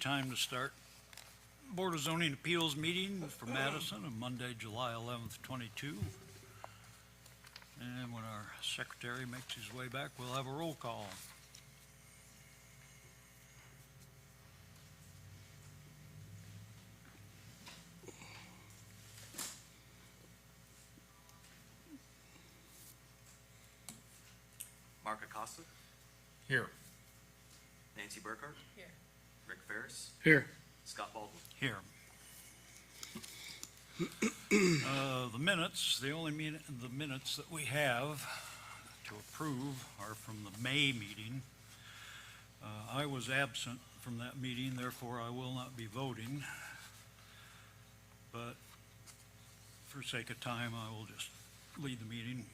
Time to start Board of Zoning Appeals meeting for Madison on Monday, July 11th, 22. And when our secretary makes his way back, we'll have a roll call. Mark Acosta, Here. Nancy Burkhart, Here. Rick Ferris, Here. Scott Baldwin. Here. The only minutes that we have to approve are from the May meeting. I was absent from that meeting, therefore I will not be voting. But for sake of time, I will just lead the meeting.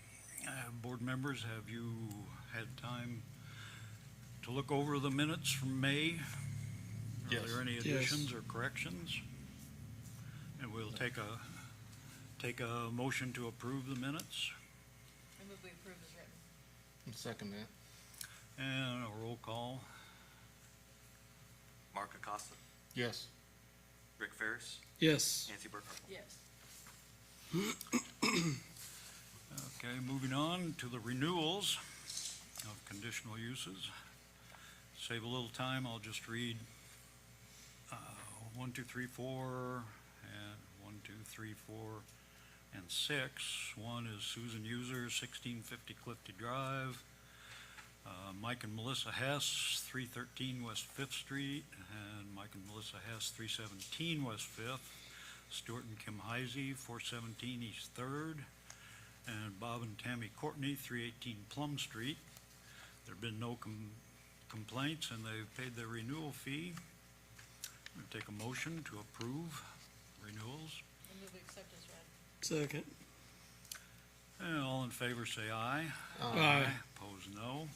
Board members, have you had time to look over the minutes from May? Yes. Are there any additions or corrections? And we'll take a motion to approve the minutes. I move we approve as written. I'll second that. And a roll call. Mark Acosta, Yes. Rick Ferris, Yes. Nancy Burkhart. Yes. Okay, moving on to the renewals of conditional uses. Save a little time, I'll just read 1, 2, 3, 4, and 1, 2, 3, 4, and 6. One is Susan User, 1650 Clifty Drive. Mike and Melissa Hess, 313 West 5th Street, and Mike and Melissa Hess, 317 West 5th. Stuart and Kim Heisey, 417 East 3rd, and Bob and Tammy Courtney, 318 Plum Street. There have been no complaints, and they've paid their renewal fee. I'm going to take a motion to approve renewals. I move we accept as read. Second. And all in favor say aye. Aye. Opposed, no.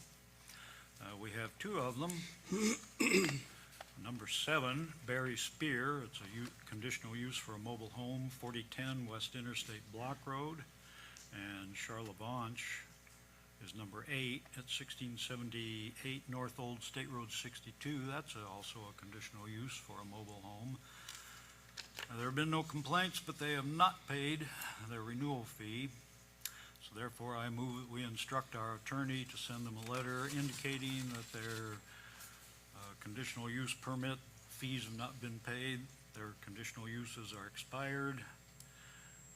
We have two of them. Number 7, Barry Spear. It's a conditional use for a mobile home, 4010 West Interstate Block Road. And Charlotte Vanch is number 8 at 1678 North Old State Road 62. That's also a conditional use for a mobile home. There have been no complaints, but they have not paid their renewal fee. So therefore, I move that we instruct our attorney to send them a letter indicating that their conditional use permit fees have not been paid. Their conditional uses are expired.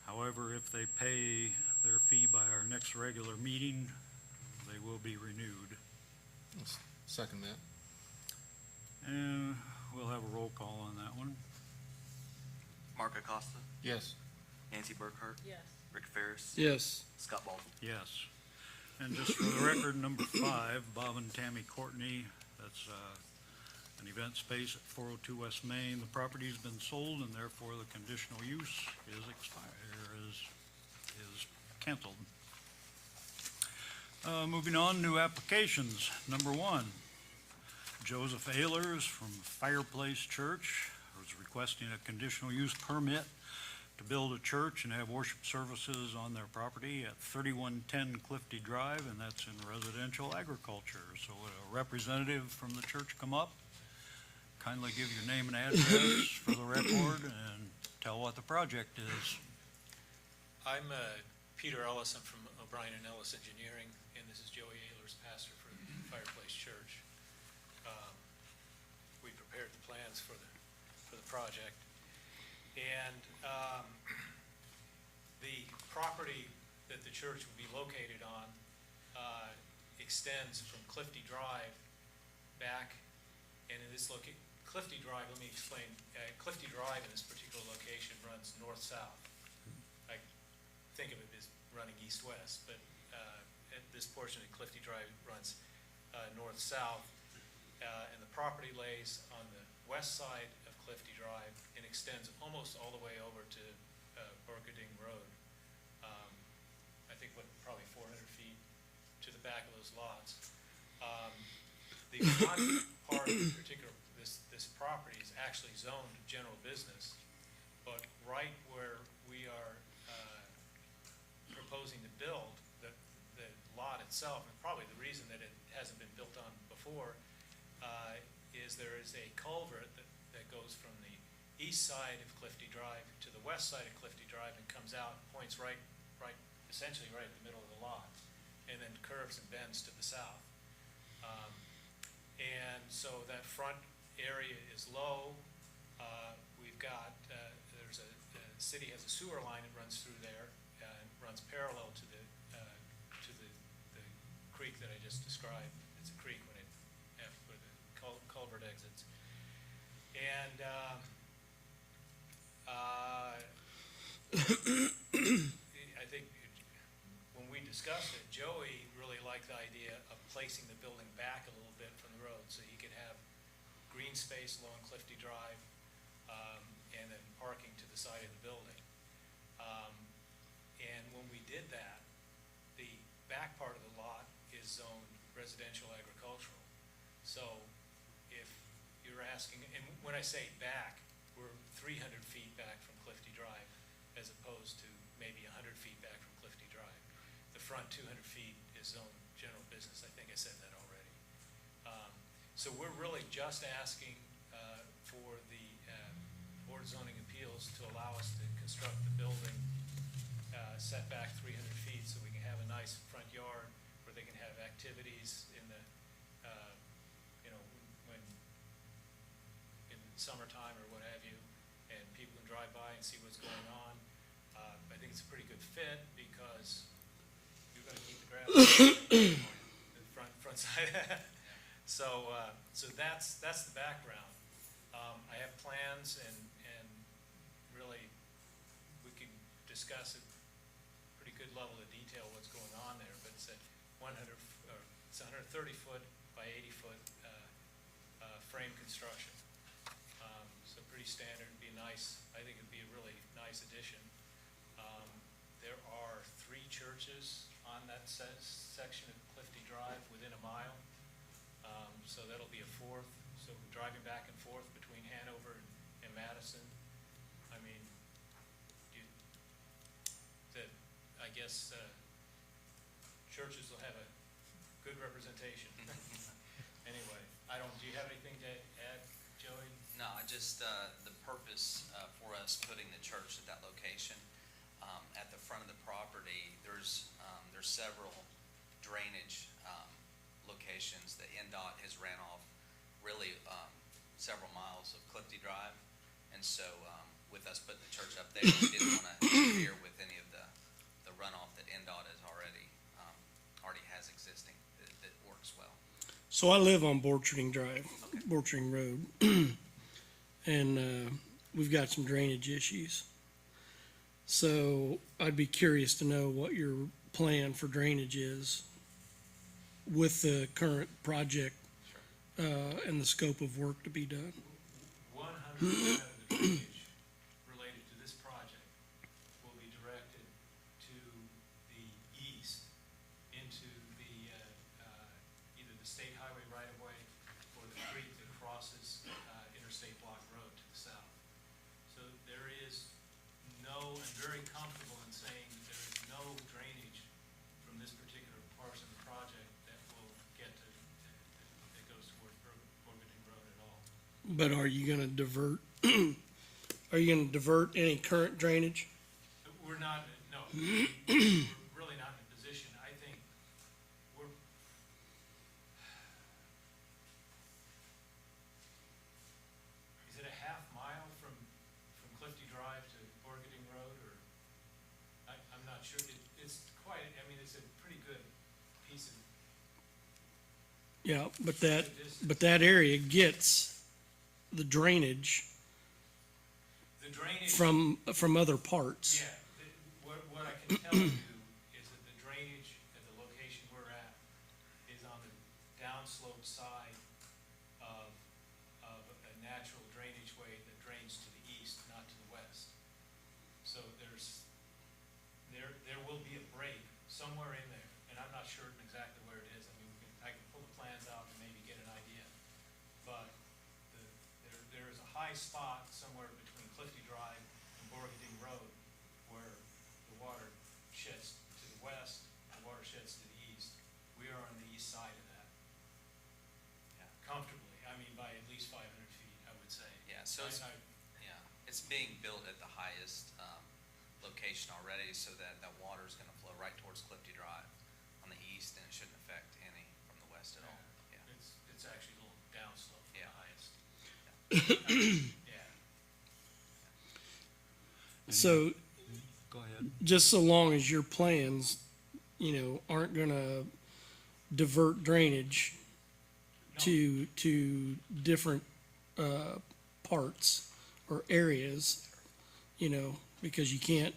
However, if they pay their fee by our next regular meeting, they will be renewed. Second that. And we'll have a roll call on that one. Mark Acosta, Yes. Nancy Burkhart, Yes. Rick Ferris, Yes. Scott Baldwin. Yes. And just for the record, number 5, Bob and Tammy Courtney, that's an event space at 402 West Main. The property's been sold, and therefore the conditional use is is canceled. Moving on, new applications. Number 1, Joseph Ehlers from Fireplace Church was requesting a conditional use permit to build a church and have worship services on their property at 3110 Clifty Drive, and that's in residential agriculture. So would a representative from the church come up, kindly give your name and address for the record, and tell what the project is. I'm Peter Ellis. I'm from O'Brien and Ellis Engineering, and this is Joey Ehlers, pastor for Fireplace Church. We prepared the plans for the project, and the property that the church will be located on extends from Clifty Drive back, and in this Clifty Drive, let me explain. Clifty Drive in this particular location runs north-south. I think of it as running east-west, but this portion of Clifty Drive runs north-south, and the property lays on the west side of Clifty Drive and extends almost all the way over to Burgading Road. I think probably 400 feet to the back of those lots. The front part in particular, this property is actually zoned general business, but right where we are proposing to build, the lot itself, and probably the reason that it hasn't been built on before, is there is a culvert that east side of Clifty Drive to the west side of Clifty Drive and comes out, points right, essentially right in the middle of the lot, and then curves and bends to the south. And so that front area is low. We've got, the city has a sewer line that runs through there, and runs parallel to the creek that I just described. It's a creek where the culvert exits. And, I think when we discussed it, Joey really liked the idea of placing the building back a little bit from the road, so you could have green space along Clifty Drive, and then parking to the side of the building. And when we did that, the back part of the lot is zoned residential agricultural. So if you're asking, and when I say back, we're 300 feet back from Clifty Drive, as opposed to maybe 100 feet back from Clifty Drive. The front 200 feet is zoned general business. I think I said that already. So we're really just asking for the Board of Zoning Appeals to allow us to construct the building set back 300 feet so we can have a nice front yard where they can have activities in the, when in summertime or what have you, and people can drive by and see what's going on. I think it's a pretty good fit because you're gonna keep the grass the front side. So that's the background. I have plans and really we can discuss at pretty good level of detail what's going on there, but it's a 130 foot by 80 foot frame construction. So pretty standard, be nice. I think it'd be a really nice addition. There are 3 churches on that section of Clifty Drive within a mile. So that'll be a 4th. So driving back and forth between Hanover and Madison. I mean, I guess churches will have a good representation. Anyway, do you have anything to add, Joey? No, I just, the purpose for us putting the church at that location, at the front of the property, there's several drainage locations that NDOT has ran off really several miles of Clifty Drive. And so with us putting the church up there, we didn't want to interfere with any of the runoff that NDOT has already has existing that works well. So I live on Borcherding Drive, Borcherding Road, and we've got some drainage issues. So I'd be curious to know what your plan for drainage is with the current project and the scope of work to be done. 100% of the drainage related to this project will be directed to the east into the either the state highway right-of-way or the creek that crosses Interstate Block Road to the south. So there is no, I'm very comfortable in saying that there is no drainage from this particular portion of the project that will get to, that goes toward Burgundy Road at all. But are you gonna divert, any current drainage? We're not, no, we're really not in a position, I think, is it a half mile from Clifty Drive to Orcharding Road, or, I'm not sure, it's quite, I mean, it's a pretty good piece of, Yeah, but that area gets the drainage the drainage. from other parts. Yeah, what I can tell you is that the drainage at the location we're at is on the downslope side of a natural drainage way that drains to the east, not to the west. So there will be a break somewhere in there, and I'm not sure exactly where it is. I mean, I can pull the plans out and maybe get an idea. But there is a high spot somewhere between Clifty Drive and Borgading Road where the water sheds to the west, the water sheds to the east. We are on the east side of that. Yeah, comfortably, I mean, by at least 500 feet, I would say. Yeah, so it's, I- yeah, It's being built at the highest, location already, so that water is gonna flow right towards Clifty Drive on the east, and it shouldn't affect any from the west at all, yeah. It's actually a little downslope from Yeah. the highest. Yeah. So Go ahead. just so long as your plans, aren't gonna divert drainage to different, parts or areas, because you can't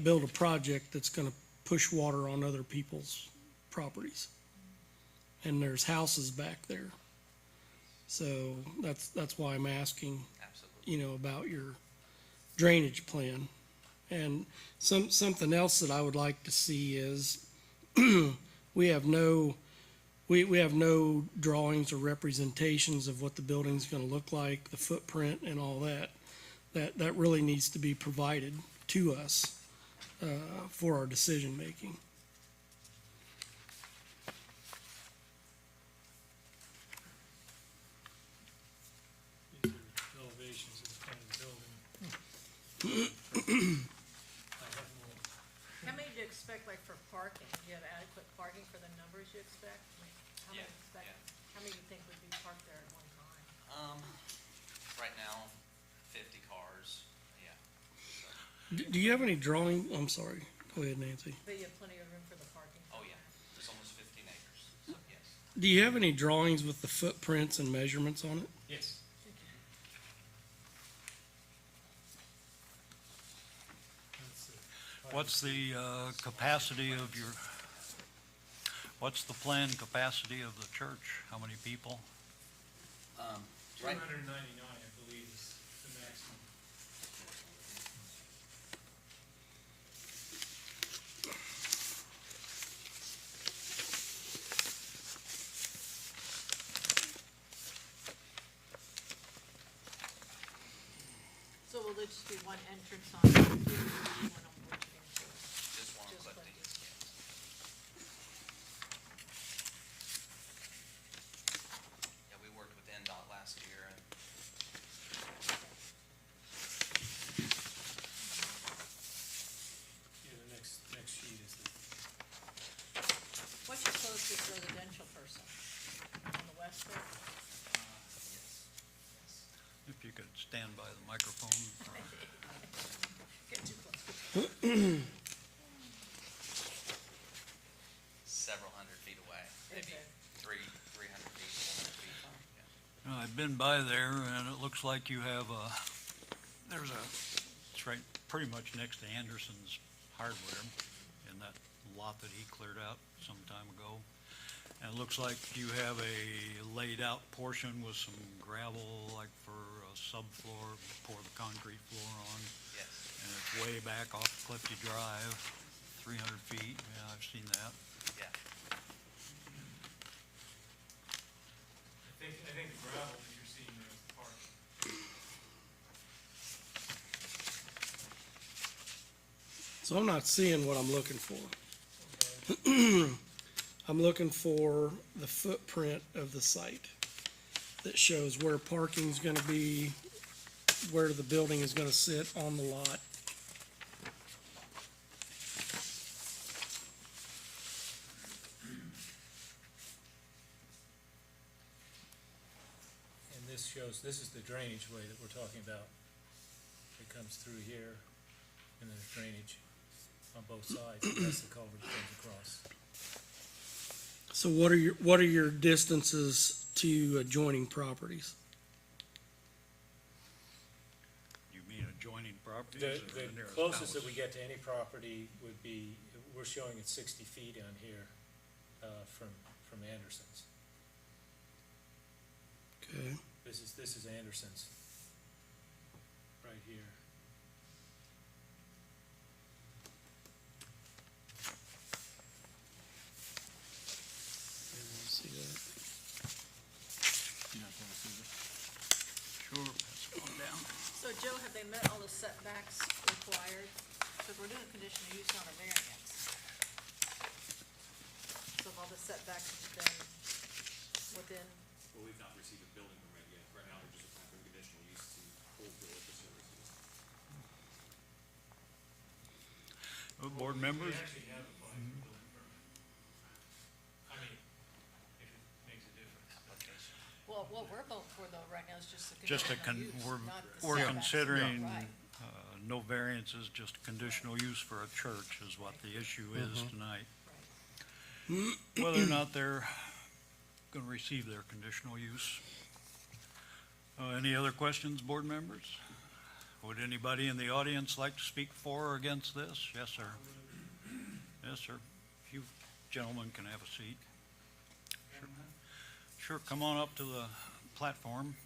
build a project that's gonna push water on other people's properties. And there's houses back there. So that's why I'm asking, Absolutely. about your drainage plan. And something else that I would like to see is, we have no drawings or representations of what the building's gonna look like, the footprint and all that. That really needs to be provided to us, for our decision-making. These are elevations of the front of the building. I have more. How many do you expect, like, for parking? Do you have adequate parking for the numbers you expect? I mean, Yeah, yeah. how many do you think would be parked there at one time? Right now, 50 cars, yeah. Do you have any drawing, I'm sorry, go ahead, Nancy. But you have plenty of room for the parking? Oh, yeah, there's almost 15 acres, so yes. Do you have any drawings with the footprints and measurements on it? Yes. What's the capacity of what's the planned capacity of the church? How many people? Right, 299, I believe, is the maximum. So will there just be one entrance on Clifty, or one on which entrance? just one Just Clifty, Clifty. yes. Yeah, we worked with NDOT last year, and Yeah, the next sheet is the, What's your closest residential person? On the west there? yes, yes. If you could stand by the microphone. Get too close. Several hundred feet away, maybe Okay. 300 feet, 400 feet, yeah. I've been by there, and it looks like you have it's right, pretty much next to Anderson's Hardware, in that lot that he cleared out some time ago. And it looks like you have a laid-out portion with some gravel, like for a subfloor, pour the concrete floor on. Yes, And it's way back off Clifty Drive, 300 feet, yeah, I've seen that. yeah. I think the gravel that you're seeing there is the parking. So I'm not seeing what I'm looking for. Okay. I'm looking for the footprint of the site that shows where parking's gonna be, where the building is gonna sit on the lot. And this shows, this is the drainage way that we're talking about. It comes through here, and there's drainage on both sides, and that's the culvert that comes across. So what are your distances to adjoining properties? You mean adjoining properties? The or the nearest closest that house? we get to any property would be, we're showing it 60 feet on here, from Anderson's. Okay, This is Anderson's, right here. see that. Sure, that's going down. So Joe, have they met all the setbacks required? Because we're doing conditional use on a variance. So have all the setbacks been within, Well, we've not received a building permit yet. Right now, we're just applying for conditional use to pull board members? We actually have applied for building permit. I mean, if it makes a difference. Well, what we're voting for though right now is just the Just a, conditional use, not the we're setbacks. considering, Right. no variances, just conditional use for a church is what the issue is tonight. Whether or not they're gonna receive their conditional use. Any other questions, board members? Would anybody in the audience like to speak for or against this? Yes, sir. Yes, sir. You gentlemen can have a seat. Sure, come on up to the platform.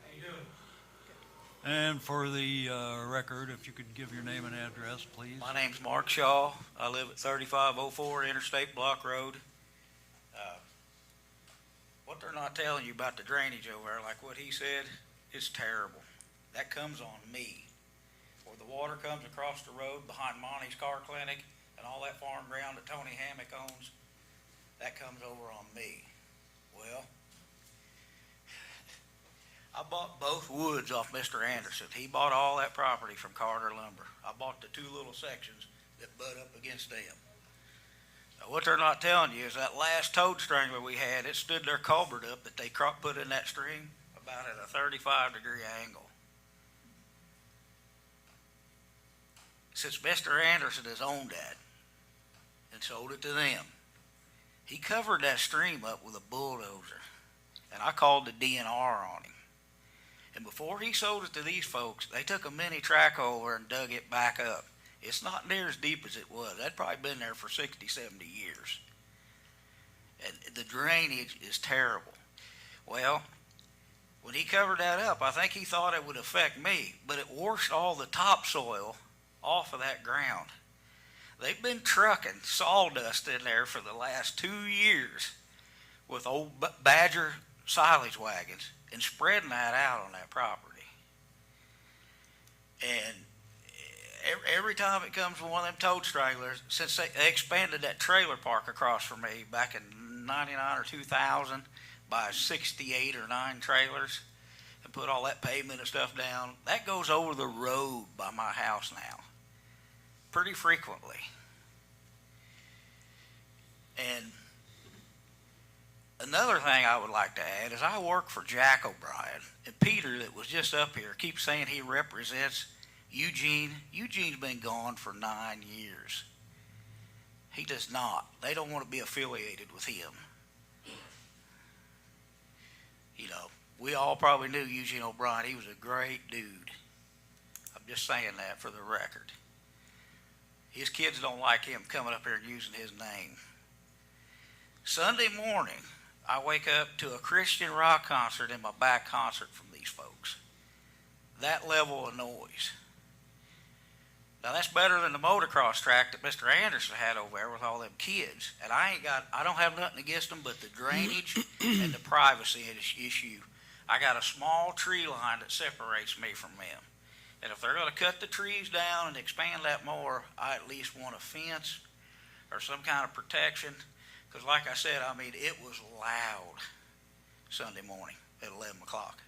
How you doing? And for the record, if you could give your name and address, please. My name's Mark Shaw. I live at 3504 Interstate Block Road. What they're not telling you about the drainage over there, like what he said, is terrible. That comes on me. Where the water comes across the road behind Monty's Car Clinic and all that farm ground that Tony Hammock owns, that comes over on me. Well, I bought both woods off Mr. Anderson. He bought all that property from Carter Lumber. I bought the two little sections that butt up against them. Now, what they're not telling you is that last toad strangler we had, it stood their culvert up that they put in that stream about at a 35-degree angle. Since Mr. Anderson has owned that and sold it to them, he covered that stream up with a bulldozer, and I called the DNR on him. And before he sold it to these folks, they took a mini track over and dug it back up. It's not near as deep as it was. That'd probably been there for 60, 70 years. And the drainage is terrible. Well, when he covered that up, I think he thought it would affect me, but it washed all the topsoil off of that ground. They've been trucking sawdust in there for the last 2 years with old Badger silage wagons and spreading that out on that property. And every time it comes from one of them toad stranglers, since they expanded that trailer park across from me back in 99 or 2000 by 68 or 9 trailers and put all that pavement and stuff down, that goes over the road by my house now pretty frequently. And another thing I would like to add is I work for Jack O'Brien, and Peter that was just up here keeps saying he represents Eugene. Eugene's been gone for 9 years. He does not. They don't want to be affiliated with him. You know, we all probably knew Eugene O'Brien. He was a great dude. I'm just saying that for the record. His kids don't like him coming up here and using his name. Sunday morning, I wake up to a Christian rock concert in my back concert from these folks. That level of noise. Now that's better than the motocross track that Mr. Anderson had over there with all them kids. And I don't have nothing against them but the drainage and the privacy issue. I got a small tree line that separates me from them. And if they're going to cut the trees down and expand that more, I at least want a fence or some kind of protection. Because like I said, I mean, it was loud Sunday morning at 11 o'clock.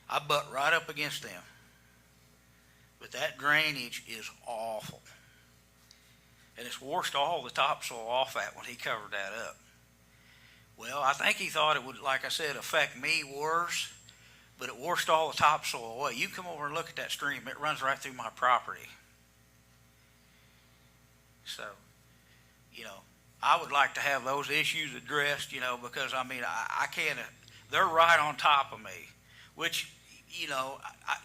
I butt right up against them. But that drainage is awful. And it's washed all the topsoil off that when he covered that up. Well, I think he thought it would, like I said, affect me worse, but it washed all the topsoil away. You come over and look at that stream. It runs right through my property. So, you know, I would like to have those issues addressed, you know, because, I mean, I can't, they're right on top of me, which, you know,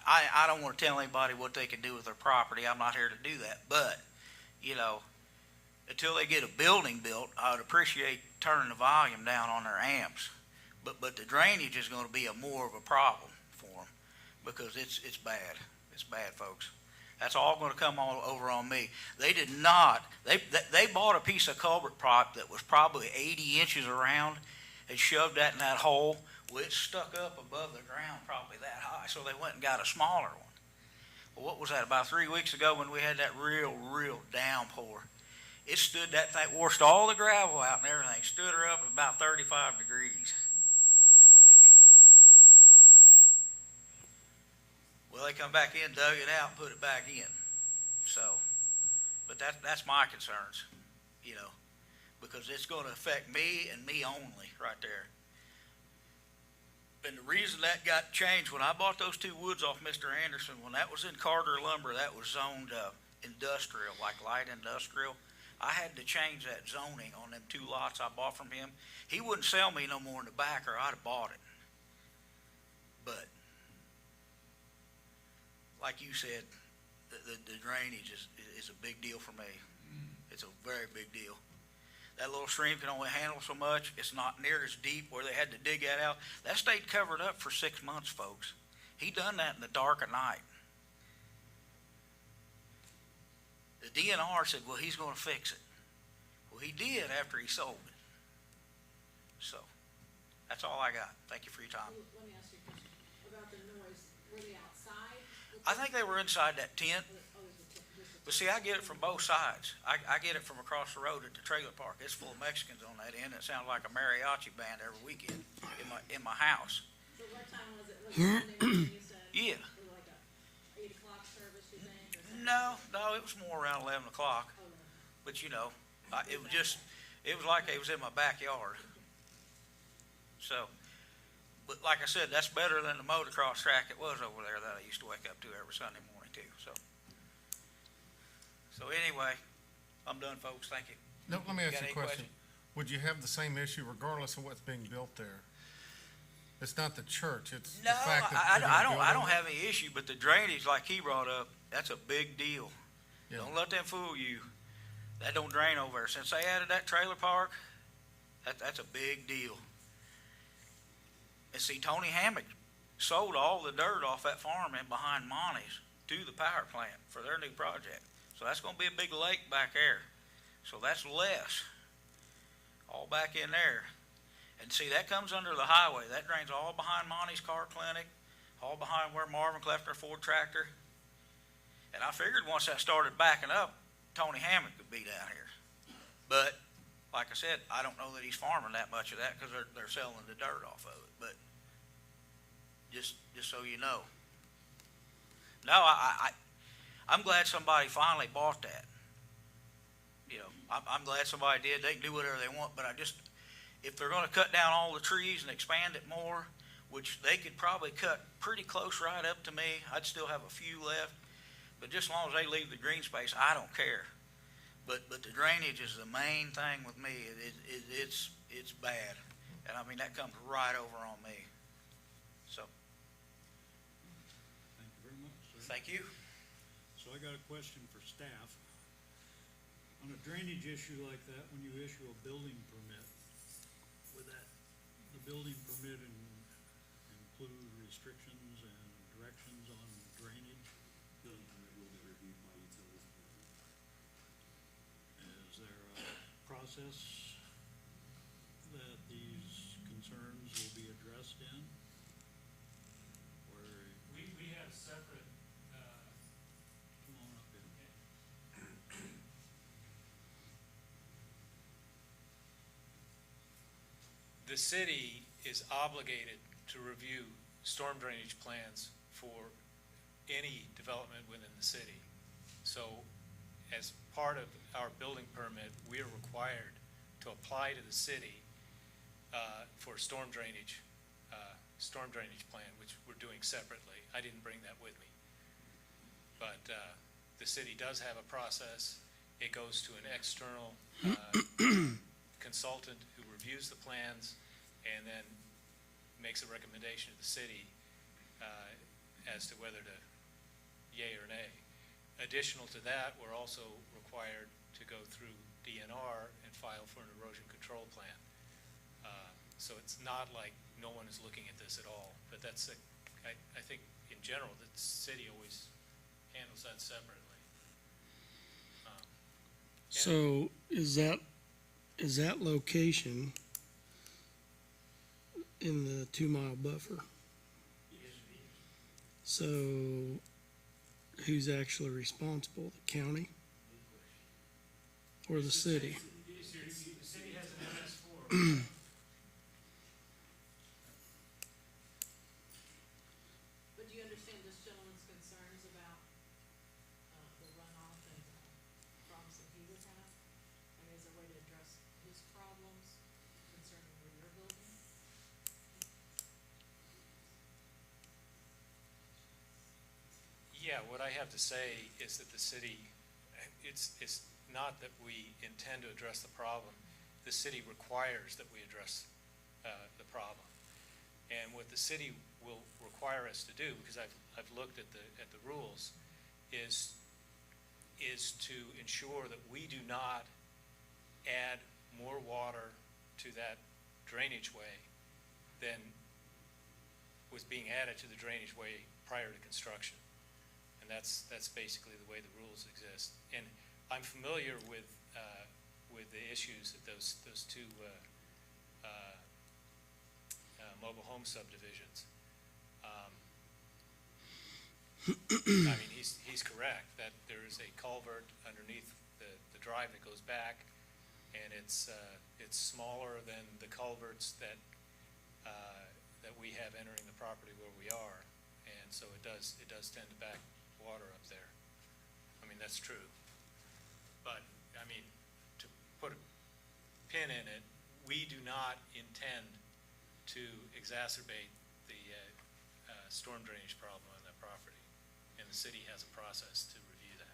I don't want to tell anybody what they can do with their property. I'm not here to do that. But, you know, until they get a building built, I would appreciate turning the volume down on their amps. But the drainage is going to be more of a problem for them because it's bad. It's bad, folks. That's all going to come all over on me. They did not. They bought a piece of culvert pipe that was probably 80 inches around and shoved that in that hole. Well, it stuck up above the ground probably that high, so they went and got a smaller one. Well, what was that, about 3 weeks ago when we had that real downpour? It stood that thing, washed all the gravel out and everything, stood her up at about 35 degrees to where they can't even access that property. Well, they come back in, dug it out, and put it back in. So, But that's my concerns, you know, because it's gonna affect me and me only right there. And the reason that got changed, when I bought those two woods off Mr. Anderson, when that was in Carter Lumber, that was zoned, industrial, like light industrial. I had to change that zoning on them two lots I bought from him. He wouldn't sell me no more in the back, or I'd have bought it. But, like you said, the drainage is a big deal for me. It's a very big deal. That little stream can only handle so much. It's not near as deep where they had to dig that out. That stayed covered up for 6 months, folks. He done that in the dark of night. The DNR said, well, he's gonna fix it. Well, he did after he sold it. So, that's all I got. Thank you for your time. Let me ask you a question about the noise. Were they outside? I think they were inside that tent. But see, I get it from both sides. I get it from across the road at the trailer park. It's full of Mexicans on that end. It sounds like a mariachi band every weekend in my house. So what time was it? Was it Sunday morning, you said? Yeah. Or like a 8 o'clock service, you think? Or something? No, it was more around 11 o'clock. Oh, no. But you know, it was like it was in my backyard. So, but like I said, that's better than the motocross track it was over there that I used to wake up to every Sunday morning too, so. So anyway, I'm done, folks, thank you. No, let me ask Got you a any question. Would you have the same issue regardless of what's being built there? It's not the church, it's the No, fact that I they're gonna don't build it. have any issue, but the drainage, like he brought up, that's a big deal. Yeah. Don't let them fool you. That don't drain over there. Since they added that trailer park, that's a big deal. And see, Tony Hammock sold all the dirt off that farm in behind Monty's to the power plant for their new project. So that's gonna be a big lake back there. So that's less, all back in there. And see, that comes under the highway. That drains all behind Monty's car clinic, all behind where Marvin left their Ford tractor. And I figured once that started backing up, Tony Hammock could be down here. But, like I said, I don't know that he's farming that much of that because they're selling the dirt off of it. But just so you know. No, I'm glad somebody finally bought that. You know, I'm glad somebody did. They can do whatever they want, but if they're gonna cut down all the trees and expand it more, which they could probably cut pretty close right up to me, I'd still have a few left, but just as long as they leave the green space, I don't care. But the drainage is the main thing with me. It's bad, and I mean, that comes right over on me. So, Thank you very much, sir. thank you. So I got a question for staff. On a drainage issue like that, when you issue a building permit, would the building permit include restrictions and directions on drainage? Building permit will be reviewed by utilities department. Is there a process that these concerns will be addressed in? Or, We have separate, come on up here. the city is obligated to review storm drainage plans for any development within the city. So as part of our building permit, we are required to apply to the city for storm drainage plan, which we're doing separately. I didn't bring that with me. But the city does have a process. It goes to an external consultant who reviews the plans and then makes a recommendation to the city as to whether to yay or nay. Additional to that, we're also required to go through DNR and file for an erosion control plan. So it's not like no one is looking at this at all, but I think in general, the city always handles that separately. So is that location in the 2-mile buffer? So who's actually responsible, the county or the city? The city has an MS4. But do you understand this gentleman's concerns about the runoff and from would have? I mean, is there a way to address his problems concerning where you're building? Yeah, what I have to say is that the city, it's not that we intend to address the problem. The city requires that we address the problem. And what the city will require us to do, because I've looked at the rules, is to ensure that we do not add more water to that drainage way than was being added to the drainage way prior to construction. And that's basically the way the rules exist. And I'm familiar with the issues that those two mobile home subdivisions. I mean, he's correct that there is a culvert underneath the drive that goes back, and it's smaller than the culverts that we have entering the property where we are, and so it does tend to back water up there. I mean, that's true. But, I mean, to put a pin in it, we do not intend to exacerbate the storm drainage problem on that property. And the city has a process to review that.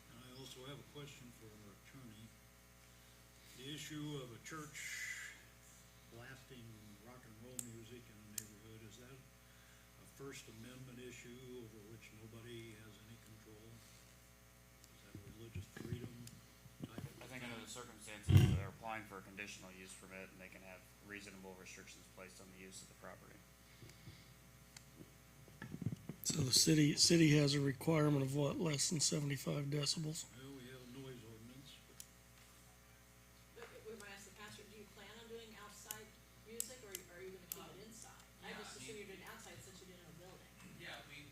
And I also have a question for our attorney. The issue of a church blasting rock and roll music in a neighborhood, is that a First Amendment issue over which nobody has any control? Is that a religious freedom type of? I think under the circumstances, they're applying for a conditional use permit, and they can have reasonable restrictions placed on the use of the property. So the city has a requirement of what, less than 75 decibels? Well, we have a noise ordinance. But we might ask the pastor, do you plan on doing outside music, or are you gonna keep it inside? I just assumed you're doing outside since you didn't have a building. Yeah, we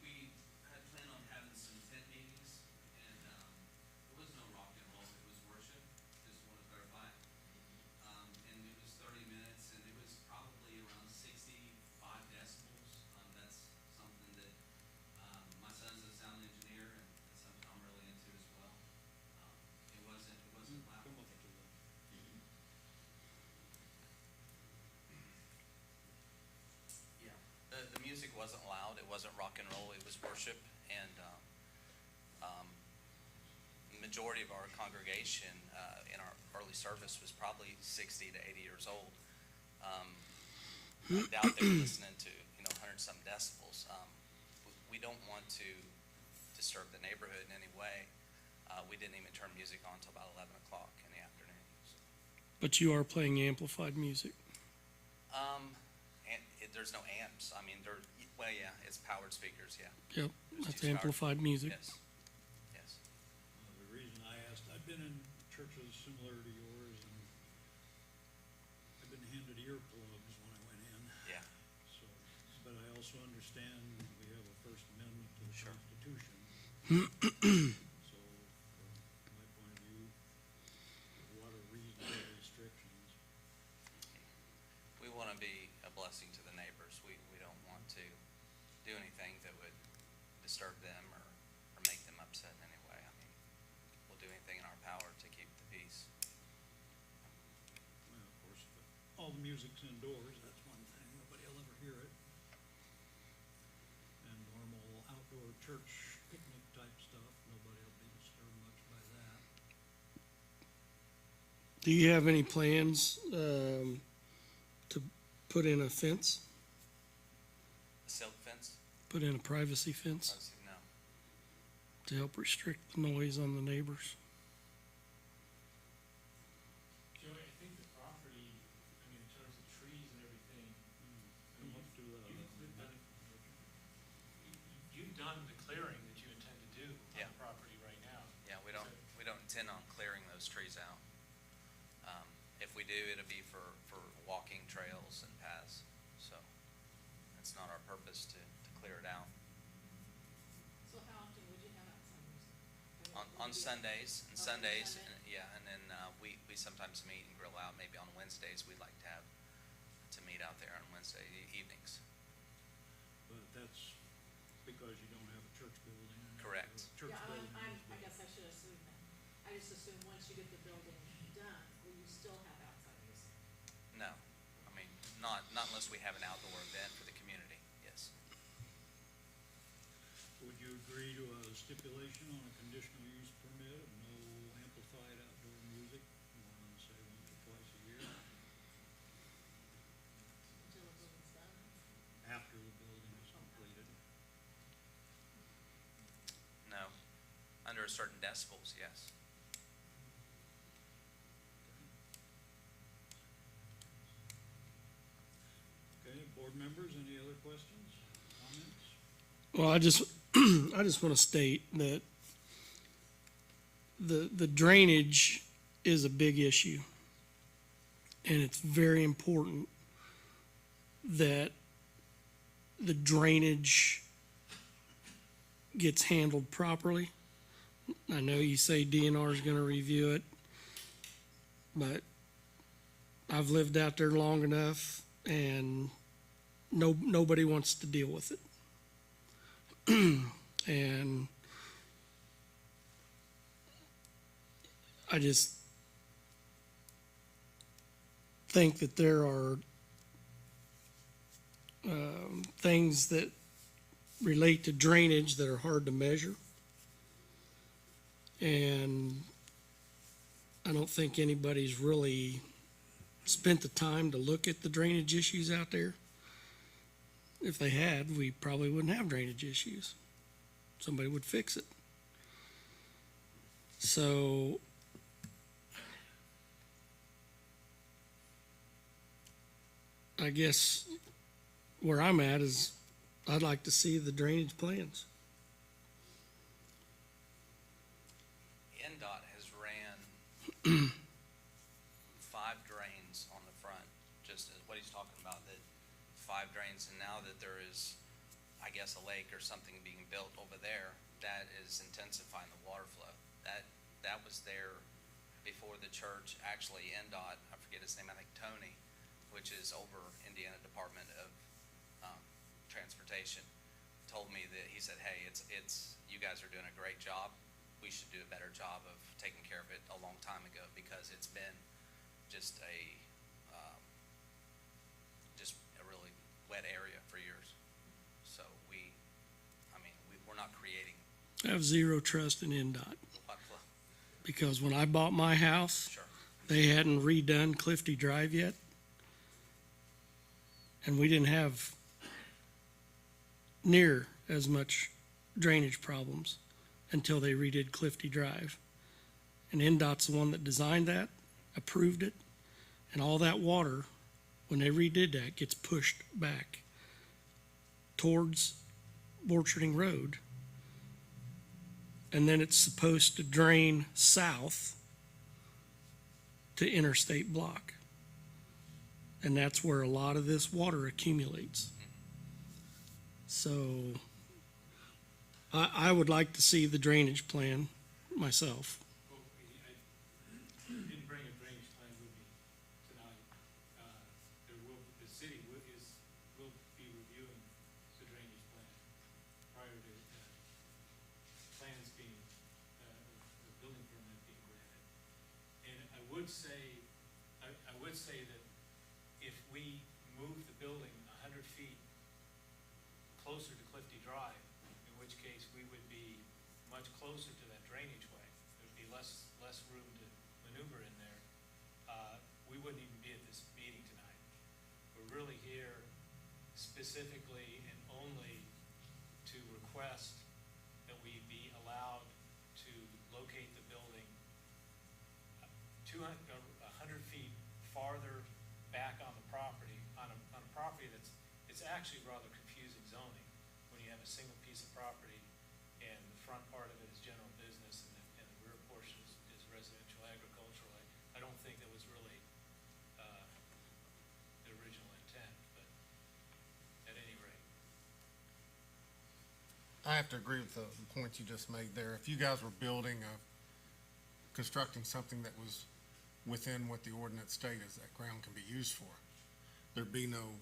had planned on having some tent meetings, and, there was no rock and roll, it was worship, just want to clarify. And it was 30 minutes, and it was probably around 65 decibels. That's something that, my son's a sound engineer, and it's something I'm really into as well. It wasn't loud. Come up to that. Yeah, the music wasn't loud, it wasn't rock and roll, it was worship, and, the majority of our congregation, in our early service was probably 60 to 80 years old. I doubt they were listening to, 100-something decibels. We don't want to disturb the neighborhood in any way. We didn't even turn music on until about 11 o'clock in the afternoon, so. But you are playing amplified music. And there's no amps. I mean, yeah, it's powered speakers, yeah. Yep, There's that's 2 powered- amplified music. Yes, yes. The reason I asked, I've been in churches similar to yours, and I've been handed earplugs when I went in. Yeah. So, but I also understand we have a First Amendment to the Sure. Constitution. So, from my point of view, what are reasonable restrictions? We want to be a blessing to the neighbors. We don't want to do anything that would disturb them or make them upset in any way. I mean, we'll do anything in our power to keep the peace. Well, of course, but all the music's indoors, that's one thing, nobody will ever hear it. And normal outdoor church picnic type stuff, nobody will be disturbed much by that. Do you have any plans to put in a fence, A silk fence? put in a privacy fence Obviously, no. to help restrict the noise on the neighbors? Joey, I think the property, I mean, in terms of trees and everything, Come up to the. you've done the clearing that you intend to do on Yeah. the property right now. Yeah, we don't intend on clearing those trees out. If we do, it'll be for walking trails and paths, so it's not our purpose to clear it out. So how often would you have outside music? I mean, On would you- Sundays, Okay, Sundays, Sunday. and, yeah, and then, we sometimes meet and grill out, maybe on Wednesdays, we'd like to meet out there on Wednesday evenings. But that's because you don't have a church building. and Correct. Church Yeah, building I is guess I should I just assume once you get the building done, will you still have outside music? No, I mean, not unless we have an outdoor event for the community, yes. Would you agree to a stipulation on a conditional use permit of no amplified outdoor music, more than say once or twice a year, Until the building's done? after the building is completed? No, under a certain decibels, yes. Okay, board members, any other questions, comments? Well, I just want to state that the drainage is a big issue. And it's very important that the drainage gets handled properly. I know you say DNR is gonna review it, but I've lived out there long enough and nobody wants to deal with it. And I just think that there are things that relate to drainage that are hard to measure. And I don't think anybody's really spent the time to look at the drainage issues out there. If they had, we probably wouldn't have drainage issues. Somebody would fix it. So I guess where I'm at is I'd like to see the drainage plans. NDOT has ran 5 drains on the front, just as what he's talking about, that 5 drains, and now that there is, I guess, a lake or something being built over there, that is intensifying the water flow. That was there before the church. Actually, NDOT, I forget his name, I think Tony, which is over Indiana Department of Transportation, told me that, he said, hey, it's you guys are doing a great job. We should do a better job of taking care of it a long time ago, because it's been just a really wet area for years. So we're not creating I have zero trust in NDOT water flow. because when I bought my house, Sure. they hadn't redone Clifty Drive yet. And we didn't have near as much drainage problems until they redid Clifty Drive. And NDOT's the one that designed that, approved it, and all that water, when they redid that, gets pushed back towards Orcharding Road. And then it's supposed to drain south to Interstate Block. And that's where a lot of this water accumulates. So I would like to see the drainage plan myself. Well, I didn't bring a drainage plan with me tonight. The city will be reviewing the drainage plan prior to plans being, the building permit being granted. And I would say that if we move the building 100 feet closer to Clifty Drive, in which case we would be much closer to that drainage way. There'd be less room to maneuver in there. We wouldn't even be at this meeting tonight. We're really here specifically and only to request that we be allowed to locate the building 100 feet farther back on the property, on a property it's actually rather confusing zoning, when you have a single piece of property and the front part of it is general business and the rear portion is residential agricultural. I don't think that was really the original intent, but at any rate. I have to agree with the points you just made there. If you guys were constructing something that was within what the ordinance stated that ground can be used for, there'd be no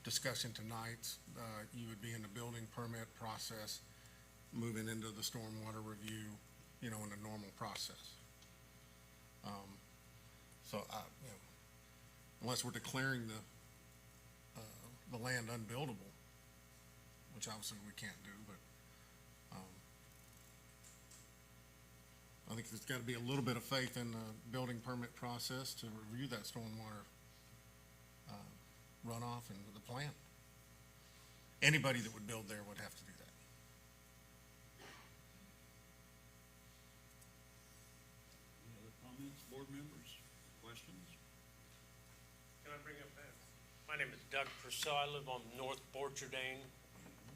discussion tonight. You would be in the building permit process, moving into the stormwater review, you know, in the normal process. So you know, unless we're declaring the land unbuildable, which obviously we can't do, but, I think there's gotta be a little bit of faith in the building permit process to review that stormwater, runoff and the plant. Anybody that would build there would have to do that. Any other comments, board members, questions? Can I bring up, my name is Doug Purcell, I live on North Borcherdane,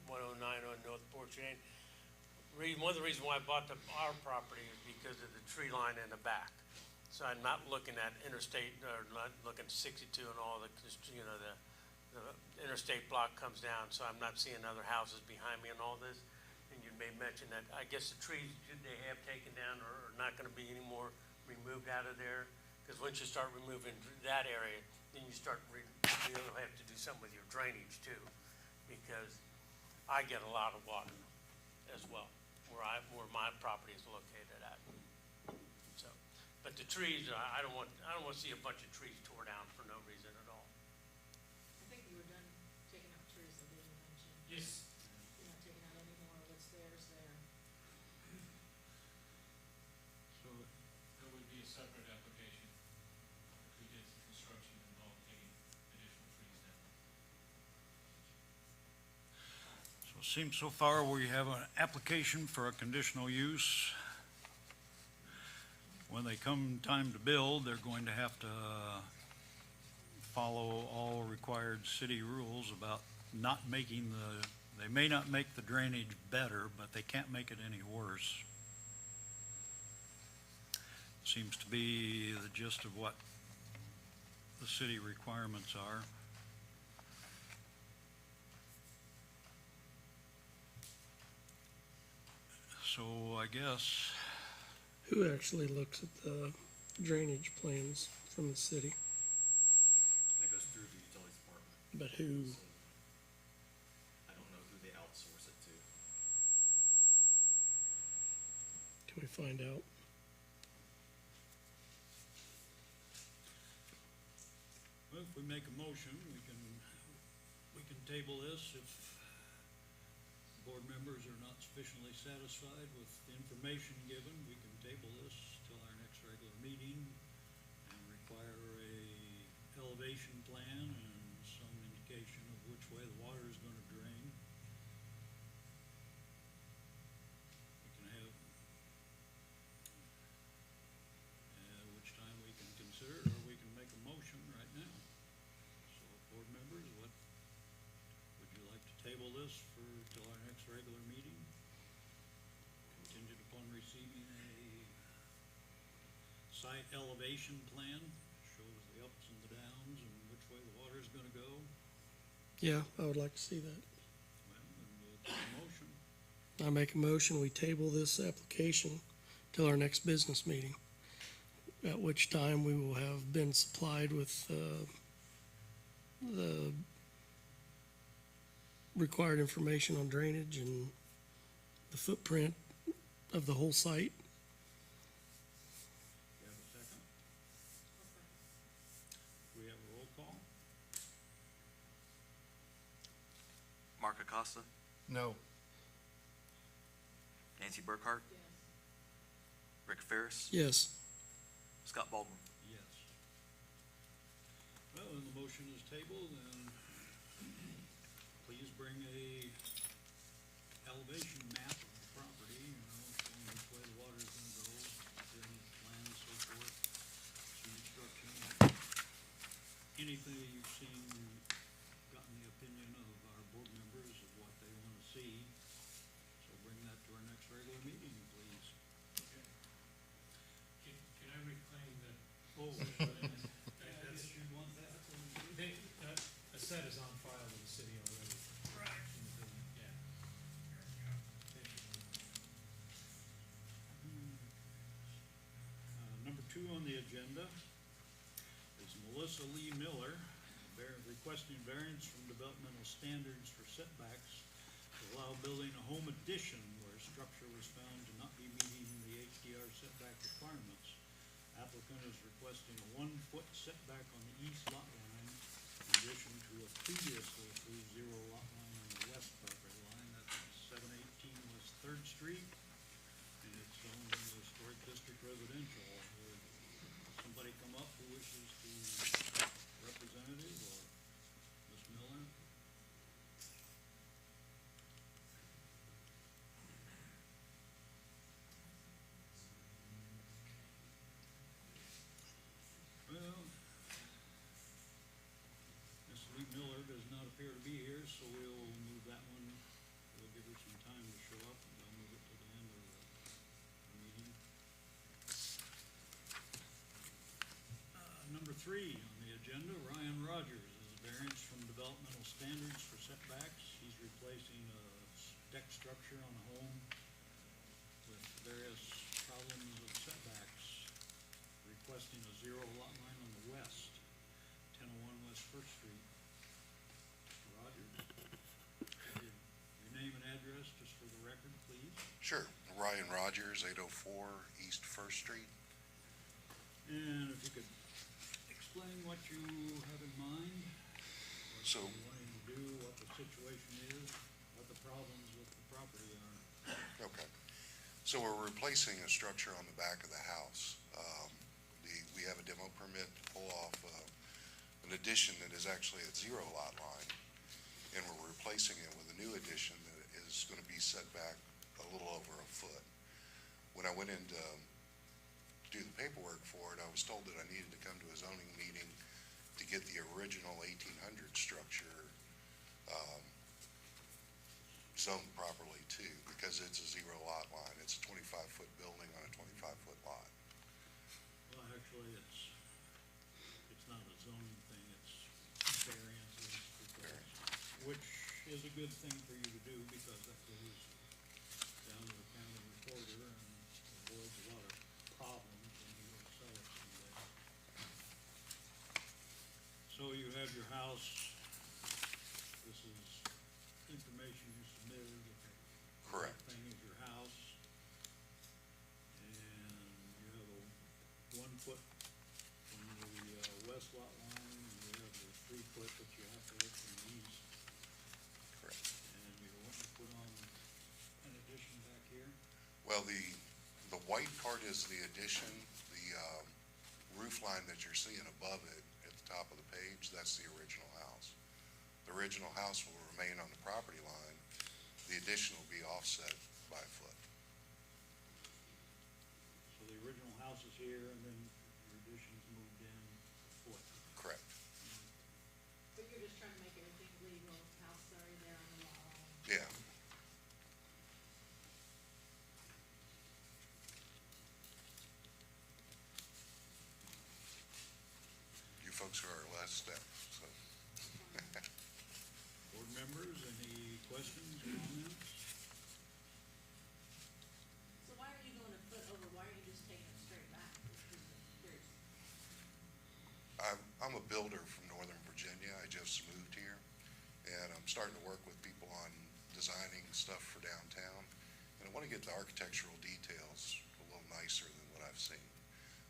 109 on North Borcherdane. One of the reasons why I bought our property is because of the tree line in the back. So I'm not looking at interstate, or not looking at 62 and all the, you know, the interstate block comes down, so I'm not seeing other houses behind me and all this. And you may mention that, I guess the trees they have taken down are not gonna be any more removed out of there. Because once you start removing that area, then you start, you'll have to do something with your drainage too. Because I get a lot of water as well, where my property is located at. So, but the trees, I don't want to see a bunch of trees tore down for no reason at all. I think you were done taking out trees that didn't mention. Yes. You're not taking out any more, what's there is there. So, That would be a separate application if we did some construction involving taking additional trees down. so it seems so far we have an application for a conditional use. When they come time to build, they're going to have to follow all required city rules about not making they may not make the drainage better, but they can't make it any worse. Seems to be the gist of what the city requirements are. So I guess, Who actually looks at the drainage plans from the city? That goes through the utilities department. But who, So I don't know who they outsource it to. can we find out? well, if we make a motion, we can table this if board members are not sufficiently satisfied with the information given. We can table this till our next regular meeting and require a elevation plan and some indication of which way the water is gonna drain. We can have, which time we can consider it, or we can make a motion right now. So, board members, what, would you like to table this for, till our next regular meeting? Contingent upon receiving a site elevation plan, shows the ups and the downs and which way the water's gonna go. Yeah, I would like to see that. Well, then we'll take a motion. I make a motion, we table this application till our next business meeting, at which time we will have been supplied with, the required information on drainage and the footprint of the whole site. You have a second? We have a roll call? Mark Acosta, No, Nancy Burkhart, Yes. Rick Ferris, Yes, Scott Baldwin. Yes. Well, then the motion is tabled, and please bring a elevation map of the property, you know, showing which way the water's gonna go, drainage plan, so forth, some instruction. Anything that you've seen, gotten the opinion of our board members of what they wanna see, so bring that to our next regular meeting, please. Okay. Can I reclaim that? Oh, That's, you want that? a set is on file with the city already. Right. Yeah. Number 2 on the agenda is Melissa Lee Miller, requesting variance from developmental standards for setbacks allow building a home addition where structure was found to not be meeting the HDR setback requirements. Applicant is requesting a 1-foot setback on the east lot line in addition to a previously approved 0 lot line on the west property line. That's 718 West Third Street, and it's zoned in the historic district residential. Would somebody come up who wishes to representative or Ms. Miller? Well, Ms. Lee Miller does not appear to be here, so we'll move that one. We'll give her some time to show up, and we'll move it to the end of the meeting. Number 3 on the agenda, Ryan Rogers is a variance from developmental standards for setbacks. He's replacing a deck structure on a home with various problems of setbacks, requesting a 0 lot line on the west, 1001 West First Street. Mr. Rogers, your name and address, just for the record, please. Sure. Ryan Rogers, 804 East First Street. And if you could explain what you have in mind, what So- you're wanting to do, what the situation is, what the problems with the property are. Okay. So we're replacing a structure on the back of the house. We have a demo permit to pull off an addition that is actually a 0 lot line, and we're replacing it with a new addition that is going to be set back a little over a foot. When I went in to do the paperwork for it, I was told that I needed to come to a zoning meeting to get the original 1800 structure zoned properly too, because it's a 0 lot line. It's a 25-foot building on a 25-foot lot. Well, actually, it's not a zoning thing, it's variances, which is a good thing for you to do, because that goes down to the county recorder and avoids a lot of problems when you go to sell it someday. So you have your house, this is information you submitted, okay. Correct. That thing is your house, and you have a 1 foot from the west lot line, and you have your 3 foot that you have to look from the east, Correct. and you want to put on an addition back here. Well, the white part is the addition. The roof line that you're seeing above it at the top of the page, that's the original house. The original house will remain on the property line. The addition will be offset by a foot. So the original house is here, and then your addition's moved in a foot. Correct. But you're just trying to make everything legal, house already there on the lot line. Yeah. You folks are our last step, so. Board members, any questions, comments? So why are you going a foot over, why are you just taking it straight back? There's, I'm a builder from Northern Virginia. I just moved here, and I'm starting to work with people on designing stuff for downtown. And I want to get the architectural details a little nicer than what I've seen.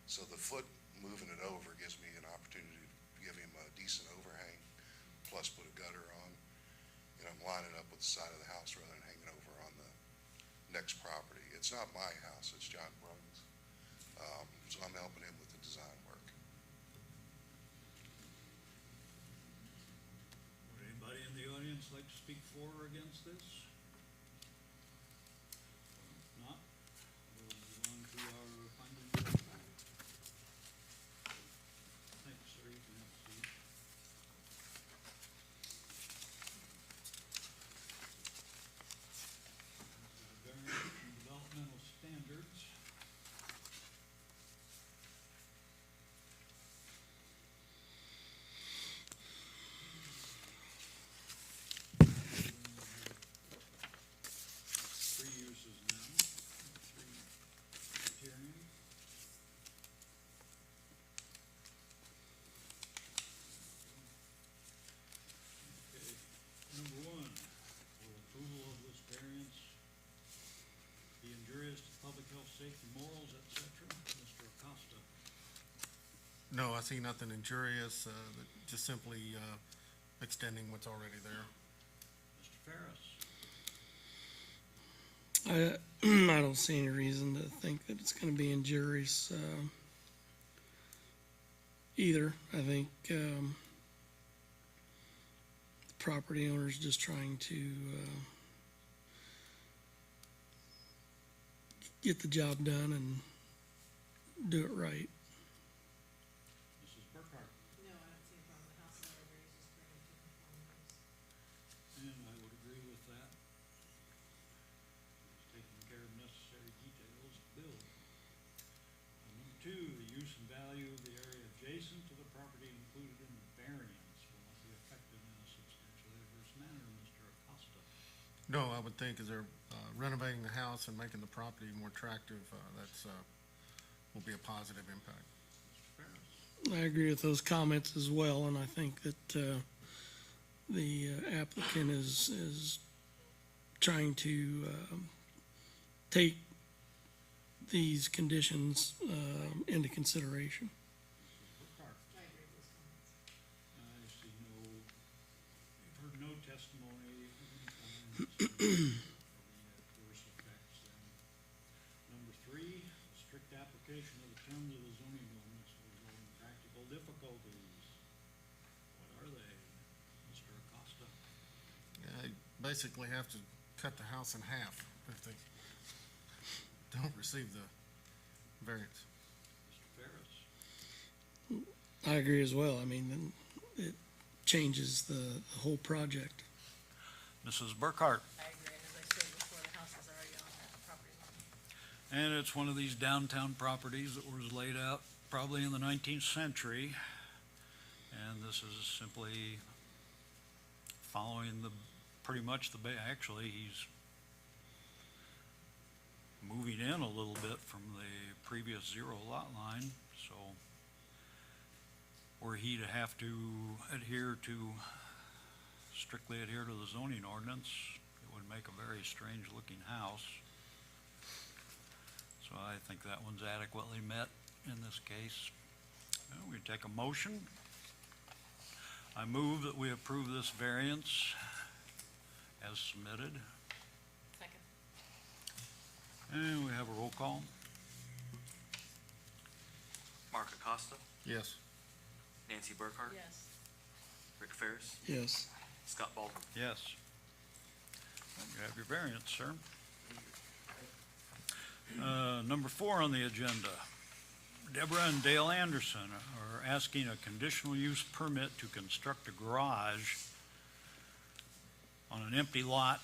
So the foot moving it over gives me an opportunity to give him a decent overhang, plus put a gutter on. And I'm lining up with the side of the house rather than hanging over on the next property. It's not my house, it's John Brun's. So I'm helping him with the design work. Would anybody in the audience like to speak for or against this? If not, we'll move on to our findings of fact. Thank you, sir, you can have a seat. This is a variance from developmental standards. No, I see nothing injurious, just simply, extending what's already there. Mr. Ferris? I don't see any reason to think that it's gonna be injurious, either. I think, the property owner's just trying to, get the job done and do it right. Mrs. Burkhart? No, I don't see a problem. The house is already there, he's just bringing it to conformity. And I would agree with that. It's taking care of necessary details to build. Number two, the use and value of the area adjacent to the property included in the variance will not be affected in a substantially adverse manner, Mr. Acosta. No, I would think as they're renovating the house and making the property more attractive, will be a positive impact. Mr. Ferris? I agree with those comments as well, and I think that, the applicant is trying to, take these conditions, into consideration. Burkhart? I agree with those comments. I see no, we've heard no testimony of any kind of adverse effects then. Number three, a strict application of the terms of the zoning ordinance will result in practical difficulties. What are they, Mr. Acosta? You basically have to cut the house in half if they don't receive the variance. Mr. Ferris? I agree as well. I mean, then it changes the whole project. Mrs. Burkhart? I agree, and as I said before, the house is already on that property line. And it's one of these downtown properties that was laid out probably in the 19th century. And this is simply following pretty much actually, he's moving in a little bit from the previous zero lot line, so were he to have to strictly adhere to the zoning ordinance, it would make a very strange looking house. So I think that one's adequately met in this case. Well, we take a motion. I move that we approve this variance as submitted. Second. And we have a roll call. Mark Acosta, Yes. Nancy Burkhart, Yes. Rick Ferris, Yes. Scott Baldwin. Yes. Well, you have your variance, sir. Number 4 on the agenda. Deborah and Dale Anderson are asking a conditional use permit to construct a garage on an empty lot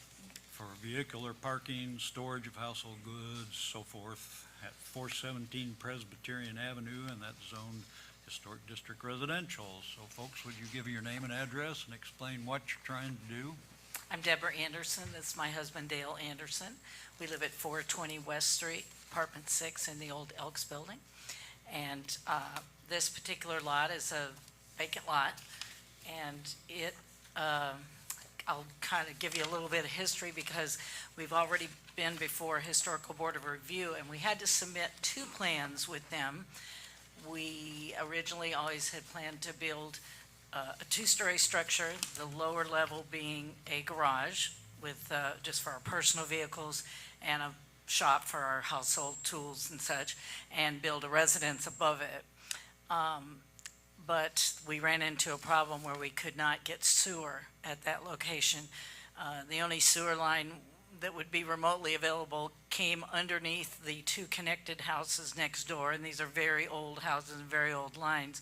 for vehicular parking, storage of household goods, so forth, at 417 Presbyterian Avenue, and that's zoned Historic District Residential. So folks, would you give your name and address and explain what you're trying to do? I'm Deborah Anderson. This is my husband, Dale Anderson. We live at 420 West Street, Apartment 6 in the old Elks Building. And this particular lot is a vacant lot. And I'll kind of give you a little bit of history because we've already been before Historical Board of Review, and we had to submit 2 plans with them. We originally always had planned to build a 2-story structure, the lower level being a garage with just for our personal vehicles and a shop for our household tools and such, and build a residence above it. But we ran into a problem where we could not get sewer at that location. The only sewer line that would be remotely available came underneath the 2 connected houses next door, and these are very old houses and very old lines,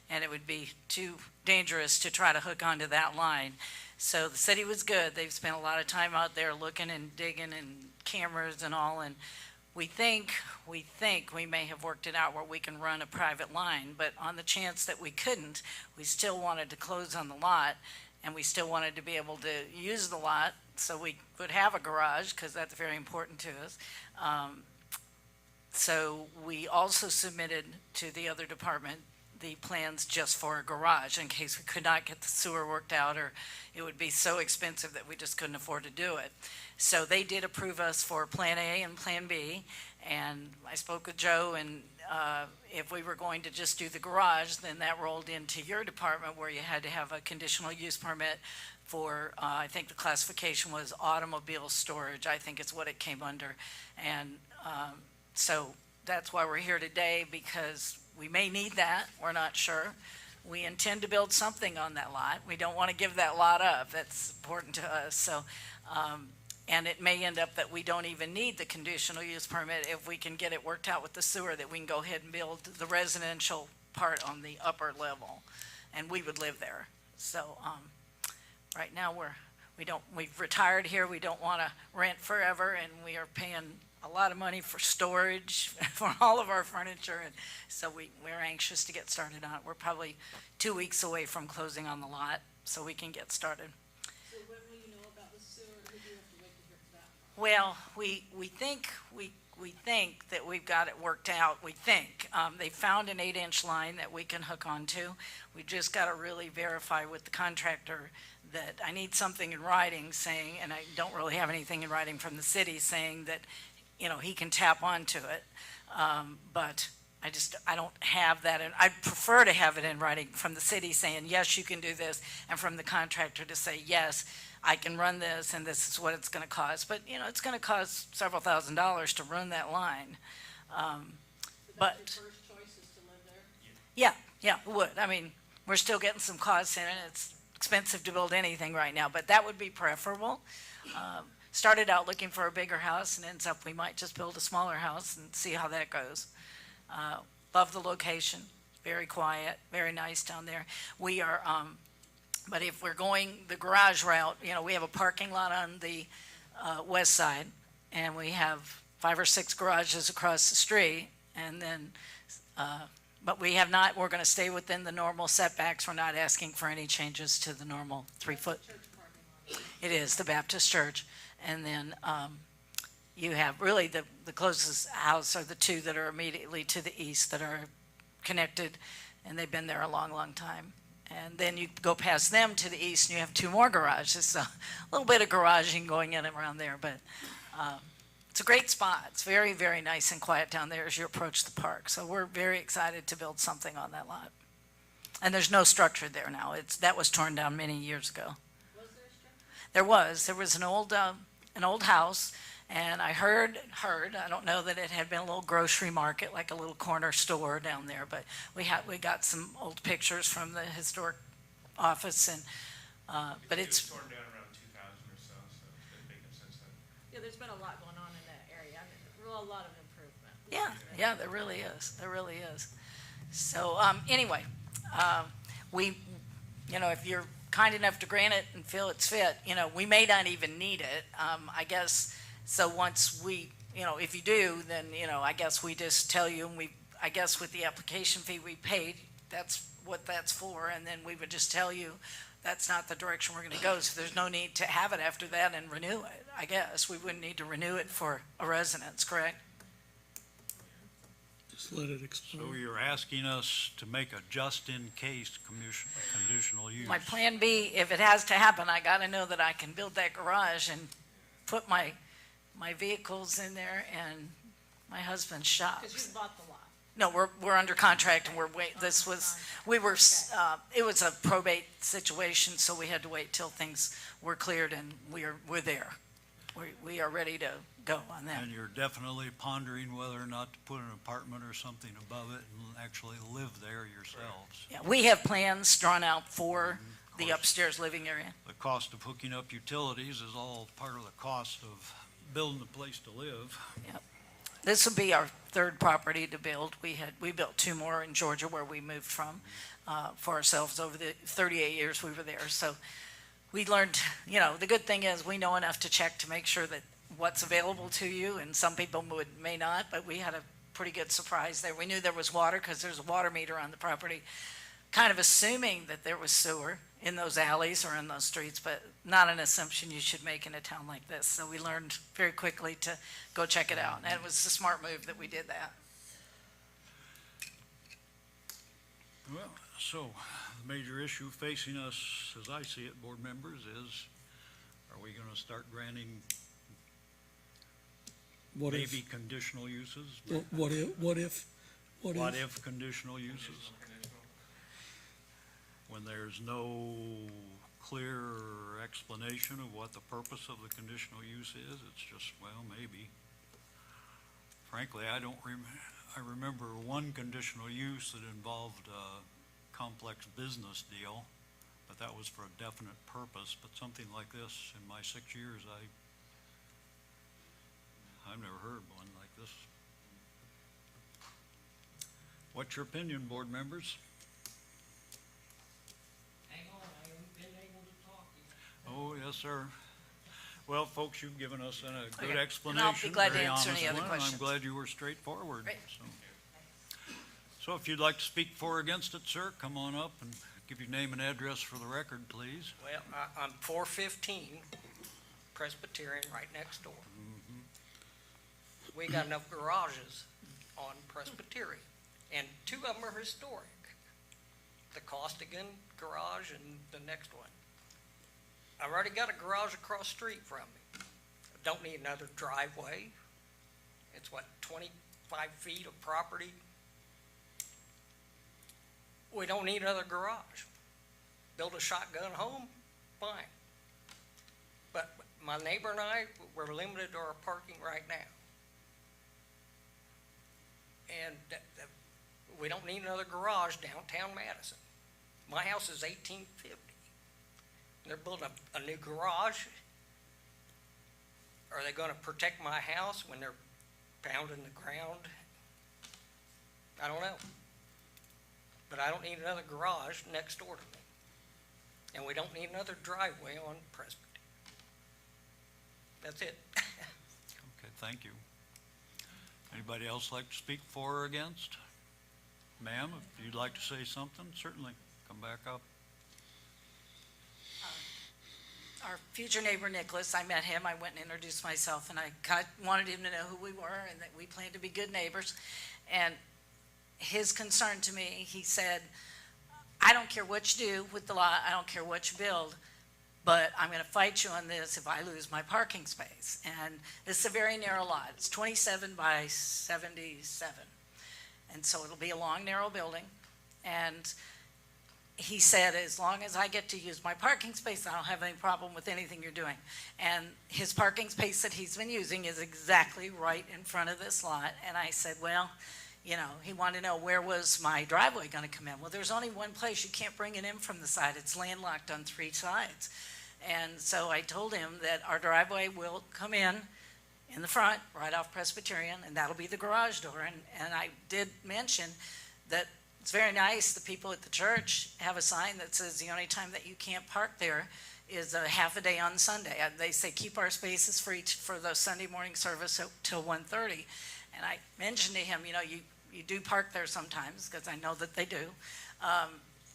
and it would be too dangerous to try to hook onto that line. So the city was good. They've spent a lot of time out there looking and digging and cameras and all, and we think we may have worked it out where we can run a private line, but on the chance that we couldn't, we still wanted to close on the lot, and we still wanted to be able to use the lot so we would have a garage, because that's very important to us. So we also submitted to the other department the plans just for a garage in case we could not get the sewer worked out, or it would be so expensive that we just couldn't afford to do it. So they did approve us for Plan A and Plan B, and I spoke with Joe, and if we were going to just do the garage, then that rolled into your department where you had to have a conditional use permit for, I think the classification was automobile storage, I think is what it came under. And so that's why we're here today, because we may need that, we're not sure. We intend to build something on that lot. We don't want to give that lot up. That's important to us. So, and it may end up that we don't even need the conditional use permit if we can get it worked out with the sewer, that we can go ahead and build the residential part on the upper level, and we would live there. So, right now we've retired here. We don't want to rent forever, and we are paying a lot of money for storage for all of our furniture, and so we're anxious to get started on it. We're probably 2 weeks away from closing on the lot, so we can get started. So when will you know about the sewer, or do you have to wait to hear that? Well, we think that we've got it worked out. We think they found an 8-inch line that we can hook onto. We just got to really verify with the contractor that I need something in writing saying, and I don't really have anything in writing from the city saying that, you know, he can tap onto it. But I don't have that. And I'd prefer to have it in writing from the city saying, yes, you can do this, and from the contractor to say, yes, I can run this, and this is what it's going to cost. But, you know, it's going to cost several $1,000s to run that line. So that's your first choice is to live there? Yeah, it would. I mean, we're still getting some costs in it. It's expensive to build anything right now, but that would be preferable. Started out looking for a bigger house, and ends up we might just build a smaller house and see how that goes. Love the location, very quiet, very nice down there. We are, but if we're going the garage route, you know, we have a parking lot on the west side, and we have 5 or 6 garages across the street, and then, but we have not, we're going to stay within the normal setbacks. We're not asking for any changes to the normal 3-foot. Church parking lot. It is the Baptist church. And then you have really the closest house are the 2 that are immediately to the east that are connected, and they've been there a long, long time. And then you go past them to the east, and you have 2 more garages. So a little bit of garaging going in around there, but it's a great spot. It's very, very nice and quiet down there as you approach the park. So we're very excited to build something on that lot. And there's no structure there now. That was torn down many years ago. Was there a structure? There was an old house, and I heard, I don't know that it had been a little grocery market, like a little corner store down there, but we got some old pictures from the historic office, and, but it's. It was torn down around 2000 or so it's been vacant since then. Yeah, there's been a lot going on in that area. I mean, a lot of improvement. Yeah, there really is. So, anyway, you know, if you're kind enough to grant it and feel it's fit, you know, we may not even need it, I guess. So once we, you know, if you do, then, you know, I guess we just tell you, and I guess with the application fee we paid, that's what that's for, and then we would just tell you that's not the direction we're going to go, so there's no need to have it after that and renew it, I guess. We wouldn't need to renew it for a residence, correct? Just let it So explore. you're asking us to make a just-in-case conditional use? My plan B, if it has to happen, I got to know that I can build that garage and put my vehicles in there and my husband's shop. Because you bought the lot. No, we're under contract, and it was a probate situation, so we had to wait till things were cleared, and we're there. We are ready to go on that. And you're definitely pondering whether or not to put an apartment or something above it and actually live there yourselves? Yeah, we have plans drawn out for the upstairs living area. The cost of hooking up utilities is all part of the cost of building a place to live. Yep. This will be our 3rd property to build. We built 2 more in Georgia where we moved from for ourselves over the 38 years we were there. So we learned, you know, the good thing is we know enough to check to make sure that what's available to you, and some people may not, but we had a pretty good surprise there. We knew there was water because there's a water meter on the property, kind of assuming that there was sewer in those alleys or in those streets, but not an assumption you should make in a town like this. So we learned very quickly to go check it out, and it was a smart move that we did that. Well, so, the major issue facing us, as I see it, board members, is are we gonna start granting What if, maybe conditional uses? what if, What if conditional uses? When there's no clear explanation of what the purpose of the conditional use is, it's just, well, maybe. Frankly, I remember one conditional use that involved a complex business deal, but that was for a definite purpose, but something like this, in my 6 years, I've never heard one like this. What's your opinion, board members? Hang on, I haven't been able to talk yet. Oh, yes, sir. Well, folks, you've given us a good Okay. explanation. And I'll be glad to very answer any honest other one, and questions. I'm glad you were straightforward. Great. So if you'd like to speak for or against it, sir, come on up and give your name and address for the record, please. Well, I'm 415 Presbyterian, right next door. We got enough garages on Presbyterian, and 2 of them are historic. The Costigan garage and the next one. I've already got a garage across the street from me. Don't need another driveway. It's what, 25 feet of property? We don't need another garage. Build a shotgun home, fine. But my neighbor and I, we're limited to our parking right now. And we don't need another garage downtown Madison. My house is 1850. They're building a new garage. Are they gonna protect my house when they're pounding the ground? I don't know. But I don't need another garage next door to me. And we don't need another driveway on Presbyterian. That's it. Okay, thank you. Anybody else like to speak for or against? Ma'am, if you'd like to say something, certainly, come back up. Our future neighbor Nicholas, I met him, I went and introduced myself, and I wanted him to know who we were and that we planned to be good neighbors. And his concern to me, he said, I don't care what you do with the lot, I don't care what you build, but I'm gonna fight you on this if I lose my parking space. And it's a very narrow lot, it's 27 by 77. And so it'll be a long, narrow building. And he said, as long as I get to use my parking space, I don't have any problem with anything you're doing. And his parking space that he's been using is exactly right in front of this lot. And I said, well, you know, he wanted to know where was my driveway gonna come in. Well, there's only one place, you can't bring it in from the side. It's landlocked on 3 sides. And so I told him that our driveway will come in the front, right off Presbyterian, and that'll be the garage door. And I did mention that it's very nice, the people at the church have a sign that says the only time that you can't park there is a half a day on Sunday. They say keep our spaces for the Sunday morning service till 1:30. And I mentioned to him, you know, you do park there sometimes, because I know that they do.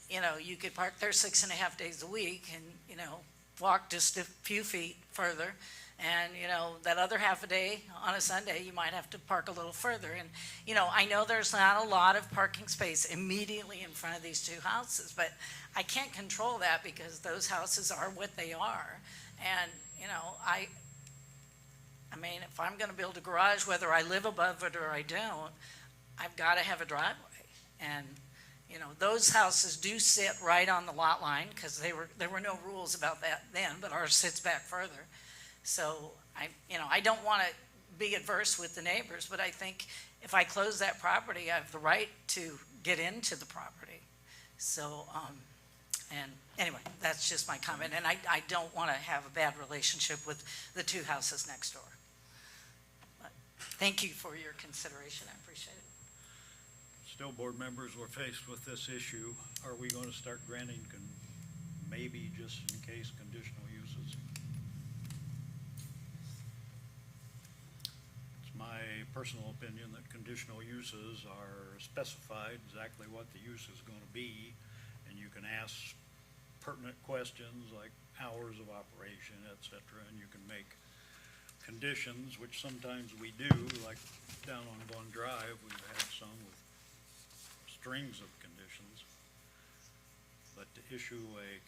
You know, you could park there 6.5 days a week and, you know, walk just a few feet further. And, you know, that other half a day on a Sunday, you might have to park a little further. And, you know, I know there's not a lot of parking space immediately in front of these 2 houses, but I can't control that because those houses are what they are. And, you know, I mean, if I'm gonna build a garage, whether I live above it or I don't, I've gotta have a driveway. And, you know, those houses do sit right on the lot line, because there were no rules about that then, but ours sits back further. So I don't want to be adverse with the neighbors, but I think if I close that property, I have the right to get into the property. So, and anyway, that's just my comment. And I don't want to have a bad relationship with the 2 houses next door. But thank you for your consideration. I appreciate it. Still, board members, we're faced with this issue. Are we going to start granting maybe just in case conditional uses? It's my personal opinion that conditional uses are specified exactly what the use is going to be, and you can ask pertinent questions like hours of operation, et cetera, and you can make conditions, which sometimes we do, like down on Glen Drive, we've had some with strings of conditions. but to issue a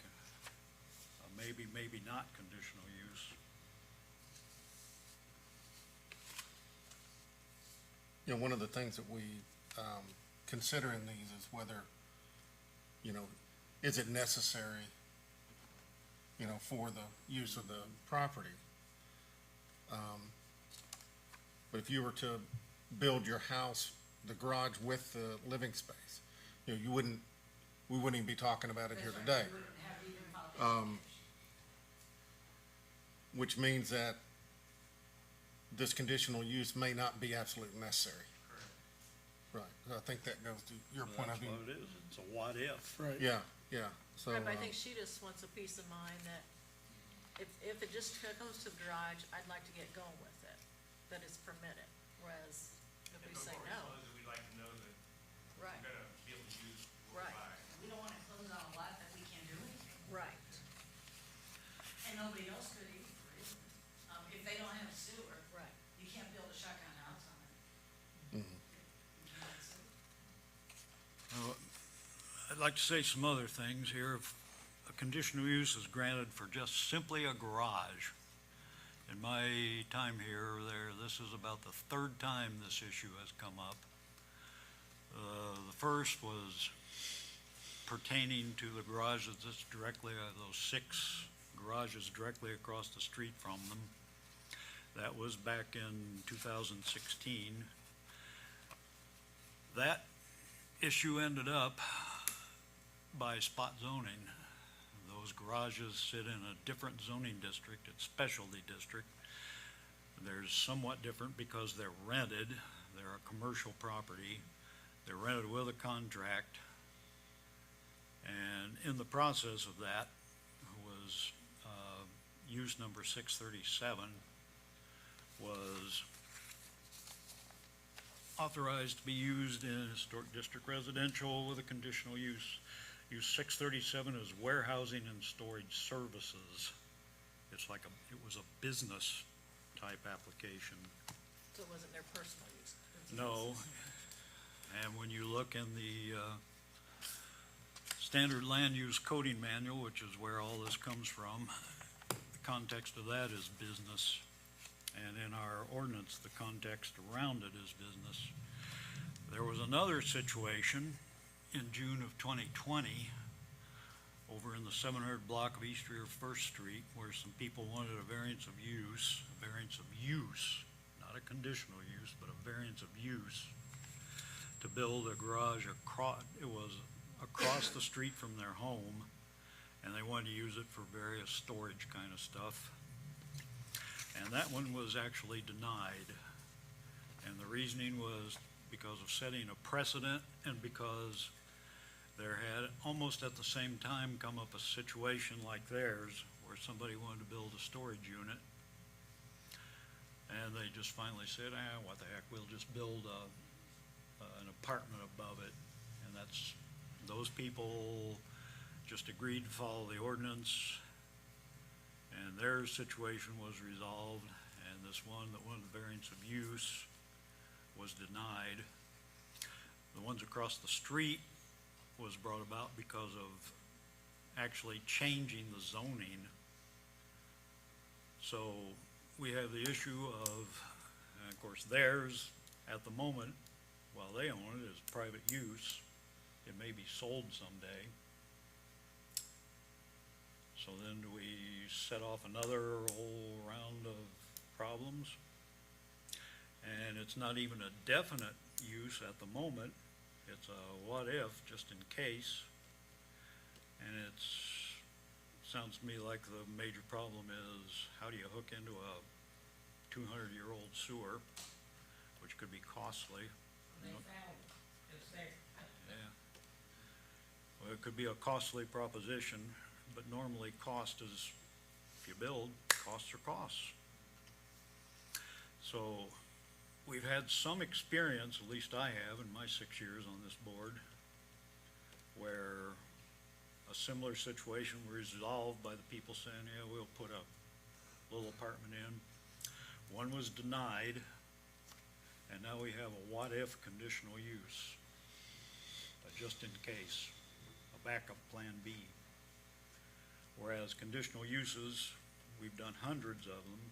maybe, maybe not conditional use. You know, one of the things that we, consider in these is whether, you know, is it necessary, you know, for the use of the property? But if you were to build your house, the garage with the living space, you know, we wouldn't even be talking about it here today. Which means that this conditional use may not be absolutely necessary. Right, I think that goes to your point of That's view. what it is, it's a what if. Right. Yeah, yeah, so, Right, but I think she just wants a peace of mind that if it just comes to the garage, I'd like to get going with it, that it's permitted, whereas if we say no. We'd like to know that Right, we're gonna be able to use what Right. we're buying. We don't wanna close on a lot that we can't do anything, right. and nobody else could either. If they don't have sewer, Right. you can't build a shotgun house on it. I'd like to say some other things here. If a conditional use is granted for just simply a garage, in my time here, this is about the third time this issue has come up. The first was pertaining to the garages that's directly, those 6 garages directly across the street from them. That was back in 2016. That issue ended up by spot zoning. Those garages sit in a different zoning district, it's specialty district. They're somewhat different because they're rented, they're a commercial property, they're rented with a contract. And in the process of that was, use number 637 was authorized to be used in historic district residential with a conditional use. Use 637 is warehousing and storage services. It's like it was a business type application. So it wasn't their personal use? No, and when you look in the standard land use coding manual, which is where all this comes from, the context of that is business. And in our ordinance, the context around it is business. There was another situation in June of 2020 over in the 700 block of East Rear First Street where some people wanted a variance of use, not a conditional use, but a variance of use to build a garage across the street from their home, and they wanted to use it for various storage kind of stuff. And that one was actually denied. And the reasoning was because of setting a precedent and because there had almost at the same time come up a situation like theirs where somebody wanted to build a storage unit. And they just finally said, what the heck, we'll just build an apartment above it. And those people just agreed to follow the ordinance, and their situation was resolved, and this one that wanted the variance of use was denied. The ones across the street was brought about because of actually changing the zoning. So we have the issue of, and of course theirs at the moment, while they own it, is private use. It may be sold someday. So then do we set off another whole round of problems? And it's not even a definite use at the moment. It's a what if, just in case. And sounds to me like the major problem is how do you hook into a 200-year-old sewer, which could be costly. They found it's there. Yeah. Well, it could be a costly proposition, but normally cost is, if you build, costs are costs. So we've had some experience, at least I have in my 6 years on this board, where a similar situation was resolved by the people saying, yeah, we'll put a little apartment in. One was denied, and now we have a what-if conditional use, just in case, a backup plan B. Whereas conditional uses, we've done hundreds of them,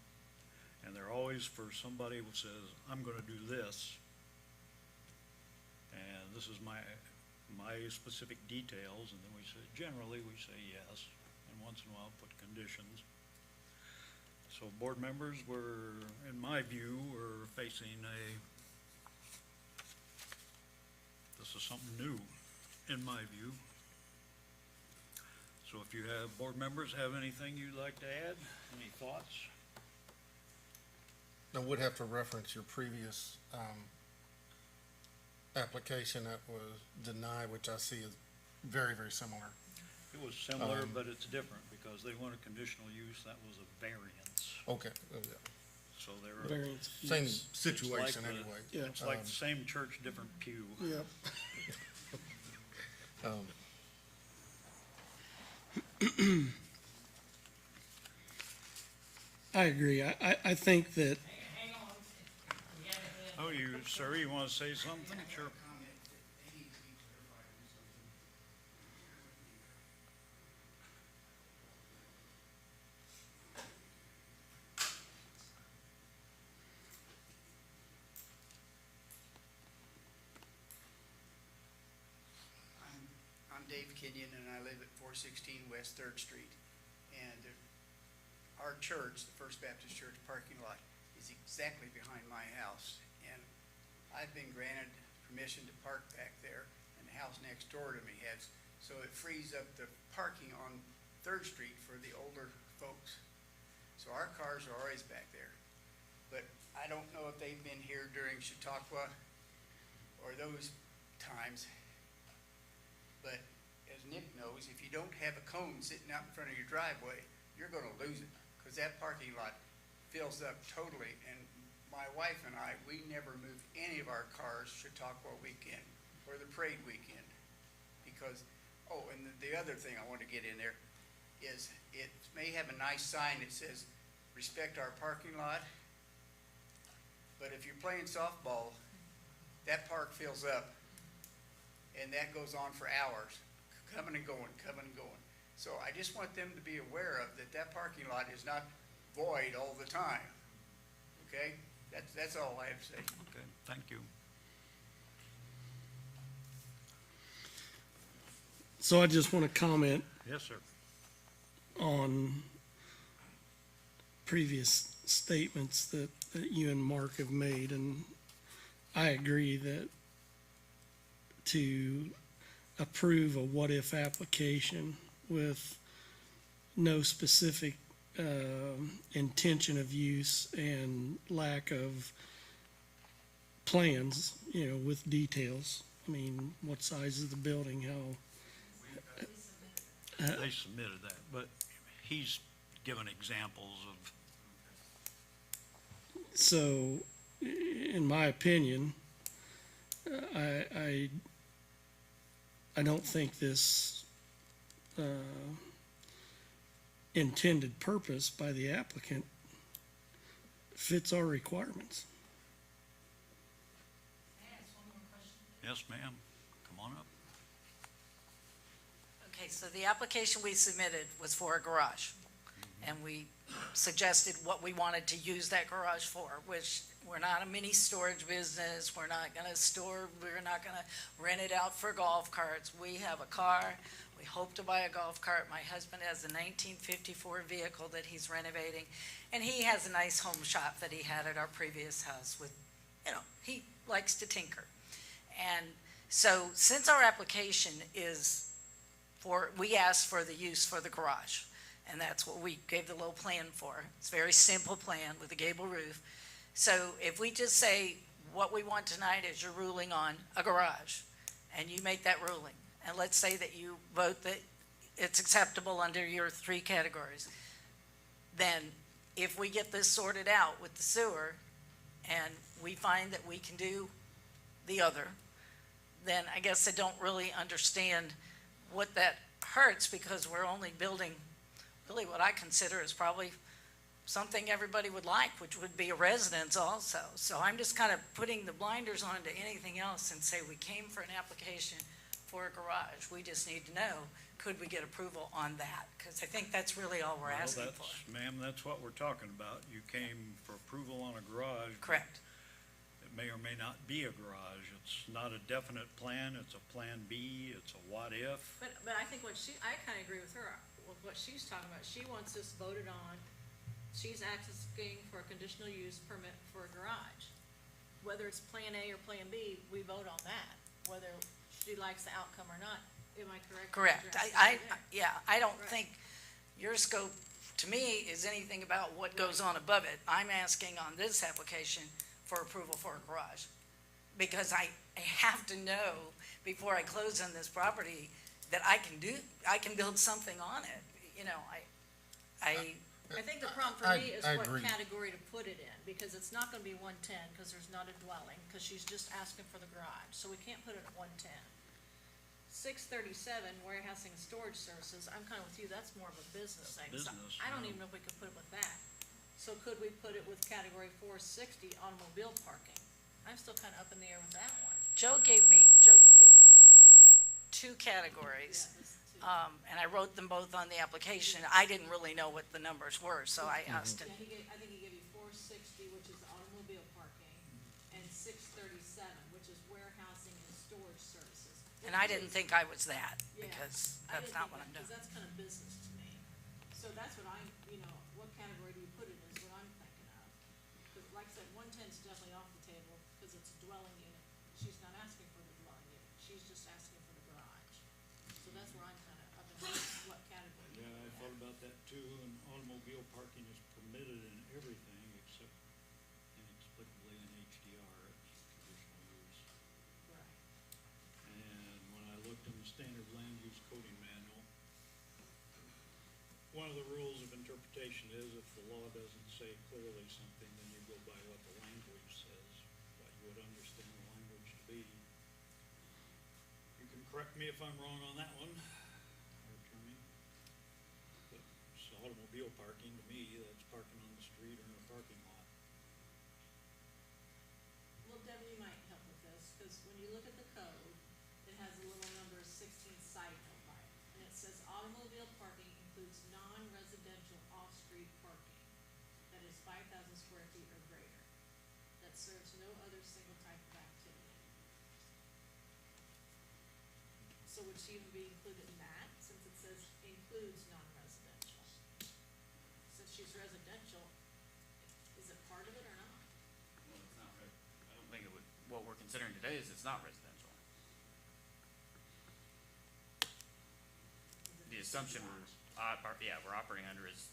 and they're always for somebody who says, I'm gonna do this. And this is my specific details, and then we say, generally, we say yes, and once in a while put conditions. So board members, in my view, we're facing this is something new, in my view. So if you have, board members have anything you'd like to add, any thoughts? I would have to reference your previous, application that was denied, which I see is very, very similar. It was similar, but it's different, because they wanted conditional use, that was a variance. Okay, So they're, Variance. same use. situation the- anyway. Yeah. it's like the same church, different pew. Yep. I agree. I think that, Oh, sir, you wanna say something? Sure. I'm Dave Kenyon, and I live at 416 West Third Street. And our church, the First Baptist Church parking lot, is exactly behind my house. And I've been granted permission to park back there, and the house next door to me has. So it frees up the parking on Third Street for the older folks. So our cars are always back there. But I don't know if they've been here during Chautauqua or those times. But as Nick knows, if you don't have a cone sitting out in front of your driveway, you're gonna lose it, because that parking lot fills up totally. And my wife and I, we never moved any of our cars Chautauqua weekend or the parade weekend. Because, and the other thing I want to get in there is it may have a nice sign that says, respect our parking lot. But if you're playing softball, that park fills up. And that goes on for hours, coming and going, coming and going. So I just want them to be aware of that parking lot is not void all the time, okay? That's all I have to say. Okay, thank you. so I just want to comment Yes, sir. on previous statements that you and Mark have made, and I agree that to approve a what-if application with no specific intention of use and lack of plans, with details. I mean, what size is the building, how, They submitted that, but he's given examples of, so, in my opinion, I don't think this intended purpose by the applicant fits our requirements. yes, ma'am, come on up. Okay, so the application we submitted was for a garage. And we suggested what we wanted to use that garage for, which we're not a mini storage business. We're not gonna rent it out for golf carts. We have a car. We hope to buy a golf cart. My husband has a 1954 vehicle that he's renovating. And he has a nice home shop that he had at our previous house with, he likes to tinker. And so since our application is we asked for the use for the garage. And that's what we gave the low plan for. It's a very simple plan with a gable roof. So if we just say what we want tonight is you're ruling on a garage, and you make that ruling, and let's say that you vote that it's acceptable under your 3 categories, then if we get this sorted out with the sewer, and we find that we can do the other, then I guess I don't really understand what that hurts, because we're only building really what I consider is probably something everybody would like, which would be a residence also. So I'm just kind of putting the blinders on to anything else and say we came for an application for a garage. We just need to know, could we get approval on that? Because I think that's really all we're Well, asking for. Ma'am, that's what we're talking about. You came for approval on a garage. Correct. It may or may not be a garage. It's not a definite plan. It's a plan B. It's a what if. But I think I kinda agree with her, with what she's talking about. She wants this voted on. She's asking for a conditional use permit for a garage. Whether it's plan A or plan B, we vote on that, whether she likes the outcome or not. Am I correct? Correct. I don't Right. think your scope, to me, is anything about what goes on above it. I'm asking on this application for approval for a garage. Because I have to know before I close on this property that I can build something on it. You know, I think the problem for me is I what agree. category to put it in, because it's not gonna be 110, because there's not a dwelling, because she's just asking for the garage, so we can't put it at 110. 637, warehousing and storage services, I'm kinda with you, that's more of a business thing. So Business, I don't yeah. even know if we could put it with that. So could we put it with category 460, automobile parking? I'm still kinda up in the air with that one. Joe, you gave me two categories. Yeah, this too. And I wrote them both on the application. I didn't really know what the numbers were, so I asked him. Yeah, I think he gave you 460, which is automobile parking, and 637, which is warehousing and storage services. And I didn't think I was that, Yeah, because I that's didn't not think what I'm that, 'cause doing. that's kind of business to me. So that's what I'm, what category do you put it in is what I'm thinking of. Because like I said, 110's definitely off the table, because it's a dwelling unit. She's not asking for the dwelling unit, she's just asking for the garage. So that's where I'm kind of up in what category. you Yeah, put I it thought at. about that too, and automobile parking is permitted in everything except inexplicably in HDR, it's conditional use. Right. And when I looked in the standard land use coding manual, one of the rules of interpretation is if the law doesn't say clearly something, then you go by what the language says, what you would understand the language to be. You can correct me if I'm wrong on that one, our attorney. But it's automobile parking, to me, that's parking on the street or in a parking lot. Well, Debbie, you might help with this, because when you look at the code, it has a little number 16 side note by it. And it says automobile parking includes non-residential off-street parking that is 5,000 square feet or greater, that serves no other single type of activity. So would she even be included in that, since it says includes non-residential? Since she's residential, is it part of it or not? Well, it's not, I don't think it would, what we're considering today is it's not residential. Is it The just assumption garage? we're operating under is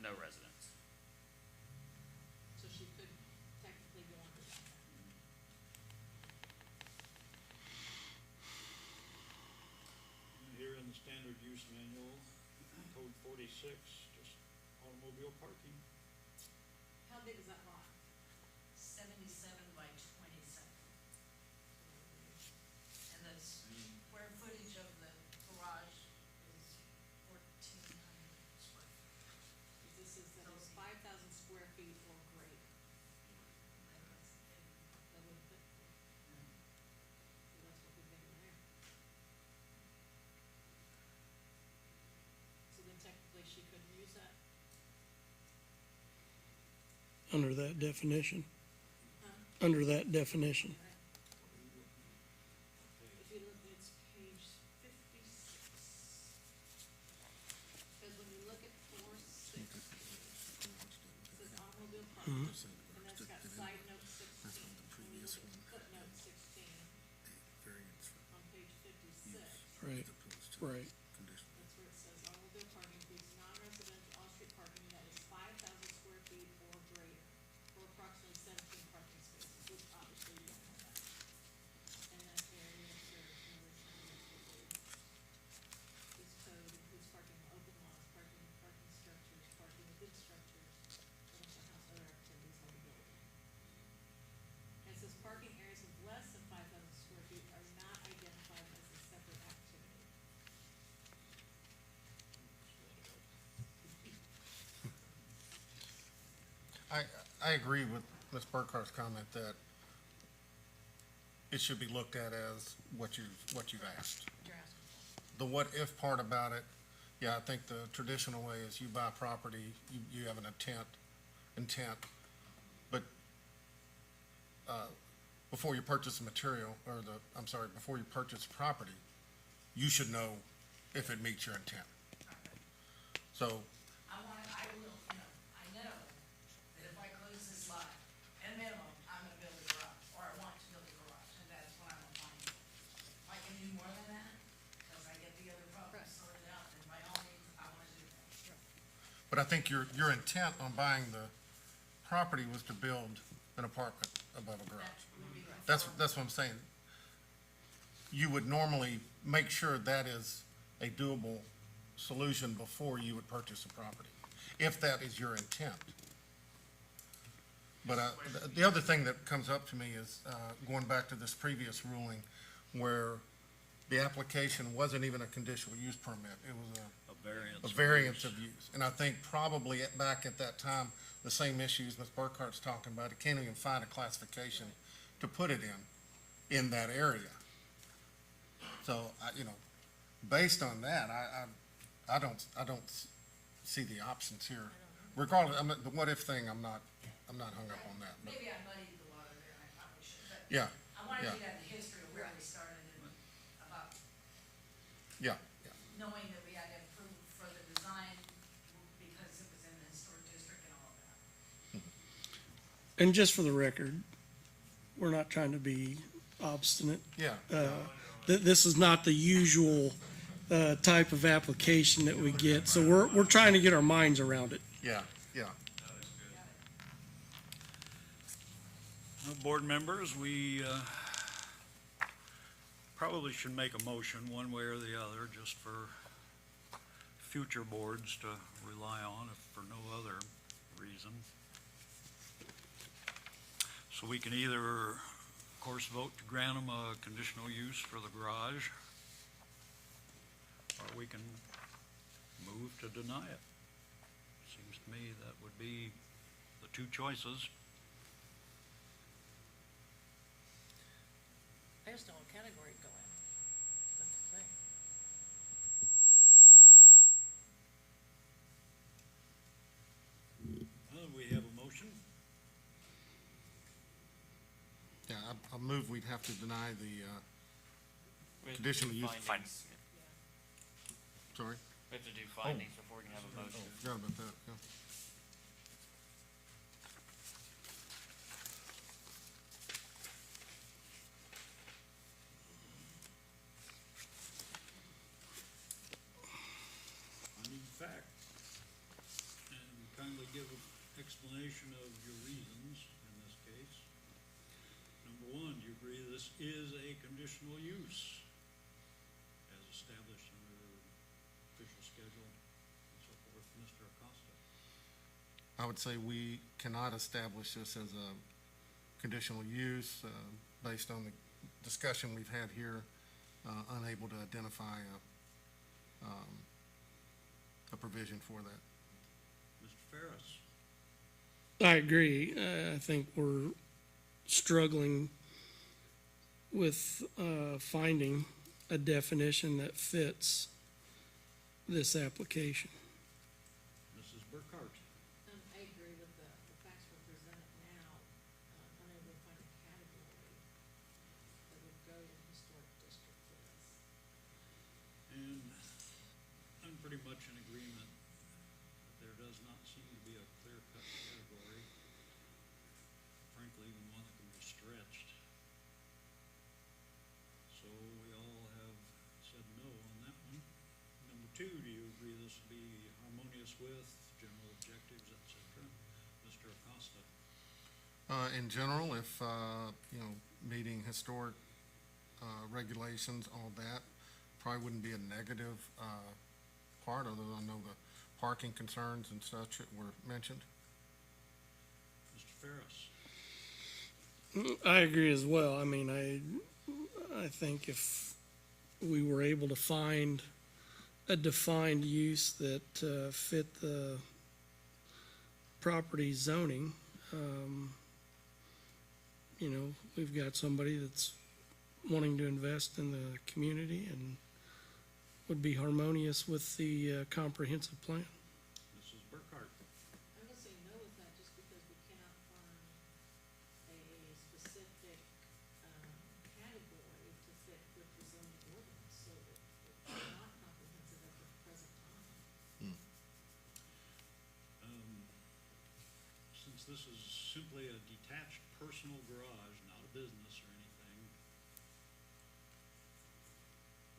no residence. So she could technically go under that then. Here in the standard use manual, code 46, just automobile parking. How big is that lot? 77 by 27. And the square footage of the garage is 1,400 square feet. This is, that is 5,000 square feet or greater. That would fit. So that's what we think in there. So then technically she couldn't use that? Under that definition. Huh? Under that definition. If you look, it's page 56. Because when you look at 460, it says automobile parking, and that's got side note 16. When you look at footnote 16 on page 56, Right, right. that's where it says automobile parking includes non-residential off-street parking that is 5,000 square feet or greater, or approximately 17 parking spaces, which obviously you don't have that. And then area serves no residential. This code includes parking in open lots, parking in parking structures, parking within structures, residential house, other activities of the building. And it says parking areas of less than 5,000 square feet are not identified as a separate activity. I agree with Ms. Burkhart's comment that it should be looked at as what you've asked. You're asking for. The what-if part about it, yeah, I think the traditional way is you buy property, you have an intent, but, before you purchase the material, before you purchase property, you should know if it meets your intent. So, I know that if I close this lot, at minimum, I'm gonna build a garage, or I want to build a garage, and that's what I'm applying for. If I can do more than that, because I get the other problems sorted out, then by all means, I wanna do that. but I think your intent on buying the property was to build an apartment above a garage. That's what I'm saying. You would normally make sure that is a doable solution before you would purchase a property, if that is your intent. But the other thing that comes up to me is, going back to this previous ruling, where the application wasn't even a conditional use permit, it was a variance of use. And I think probably back at that time, the same issues Ms. Burkhart's talking about, it can't even find a classification to put it in that area. So, based on that, I don't see the options here. Regardless, the what-if thing, I'm not hung up on that. But Maybe I muddied the water there, and I probably should, but yeah, I wanted yeah. to get the history of where we started and about yeah. knowing that we had to approve for the design because it was in the historic district and all of that. And just for the record, we're not trying to be obstinate. Yeah. This is not the usual, type of application that we get, so we're trying to get our minds around it. Yeah. Well, board members, we probably should make a motion one way or the other, just for future boards to rely on, if for no other reason. So we can either, of course, vote to grant them a conditional use for the garage, or we can move to deny it. Seems to me that would be the two choices. I just don't know what category to go in. That's the thing. We have a motion. Yeah, I move we'd have to deny the, We have to Conditional do use. findings. sorry, We have to do findings before we can have a motion. forgot about that, yeah. Finding fact, and kindly give an explanation of your reasons in this case. Number one, do you agree this is a conditional use as established under official schedule and so forth, Mr. Acosta? I would say we cannot establish this as a conditional use, based on the discussion we've had here, unable to identify a provision for that. Mr. Ferris? I agree. I think we're struggling with, finding a definition that fits this application. Mrs. Burkhart? I agree with the facts we're presented now, unable to find a category that would go to historic district for this. And I'm pretty much in agreement that there does not seem to be a clear-cut category, frankly, even one that can be stretched. So we all have said no on that one. Number two, do you agree this will be harmonious with general objectives, et cetera? Mr. Acosta? In general, if, meeting historic, regulations, all that, probably wouldn't be a negative, part, although I know the parking concerns and such that were mentioned. Mr. Ferris? I agree as well. I mean, I think if we were able to find a defined use that, fit the property zoning, we've got somebody that's wanting to invest in the community and would be harmonious with the comprehensive plan. Mrs. Burkhart. I'm gonna say no with that, just because we cannot find a specific, category to fit with the zoning ordinance, so it's not comprehensive at the present time. Since this is simply a detached personal garage, not a business or anything,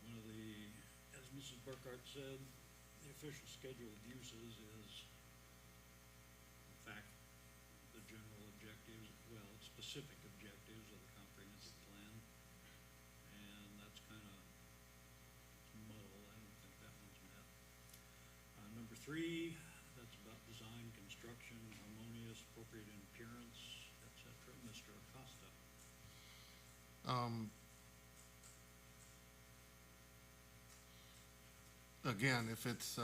one of the, as Mrs. Burkhart said, the official schedule of uses is, in fact, the general objectives, well, specific objectives of the comprehensive plan. And that's kind of muddled. I don't think that one's met. Number 3, that's about design, construction, harmonious, appropriate in appearance, et cetera. Mr. Acosta. Again, if it's,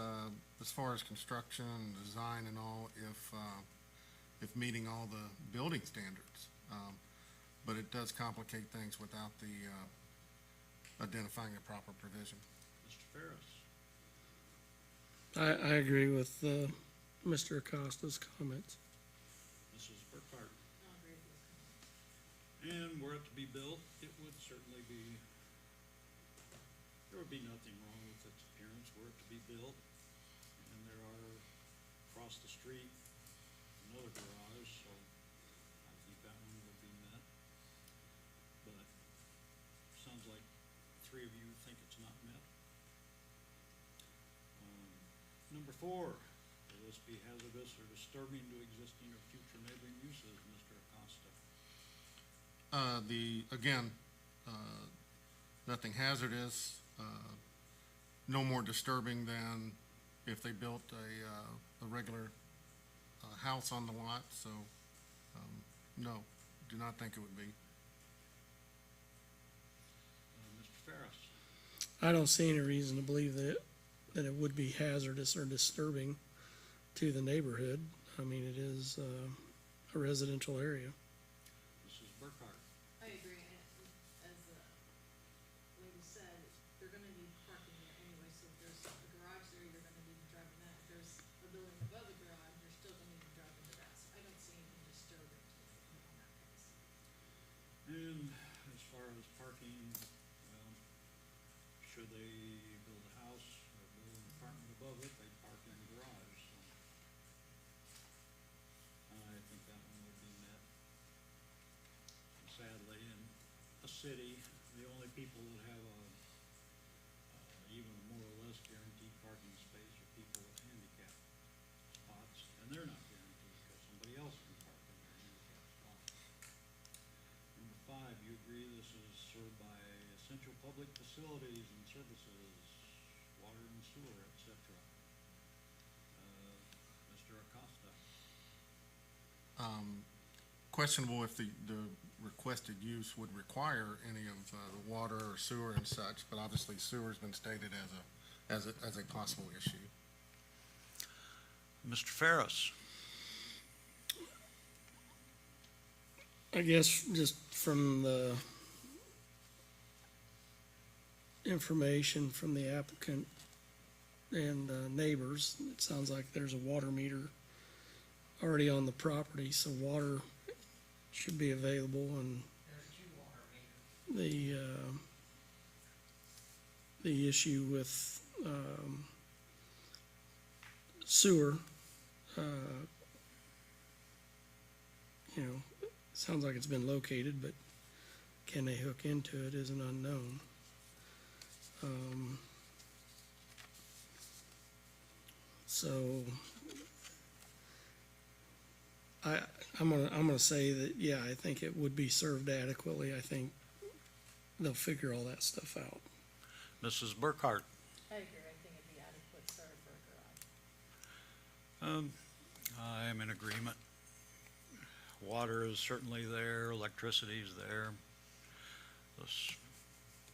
as far as construction, design and all, if meeting all the building standards, but it does complicate things without the, identifying a proper provision. Mr. Ferris. I agree with Mr. Acosta's comments. Mrs. Burkhart. I'll agree with this. And were it to be built, it would certainly be, there would be nothing wrong with its appearance were it to be built. And there are, across the street, another garage, so I think that one would be met. But sounds like 3 of you think it's not met. Number 4, will this be hazardous or disturbing to existing or future neighboring uses, Mr. Acosta? Nothing hazardous, no more disturbing than if they built a regular, house on the lot, so, no, do not think it would be. Mr. Ferris. I don't see any reason to believe that it would be hazardous or disturbing to the neighborhood. I mean, it is a residential area. Mrs. Burkhart. I agree, and as the lady said, they're gonna need parking there anyway, so if there's a garage there, you're gonna need to drive in that. If there's a building above the garage, you're still gonna need to drive into that, so I don't see anything disturbing to it in that case. And as far as parking, well, should they build a house or build an apartment above it, they park in the garage, so. I think that one would be met. Sadly, in a city, the only people that have even a more or less guaranteed parking space are people with handicap spots, and they're not guaranteed because somebody else can park in their handicap spot. Number 5, you agree this is served by essential public facilities and services, water and sewer, et cetera. Mr. Acosta. Questionable if the requested use would require any of the water or sewer and such, but obviously sewer's been stated as a possible issue. Mr. Ferris. I guess just from the information from the applicant and neighbors, it sounds like there's a water meter already on the property, so water should be available, and There's 2 water meters. the issue with sewer, sounds like it's been located, but can they hook into it is an unknown. So I'm gonna say that, yeah, I think it would be served adequately. I think they'll figure all that stuff out. Mrs. Burkhart. I agree, I think it'd be adequate, sorry, for a garage. I'm in agreement. Water is certainly there, electricity is there.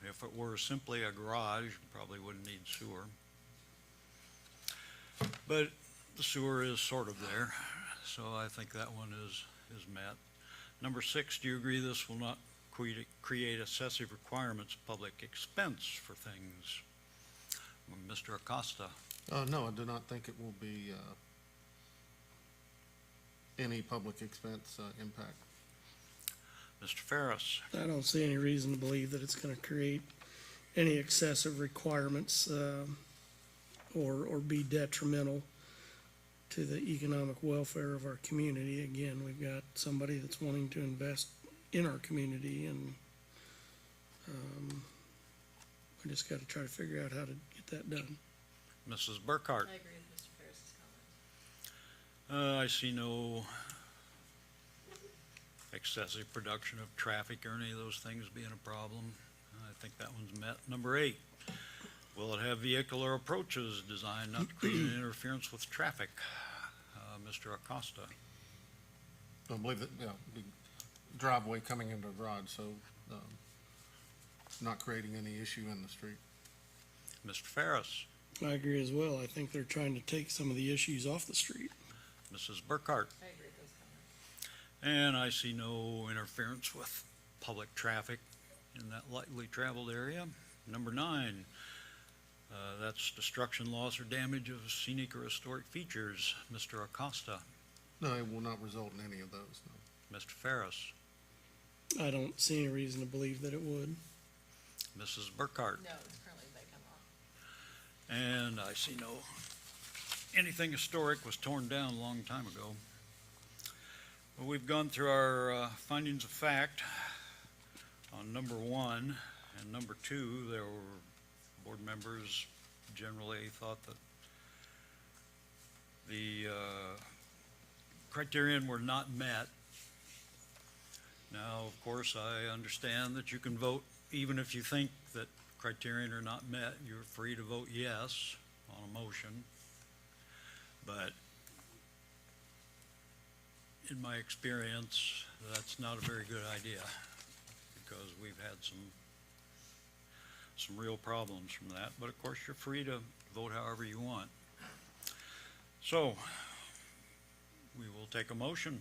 If it were simply a garage, you probably wouldn't need sewer. But the sewer is sort of there, so I think that one is met. Number 6, do you agree this will not create excessive requirements of public expense for things. Mr. Acosta? No, I do not think it will be, any public expense, impact. Mr. Ferris? I don't see any reason to believe that it's gonna create any excessive requirements, or be detrimental to the economic welfare of our community. Again, we've got somebody that's wanting to invest in our community, and, we just gotta try to figure out how to get that done. Mrs. Burkhart? I agree with Mr. Ferris's comment. I see no excessive production of traffic or any of those things being a problem. I think that one's met. Number 8, will it have vehicular approaches designed not to create an interference with traffic? Mr. Acosta? I believe that, the driveway coming into the garage, so, not creating any issue in the street. Mr. Ferris? I agree as well. I think they're trying to take some of the issues off the street. Mrs. Burkhart? I agree with those comments. And I see no interference with public traffic in that lightly traveled area. Number 9, that's destruction, loss, or damage of scenic or historic features. Mr. Acosta? No, it will not result in any of those, no. Mr. Ferris? I don't see any reason to believe that it would. Mrs. Burkhart? No, it's currently vacant lot. And I see no, anything historic was torn down a long time ago. Well, we've gone through our findings of fact on number 1 and number 2. There were board members generally thought that the criterion were not met. Now, of course, I understand that you can vote even if you think that criterion are not met. You're free to vote yes on a motion. But in my experience, that's not a very good idea, because we've had some real problems from that. But of course, you're free to vote however you want. So, we will take a motion.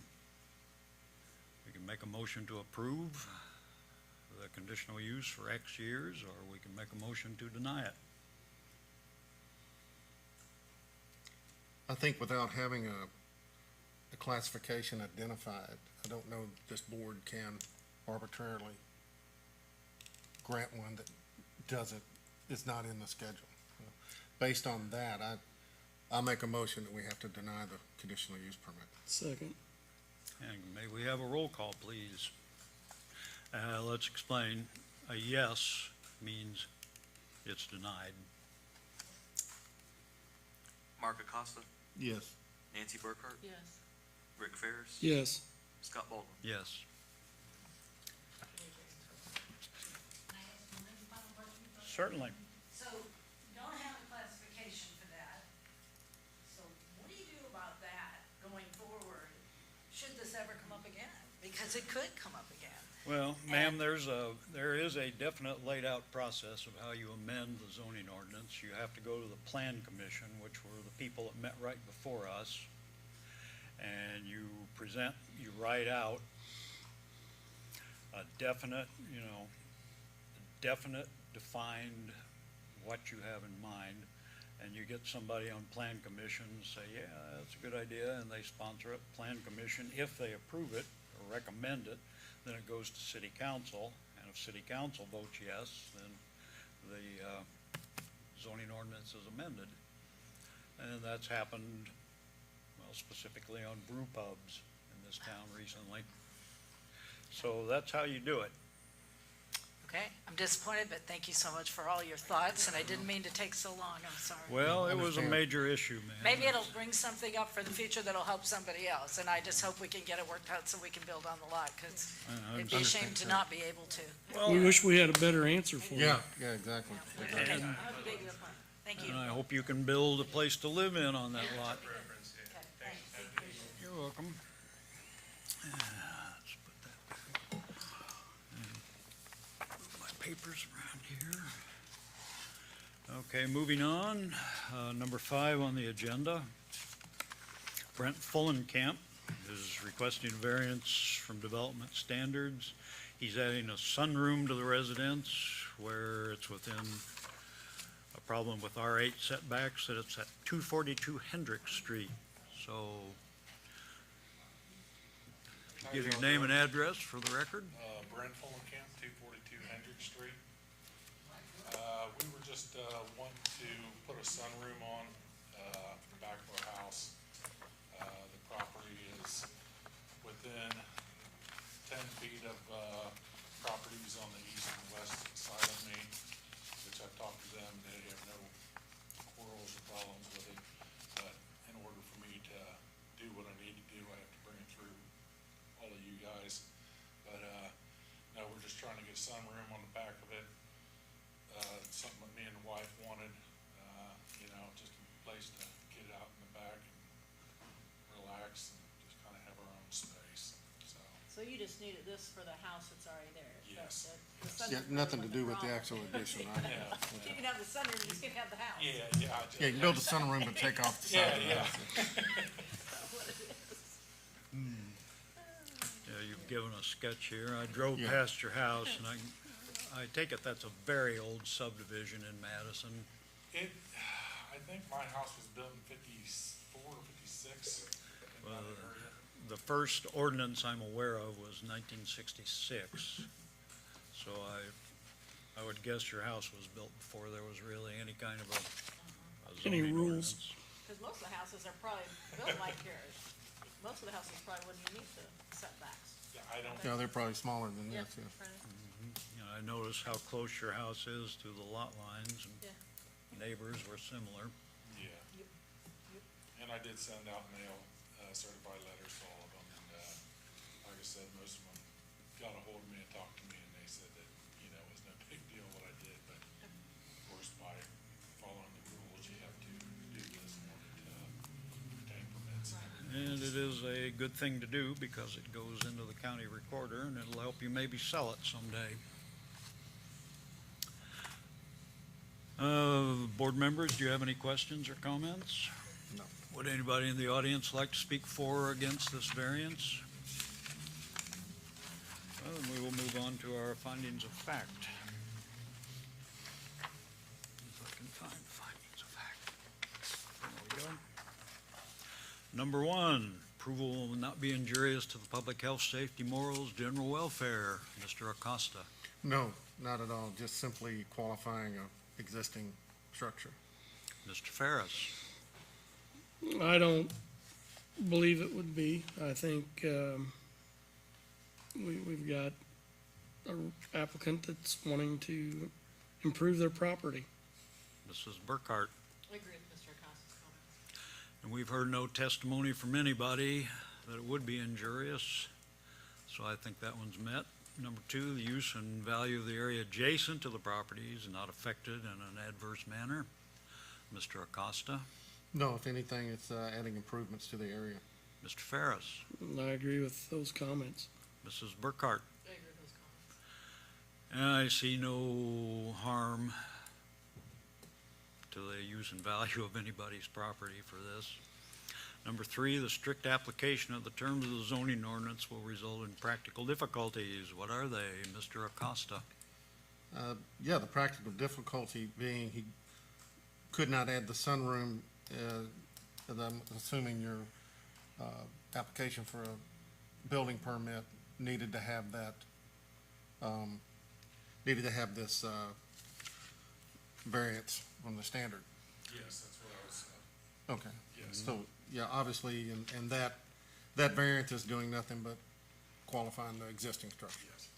We can make a motion to approve the conditional use for X years, or we can make a motion to deny it. I think without having a classification identified, I don't know this board can arbitrarily grant one that is not in the schedule. Based on that, I'll make a motion that we have to deny the conditional use permit. Second. And may we have a roll call, please? Let's explain. A yes means it's denied. Mark Acosta, Yes. Nancy Burkhart, Yes. Rick Ferris, Yes. Scott Baldwin. Yes. Certainly. So, you don't have a classification for that. So what do you do about that going forward, should this ever come up again? Because it could come up again. Well, ma'am, there is a definite laid out process of how you amend the zoning ordinance. You have to go to the plan commission, which were the people that met right before us. And you write out a definite, defined what you have in mind. And you get somebody on plan commission and say, yeah, that's a good idea, and they sponsor it. Plan commission, if they approve it or recommend it, then it goes to city council, and if city council votes yes, then the zoning ordinance is amended. And that's happened, well, specifically on brew pubs in this town recently. So that's how you do it. Okay, I'm disappointed, but thank you so much for all your thoughts, and I didn't mean to take so long, I'm sorry. Well, it was a major issue, man. Maybe it'll bring something up for the future that'll help somebody else, and I just hope we can get it worked out so we can build on the lot, because it'd be a shame to not be able to. We wish we had a better answer for you. Yeah, exactly. Okay, I'll have a big look on it. Thank you. And I hope you can build a place to live in on that lot. Okay, thanks. You're welcome. Let's put that back. And move my papers around here. Okay, moving on. Number 5 on the agenda. Brent Fullenkamp is requesting a variance from development standards. He's adding a sunroom to the residence where it's within a problem with R8 setbacks, that it's at 242 Hendrick Street. So, give your name and address for the record. Brent Fulenkamp, 242 Hendrick Street. We were just wanting to put a sunroom on the back of our house. The property is within 10 feet of properties on the east and west side of me, which I've talked to them. They have no quarrels or problems with it. But in order for me to do what I need to do, I have to bring it through all of you guys. But no, we're just trying to get a sunroom on the back of it. Something that me and the wife wanted, just a place to get out in the back and relax and just kind of have our own space, so. So you just needed this for the house that's already there? Yes. The sunroom Yeah, really nothing to wasn't do a with the problem. actual addition, right? Yeah, You can have the sunroom, you just can't have the house. yeah. Yeah, you build the sunroom but take off the side of the Yeah, house. That's what it is. Yeah, you've given a sketch here. I drove Yeah. past your house, and I take it that's a very old subdivision in Madison. I think my house was built in 54 or 56 in that area. The first ordinance I'm aware of was 1966. So I would guess your house was built before there was really any kind of a Any zoning rules? ordinance. Because most of the houses are probably built like yours. Most of the houses probably wouldn't even meet the setbacks. Yeah, I don't, Yeah, they're probably smaller than Yeah, this, yeah. right. I noticed how close your house is to the lot lines, and Yeah. neighbors were similar. yeah. Yep. Yep. And I did send out mail, certified letters to all of them, and, like I said, most of them got a hold of me and talked to me, and they said that, it was no big deal what I did, but of course, by following the rules, you have to do this in order to obtain permits. And it is a good thing to do because it goes into the county recorder and it'll help you maybe sell it someday. Board members, do you have any questions or comments? No. Would anybody in the audience like to speak for or against this variance? Well, then we will move on to our findings of fact. If I can find findings of fact. There we go. Number one, approval will not be injurious to the public health, safety, morals, general welfare. Mr. Acosta. No, not at all, just simply qualifying a existing structure. Mr. Ferris. I don't believe it would be. I think, we've got an applicant that's wanting to improve their property. Mrs. Burkhart. I agree with Mr. Acosta's comments. And we've heard no testimony from anybody that it would be injurious, so I think that one's met. Number two, the use and value of the area adjacent to the property is not affected in an adverse manner. Mr. Acosta. No, if anything, it's adding improvements to the area. Mr. Ferris. And I agree with those comments. Mrs. Burkhart. I agree with those comments. And I see no harm to the use and value of anybody's property for this. Number three, the strict application of the terms of the zoning ordinance will result in practical difficulties. What are they, Mr. Acosta? Yeah, the practical difficulty being he could not add the sunroom, and I'm assuming your application for a building permit needed to have that, this variance from the standard. Yes, that's what I was, Okay. yes. So, yeah, obviously, and that variance is doing nothing but qualifying the existing structure. Yes.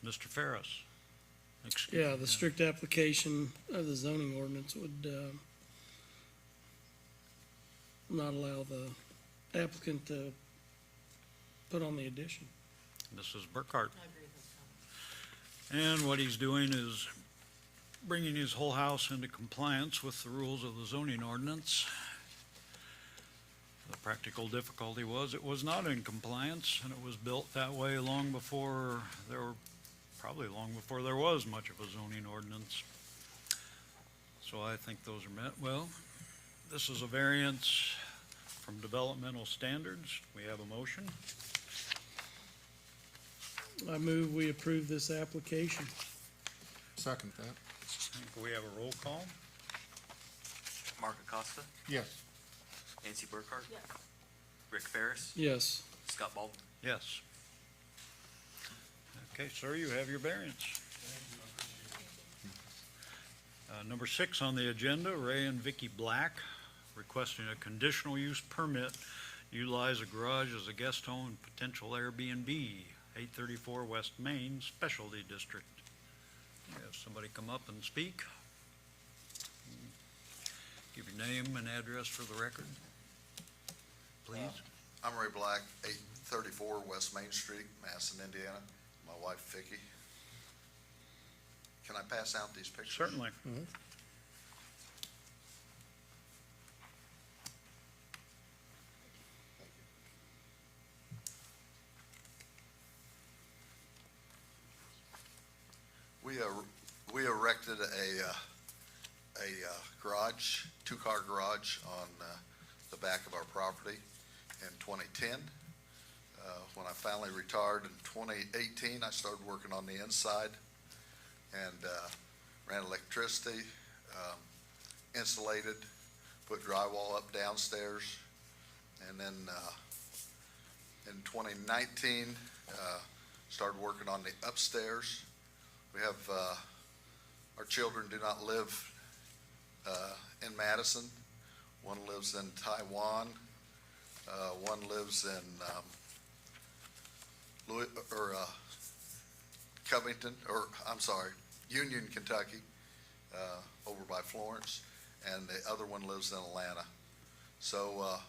Mr. Ferris? Excuse Yeah, me. the strict application of the zoning ordinance would, not allow the applicant to put on the addition. Mrs. Burkhart? I agree with those comments. And what he's doing is bringing his whole house into compliance with the rules of the zoning ordinance. The practical difficulty was it was not in compliance, and it was built that way long before probably long before there was much of a zoning ordinance. So I think those are met. Well, this is a variance from developmental standards. We have a motion. I move we approve this application. Second that. Can we have a roll call? Mark Acosta, Yes. Nancy Burkhart, Yes. Rick Ferris, Yes. Scott Baldwin. Yes. Okay, sir, you have your variance. Number 6 on the agenda, Ray and Vicky Black requesting a conditional use permit, utilize a garage as a guest home and potential Airbnb, 834 West Main Specialty District. Have somebody come up and speak. Give your name and address for the record, please. I'm Ray Black, 834 West Main Street, Madison, Indiana. My wife Vicki. Can I pass out these pictures? Certainly. We erected a garage, two-car garage on the back of our property in 2010. When I finally retired in 2018, I started working on the inside and ran electricity, insulated, put drywall up downstairs, and then in 2019, started working on the upstairs. We have, our children do not live in Madison. One lives in Taiwan. One lives in Covington, or I'm sorry, Union, Kentucky, over by Florence, and the other one lives in Atlanta. So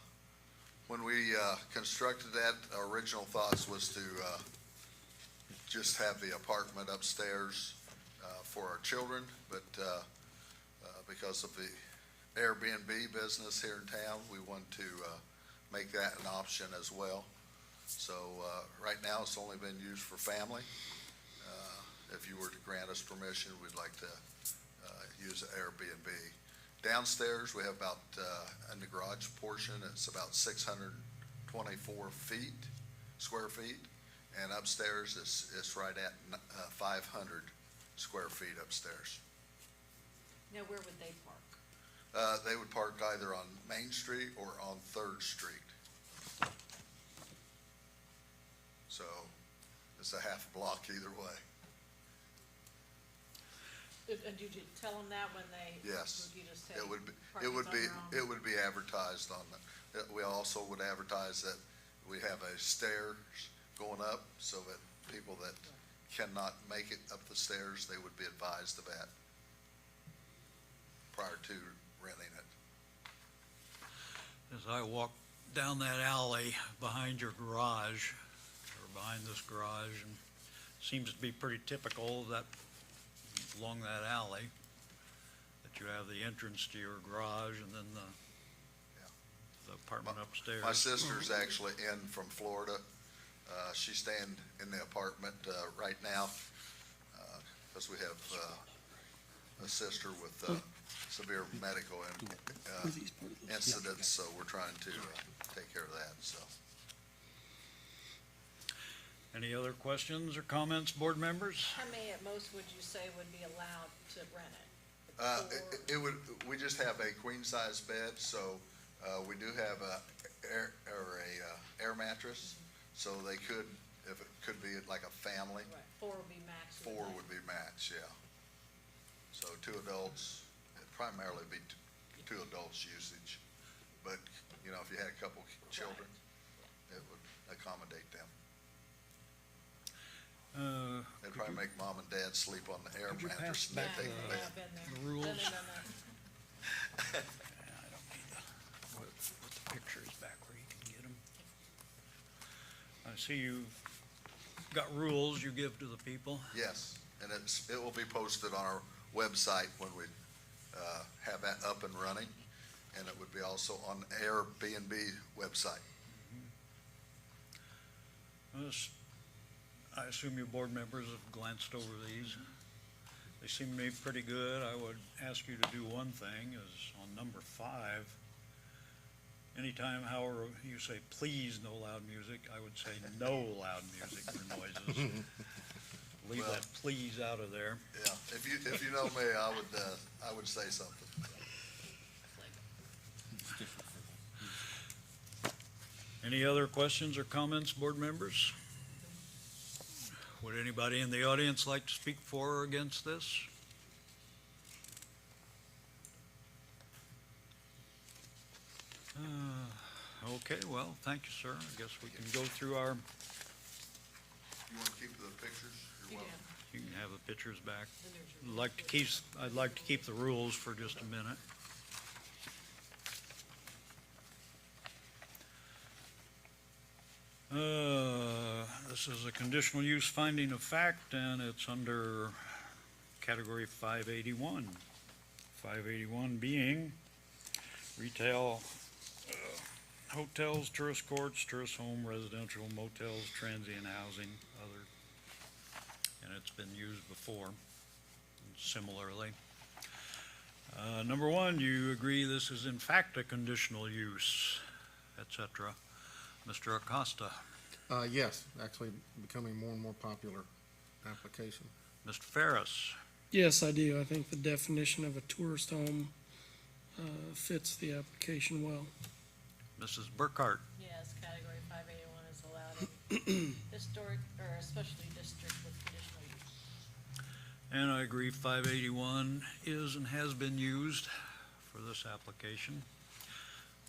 when we constructed that, our original thoughts was to just have the apartment upstairs for our children, but because of the Airbnb business here in town, we want to make that an option as well. So right now, it's only been used for family. If you were to grant us permission, we'd like to use Airbnb. Downstairs, we have about, in the garage portion, it's about 624 square feet. And upstairs, it's right at 500 square feet upstairs. Now, where would they park? They would park either on Main Street or on 3rd Street. So it's a half a block either way. And did you tell them that when they? Yes. Would you just say It would be, parking's on their own? it would be advertised on the, we also would advertise that we have a stairs going up so that people that cannot make it up the stairs, they would be advised of that prior to renting it. As I walk down that alley behind your garage, or behind this garage, and seems to be pretty typical that along that alley, that you have the entrance to your garage and then the apartment upstairs. My sister's actually in from Florida. She's staying in the apartment right now because we have a sister with severe medical incidents, so we're trying to take care of that. So, Any other questions or comments, board members? How many at most would you say would be allowed to rent it? it would. We just have a queen size bed, so we do have a air mattress, so they could, if it could be like a family. Right, 4 would be max. 4 would be max, yeah. So 2 adults, it'd primarily be 2 adults usage, but you know, if you had a couple children, it would accommodate them. They'd probably make mom and dad sleep on the air mattress and back they take the bed. I've been there. the rules? No. I don't need put the pictures back where you can get them. I see you've got rules you give to the people. Yes, and it will be posted on our website when we have that up and running, and it would be also on the Airbnb website. I assume you board members have glanced over these. They seem to me pretty good. I would ask you to do one thing, is on number 5, Anytime, however, you say, please, no loud music, I would say no loud music or noises. Leave that please out of there. Yeah, if you know me, I would say something. Any other questions or comments, board members? Would anybody in the audience like to speak for or against this? Okay, well, thank you, sir. I guess we can go through our, You want to keep the pictures? You're welcome. you can have the pictures back. I'd like to keep the rules for just a minute. This is a conditional use finding of fact, and it's under category 581. 581 being retail, hotels, tourist courts, tourist home, residential motels, transient housing, other, and it's been used before similarly. Number one, do you agree this is in fact a conditional use, et cetera? Mr. Acosta? Yes, actually becoming more and more popular application. Mr. Ferris? Yes, I do. I think the definition of a tourist home fits the application well. Mrs. Burkhart? Yes, category 581 is allowed in historic or especially district with conditional use. And I agree 581 is and has been used for this application.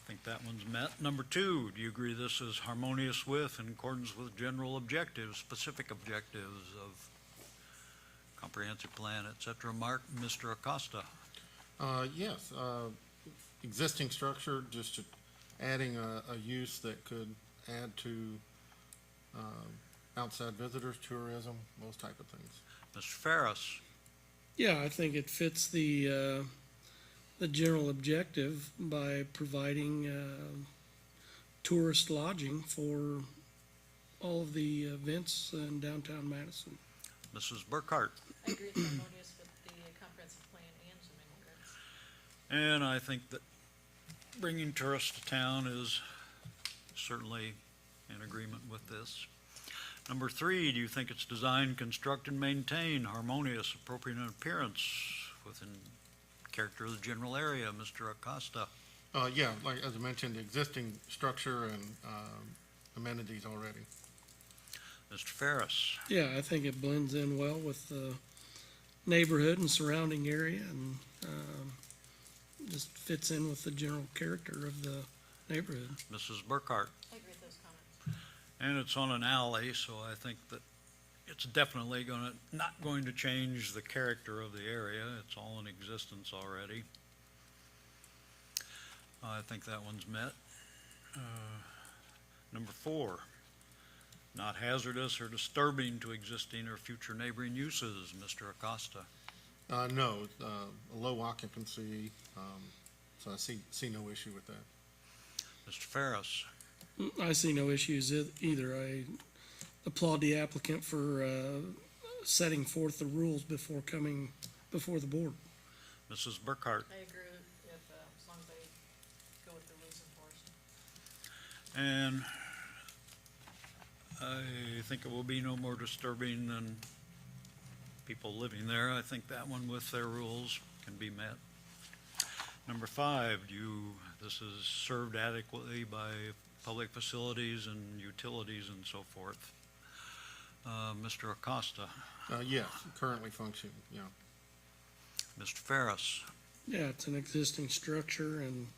I think that one's met. Number two, do you agree this is harmonious with, in accordance with general objectives, specific objectives of comprehensive plan, et cetera? Mr. Acosta? Yes, existing structure, just adding a use that could add to outside visitors, tourism, those type of things. Mr. Ferris? Yeah, I think it fits the general objective by providing tourist lodging for all of the events in downtown Madison. Mrs. Burkhart? I agree it's harmonious with the comprehensive plan and zoning ordinance. And I think that bringing tourists to town is certainly in agreement with this. Number three, do you think it's designed, construct, and maintain harmonious, appropriate in appearance within character of the general area? Mr. Acosta? Yeah, like as I mentioned, existing structure and amenities already. Mr. Ferris? Yeah, I think it blends in well with the neighborhood and surrounding area and just fits in with the general character of the neighborhood. Mrs. Burkhart? I agree with those comments. And it's on an alley, so I think that it's definitely not going to change the character of the area. It's all in existence already. I think that one's met. Number four, not hazardous or disturbing to existing or future neighboring uses. Mr. Acosta? No, a low occupancy, so I see no issue with that. Mr. Ferris? I see no issues either. I applaud the applicant for setting forth the rules before coming before the board. Mrs. Burkhart? I agree if, as long as they go with the rules enforced. And I think it will be no more disturbing than people living there. I think that one with their rules can be met. Number five, this is served adequately by public facilities and utilities and so forth. Mr. Acosta? Yes, currently functioning, yeah. Mr. Ferris? Yeah, it's an existing structure and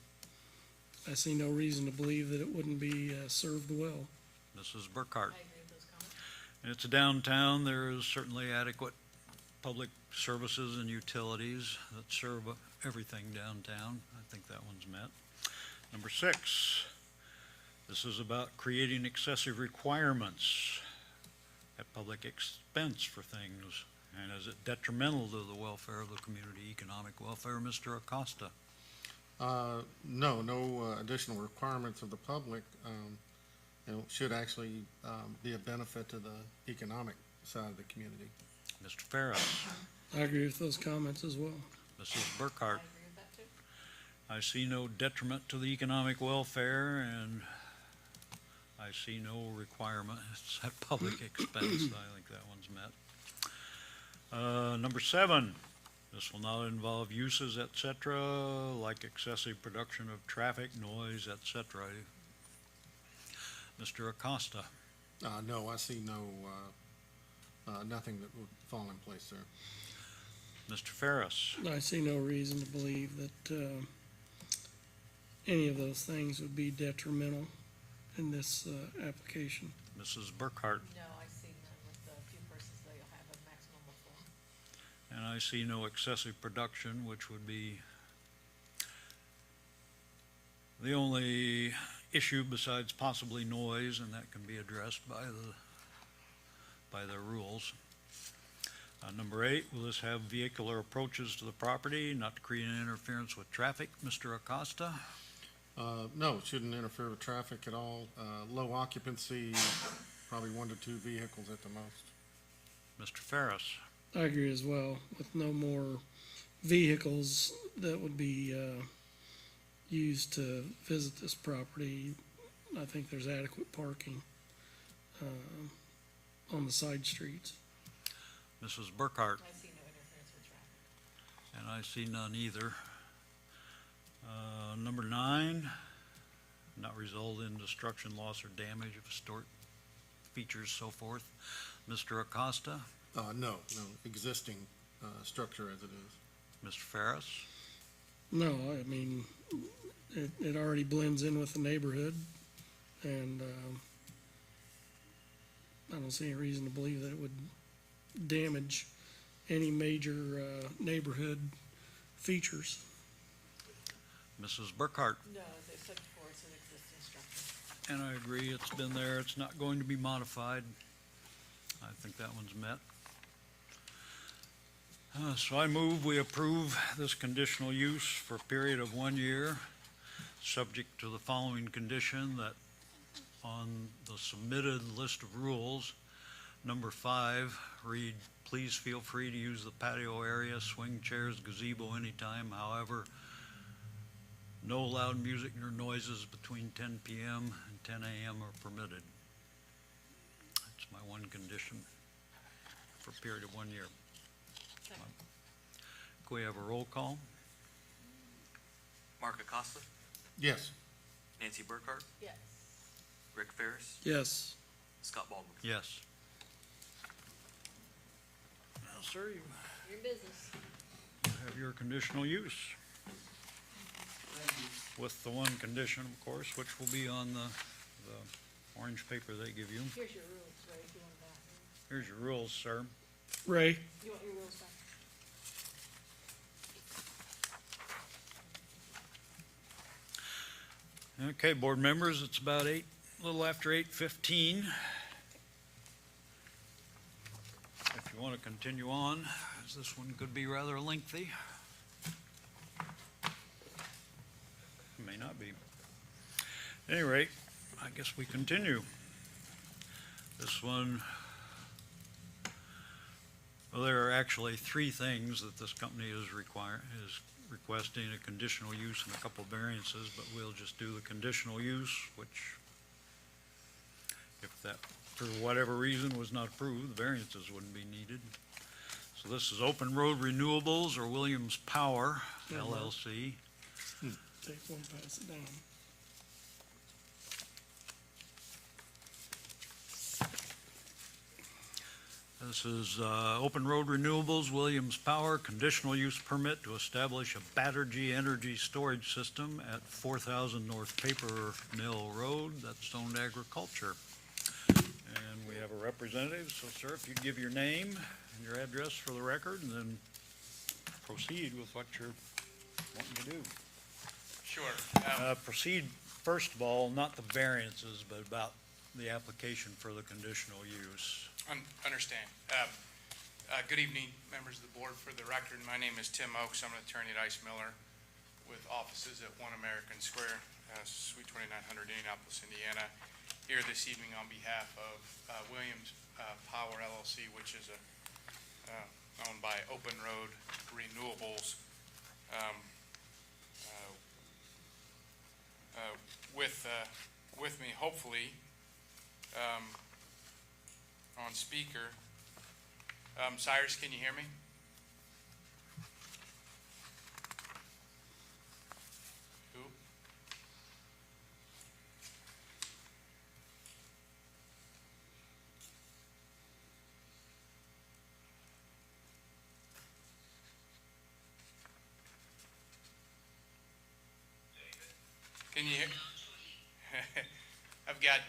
I see no reason to believe that it wouldn't be served well. Mrs. Burkhart? I agree with those comments. And it's a downtown. There is certainly adequate public services and utilities that serve everything downtown. I think that one's met. Number six, this is about creating excessive requirements at public expense for things. And is it detrimental to the welfare of the community, economic welfare? Mr. Acosta? No additional requirements of the public, should actually be a benefit to the economic side of the community. Mr. Ferris? I agree with those comments as well. Mrs. Burkhart? I agree with that too. I see no detriment to the economic welfare, and I see no requirement. It's at public expense. I think that one's met. Number 7, this will not involve uses, et cetera, like excessive production of traffic, noise, et cetera. Mr. Acosta. No, I see nothing that would fall in place there. Mr. Ferris. I see no reason to believe that, any of those things would be detrimental in this, application. Mrs. Burkhart. No, I see none with the few persons they'll have a maximum of 4. And I see no excessive production, which would be the only issue besides possibly noise, and that can be addressed by the rules. Number 8, will this have vehicular approaches to the property, not to create an interference with traffic? Mr. Acosta? No, it shouldn't interfere with traffic at all. Low occupancy, probably 1 to 2 vehicles at the most. Mr. Ferris? I agree as well, with no more vehicles that would be, used to visit this property. I think there's adequate parking, on the side streets. Mrs. Burkhart? I see no interference with traffic. And I see none either. Number 9, not result in destruction, loss, or damage of historic features, so forth. Mr. Acosta? No, existing, structure as it is. Mr. Ferris? No, I mean, it already blends in with the neighborhood, and, I don't see any reason to believe that it would damage any major, neighborhood features. Mrs. Burkhart? No, except for it's an existing structure. And I agree, it's been there, it's not going to be modified. I think that one's met. So I move we approve this conditional use for a period of 1 year, subject to the following condition, that on the submitted list of rules, number 5, read, please feel free to use the patio area, swing chairs, gazebo anytime. However, no loud music nor noises between 10 p.m. and 10 a.m. are permitted. That's my one condition for a period of 1 year. Second. Can we have a roll call? Mark Acosta, Yes. Nancy Burkhart, Yes. Rick Ferris, Yes. Scott Baldwin. Yes. Well, sir, you Your business. have your conditional use. With the one condition, of course, which will be on the orange paper they give you. Here's your rules, Ray, if you want that. Here's your rules, sir. Ray? You want your rules back? Okay, board members, it's about a little after 8:15. If you want to continue on, as this one could be rather lengthy. May not be. At any rate, I guess we continue. This one, well, there are actually 3 things that this company is requesting: a conditional use and a couple variances, but we'll just do the conditional use, which, if that, for whatever reason, was not approved, the variances wouldn't be needed. So this is Open Road Renewables, or Williams Power, LLC. Take one, pass it down. This is Open Road Renewables, Williams Power, conditional use permit to establish a battery energy storage system at 4,000 North Paper Mill Road. That's zoned agriculture. And we have a representative, so sir, if you'd give your name and your address for the record, and then proceed with what you're wanting to do. Sure. Proceed, first of all, not the variances, but about the application for the conditional use. Understand. Good evening, members of the board. For the record, my name is Tim Oakes. I'm an attorney at Ice Miller with offices at 1 American Square, Suite 2900, Indianapolis, Indiana. Here this evening on behalf of Williams Power LLC, which is owned by Open Road Renewables. with me, hopefully, on speaker. Cyrus, can you hear me? Who? Can you hear? I've got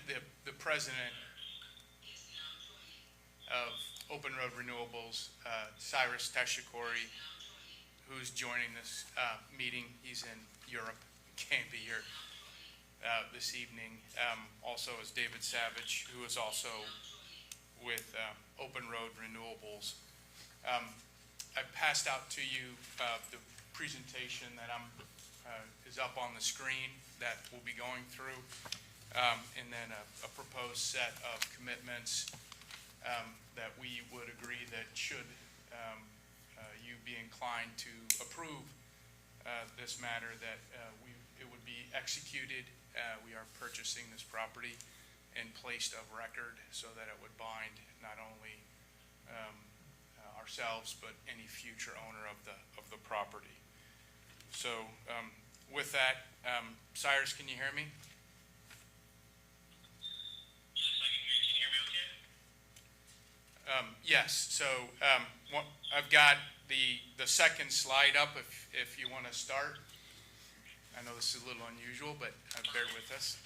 the president of Open Road Renewables, Cyrus Teshikori, who's joining this meeting. He's in Europe, can't be here this evening. Also is David Savage, who is also with Open Road Renewables. I passed out to you the presentation that is up on the screen that we'll be going through, and then a proposed set of commitments that we would agree that should you be inclined to approve this matter, that it would be executed. We are purchasing this property and placed of record so that it would bind not only ourselves but any future owner of the property. So with that, Cyrus, can you hear me? Yes, so I've got the second slide up if you want to start. I know this is a little unusual, but bear with us.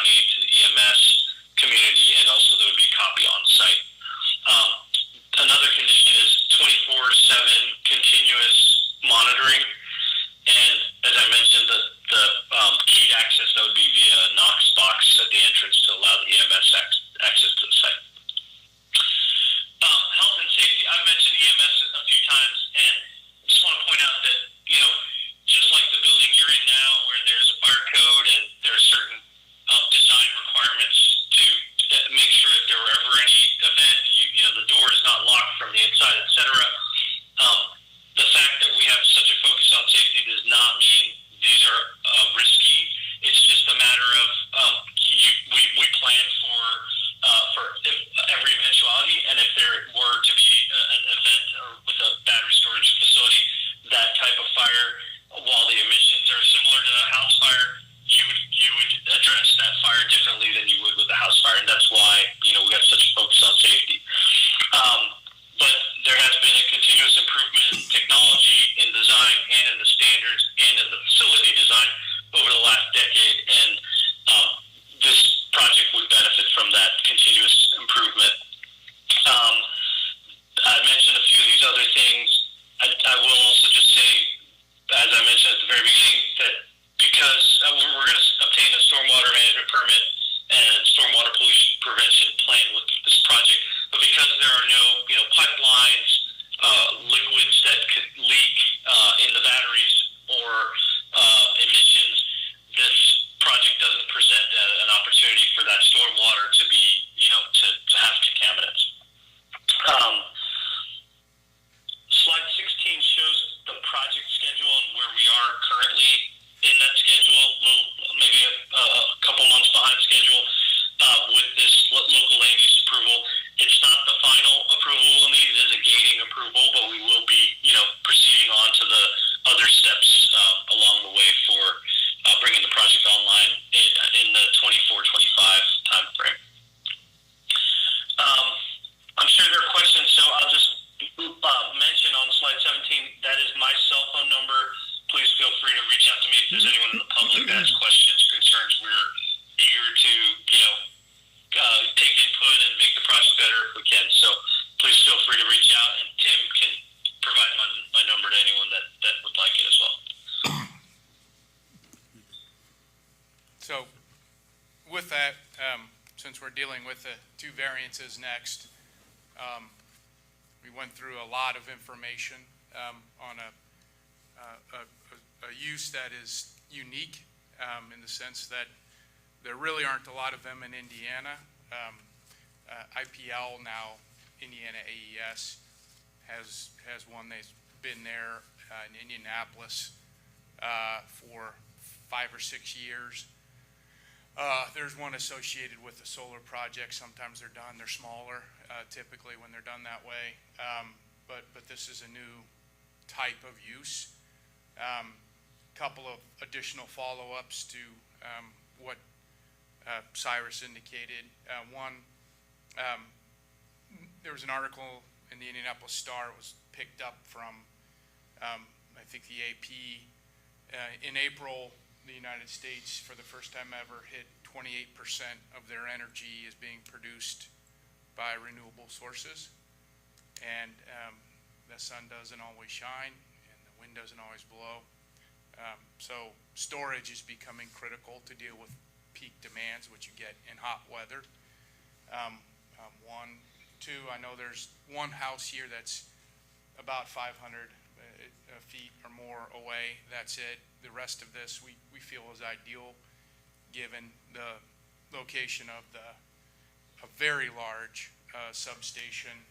county, to the EMS community, and also there would be a copy on site. Another condition is 24/7 continuous monitoring, and as I mentioned, the key access, that would be via a Knox box at the entrance to allow the EMS access to the site. Health and safety, I've mentioned EMS a few times, and just want to point out that, just like the building you're in now, where there's a fire code and there are certain design requirements to make sure if there were ever any event, the door is not locked from the inside, etc. The fact that we have such a focus on safety does not mean these are risky. It's just a matter of we plan for every eventuality, and if there were to be an event or with a battery storage facility, that type of fire, while the emissions are similar to a house fire, you would address that fire differently than you would with a house fire, and that's why we have such a focus on safety. But there has been a continuous improvement in technology, in design, and in the standards, and in the facility design over the last decade, and this project would benefit from that continuous improvement. I mentioned a few of these other things. I will also just say, as I mentioned at the very beginning, that because we're going to obtain a stormwater management permit and stormwater pollution prevention plan with this project, but because there are no pipelines, liquids that could leak in the batteries or emissions, this project doesn't present an opportunity for that stormwater to be to have contaminants. Slide 16 shows the project schedule and where we are currently in that schedule, maybe a couple months behind schedule with this local land use approval. It's not the final approval we'll need, it is a gating approval, but we will be, proceeding on to the other steps along the way for bringing the project online in the 24-25 time frame. I'm sure there are questions, so I'll just mention on slide 17, that is my cell phone number. Please feel free to reach out to me if there's anyone in the public that has questions, concerns. We're eager to, take input and make the project better if we can. So please feel free to reach out, and Tim can provide my number to anyone that would like it as well. So with that, since we're dealing with the two variances next, we went through a lot of information on a use that is unique in the sense that there really aren't a lot of them in Indiana. IPL, now Indiana AES, has one. They've been there in Indianapolis for 5 or 6 years. There's one associated with the solar project. Sometimes they're done, they're smaller, typically when they're done that way. But this is a new type of use. Couple of additional follow-ups to what Cyrus indicated. One, there was an article in the Indianapolis Star. It was picked up from, I think, the AP. In April, the United States, for the first time ever, hit 28% of their energy is being produced by renewable sources. And the sun doesn't always shine, and the wind doesn't always blow. So storage is becoming critical to deal with peak demands, which you get in hot weather. One, two, I know there's one house here that's about 500 feet or more away. That's it. The rest of this we feel is ideal, given the location of a very large substation,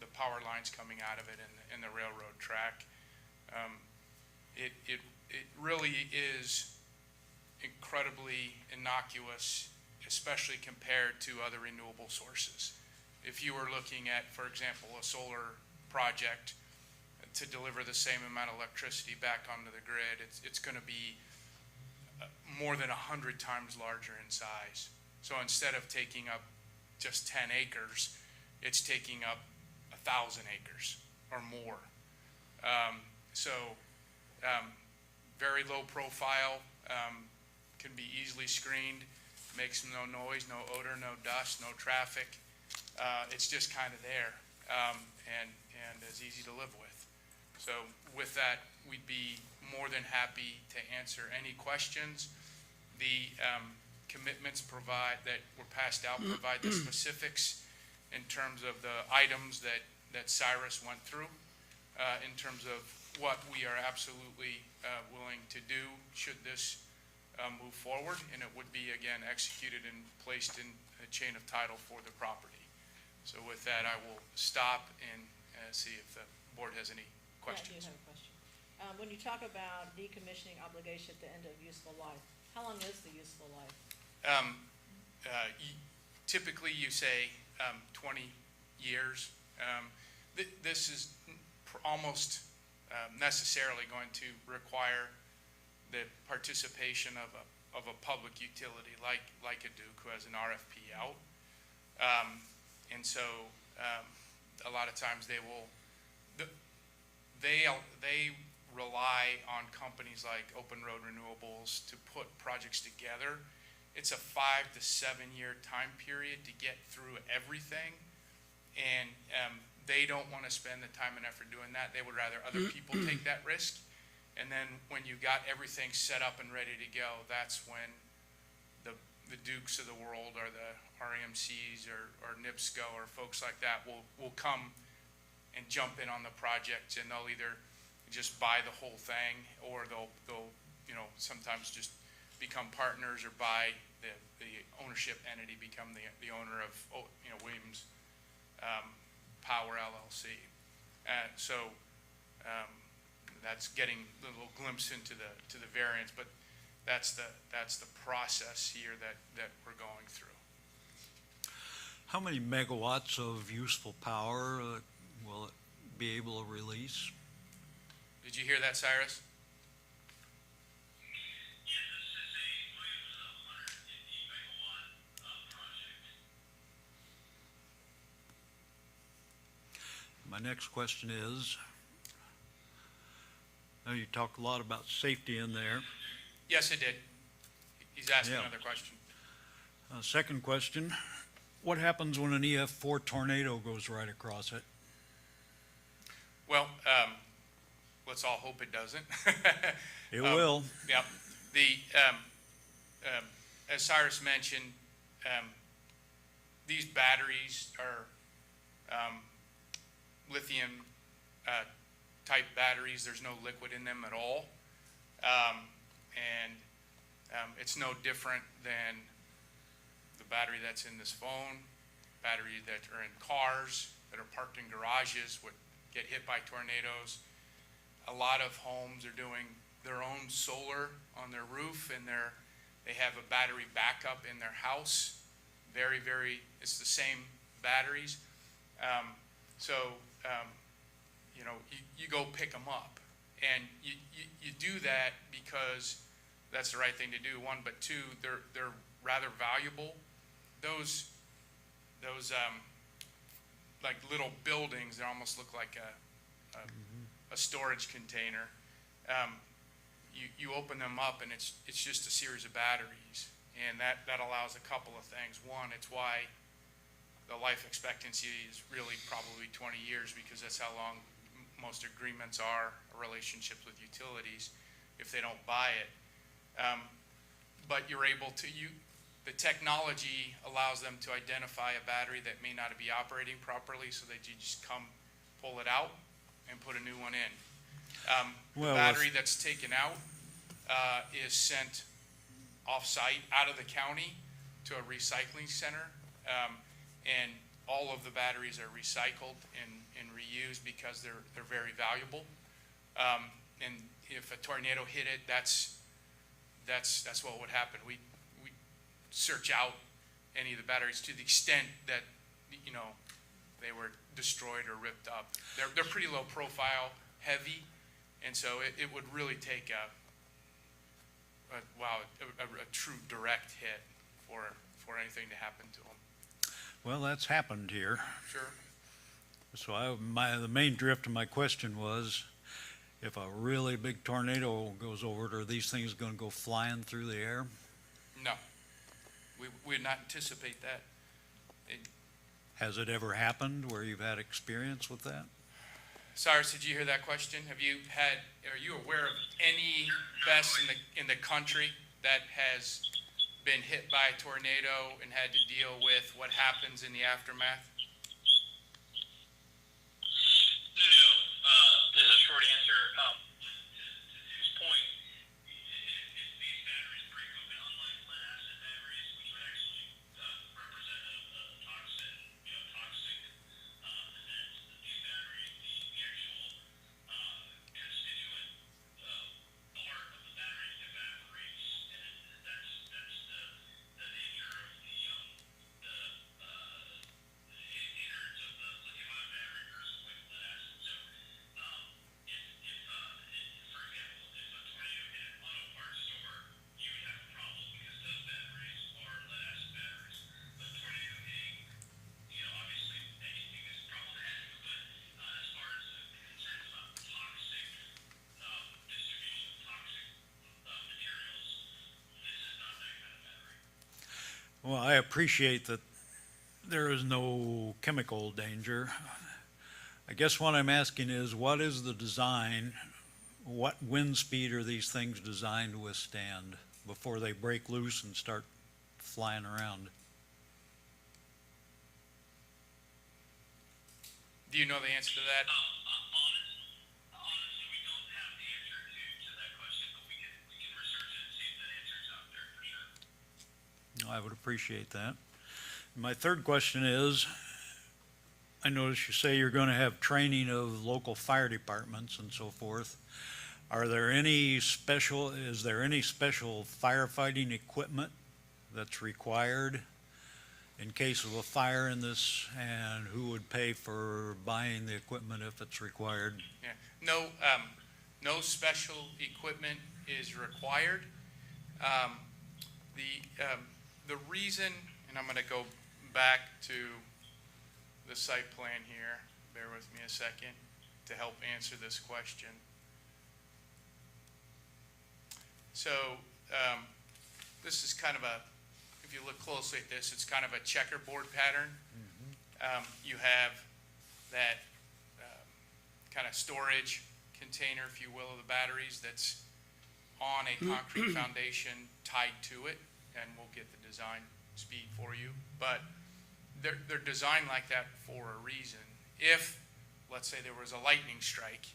the power lines coming out of it, and the railroad track. It really is incredibly innocuous, especially compared to other renewable sources. If you were looking at, for example, a solar project to deliver the same amount of electricity back onto the grid, it's going to be more than 100 times larger in size. So instead of taking up just 10 acres, it's taking up 1,000 acres or more. Very low profile, can be easily screened, makes no noise, no odor, no dust, no traffic. It's just kind of there, and is easy to live with. So with that, we'd be more than happy to answer any questions. The commitments that were passed out provide the specifics in terms of the items that Cyrus went through, in terms of what we are absolutely willing to do should this move forward, and it would be, again, executed and placed in a chain of title for the property. So with that, I will stop and see if the board has any questions. Yeah, I do have a question. When you talk about decommissioning obligation at the end of useful life, how long is the useful life? Typically, you say 20 years. This is almost necessarily going to require the participation of a public utility like a Duke, who has an RFP out. And so a lot of times they rely on companies like Open Road Renewables to put projects together. It's a 5 to 7 year time period to get through everything, and they don't want to spend the time and effort doing that. They would rather other people take that risk. And then when you got everything set up and ready to go, that's when the Dukes of the world, or the REMCs, or NIPSCO, or folks like that will come and jump in on the project, and they'll either just buy the whole thing, or they'll sometimes just become partners, or buy the ownership entity, become the owner of Williams Power LLC. So that's getting a little glimpse into the variance, but that's the process here that we're going through. How many megawatts of useful power will it be able to release? Did you hear that, Cyrus? My next question is, now you talked a lot about safety in there. Yes, it did. He's asking Yeah. another question. Second question, what happens when an EF4 tornado goes right across it? Well, let's all hope it doesn't. It will. Yeah. As Cyrus mentioned, these batteries are lithium type batteries. There's no liquid in them at all. And it's no different than the battery that's in this phone, battery that are in cars, that are parked in garages, would get hit by tornadoes. A lot of homes are doing their own solar on their roof, and they have a battery backup in their house. It's the same batteries. You go pick them up, and you do that because that's the right thing to do, one, but two, they're rather valuable. Those like little buildings, they almost look like a storage container. You open them up, and it's just a series of batteries, and that allows a couple of things. One, it's why the life expectancy is really probably 20 years, because that's how long most agreements are, relationships with utilities, if they don't buy it. But you're able to, the technology allows them to identify a battery that may not be operating properly, so that you just come pull it out and put a new one in. The battery that's taken out is sent off-site out of the county to a recycling center, and all of the batteries are recycled and reused because they're very valuable. And if a tornado hit it, that's what would happen. We search out any of the batteries to the extent that they were destroyed or ripped up. They're pretty low profile, heavy, and so it would really take a true direct hit for anything to happen to them. Well, that's happened here. Sure. So the main drift of my question was, if a really big tornado goes over it, are these things going to go flying through the air? No. We would not anticipate that. Has it ever happened where you've had experience with that? Cyrus, did you hear that question? Are you aware of any best in the country that has been hit by a tornado and had to deal with what happens in the aftermath? No, is a short answer. To his point, if these batteries break open, unlike lead acid batteries, which would actually represent a toxic event, these batteries, the actual constituent part of the battery evaporates, and that's the nature of the innards of the lithium-ion battery versus like lead acid. So, for example, if a tornado hit an auto parts store, you would have a problem because those batteries are lead acid batteries. But tornado hitting, obviously anything is problematic, but as far as concerns about toxic distribution of toxic materials, this is not that kind of battery. Well, I appreciate that there is no chemical danger. I guess what I'm asking is, what is the design? What wind speed are these things designed to withstand before they break loose and start flying around? Do you know the answer to that? Honestly, we don't have the answer to that question, but we can research it and see if that answer's out there for sure. I would appreciate that. My third question is, I notice you say you're going to have training of local fire departments and so forth. Is there any special firefighting equipment that's required in case of a fire in this, and who would pay for buying the equipment if it's required? Yeah. No special equipment is required. The reason, and I'm going to go back to the site plan here, bear with me a second, to help answer this question. So, this is kind of if you look closely at this, it's kind of a checkerboard pattern. You have that kind of storage container, if you will, of the batteries that's on a concrete foundation tied to it, and we'll get the design speed for you. But they're designed like that for a reason. If, let's say, there was a lightning strike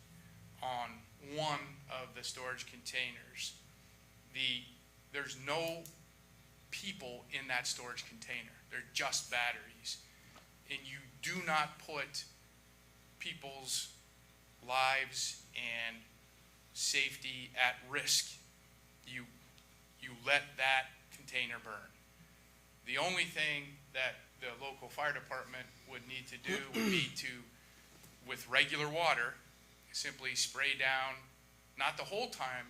on one of the storage containers, there's no people in that storage container. They're just batteries. And you do not put people's lives and safety at risk. You let that container burn. The only thing that the local fire department would need to do would be to, with regular water, simply spray down, not the whole time,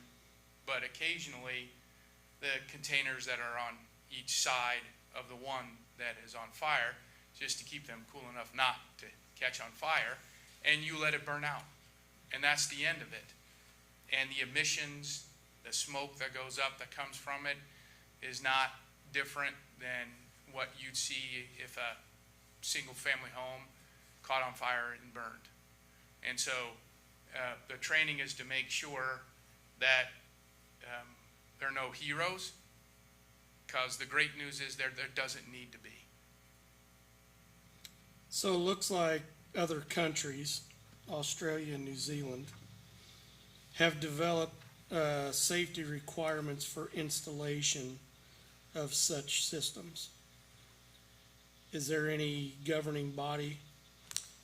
but occasionally, the containers that are on each side of the one that is on fire, just to keep them cool enough not to catch on fire, and you let it burn out. And that's the end of it. And the emissions, the smoke that goes up that comes from it is not different than what you'd see if a single-family home caught on fire and burned. And so the training is to make sure that there are no heroes, because the great news is there doesn't need to be. So it looks like other countries, Australia and New Zealand, have developed safety requirements for installation of such systems. Is there any governing body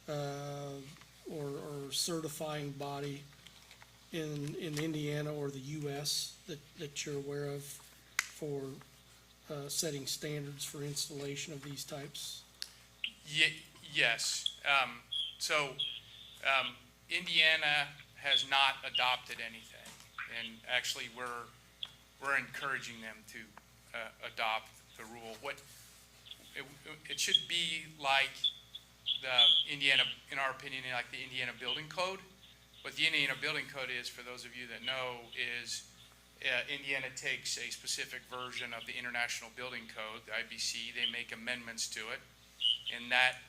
or certifying body in Indiana or the U.S. that you're aware of for setting standards for installation of these types? Yes. Indiana has not adopted anything, and actually we're encouraging them to adopt the rule. It should be like the Indiana, in our opinion, like the Indiana Building Code. What the Indiana Building Code is, for those of you that know, is Indiana takes a specific version of the International Building Code, the IBC, they make amendments to it, and that,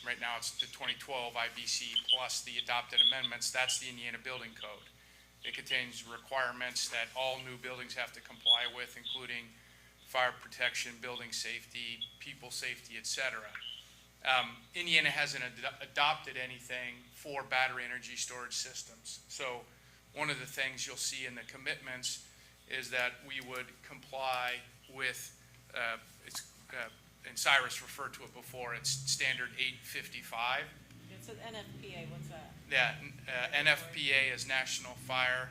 right now it's the 2012 IBC plus the adopted amendments, that's the Indiana Building Code. It contains requirements that all new buildings have to comply with, including fire protection, building safety, people safety, et cetera. Indiana hasn't adopted anything for battery energy storage systems. So one of the things you'll see in the commitments is that we would comply with, and Cyrus referred to it before, it's standard 855. It says NFPA, what's that? Yeah, NFPA is National Fire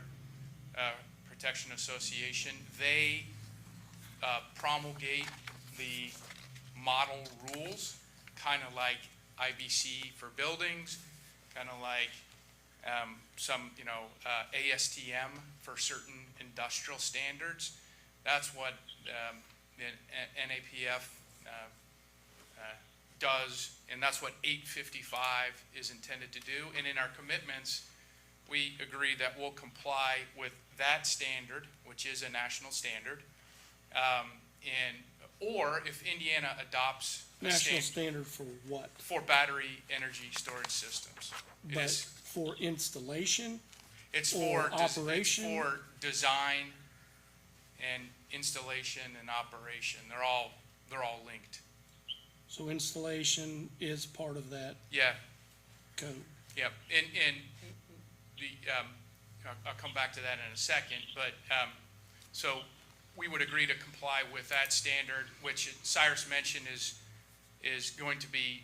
Protection Association. They promulgate the model rules, kind of like IBC for buildings, kind of like some, ASTM for certain industrial standards. That's what the NAPF does, and that's what 855 is intended to do. And in our commitments, we agree that we'll comply with that standard, which is a national standard, or if Indiana adopts a National standard for what? for battery energy storage systems. It But is- for installation? It's or for operation? It's for design and installation and operation. They're all linked. So installation is part of that Yeah. code. Yep. And the I'll come back to that in a second. But so we would agree to comply with that standard, which Cyrus mentioned is going to be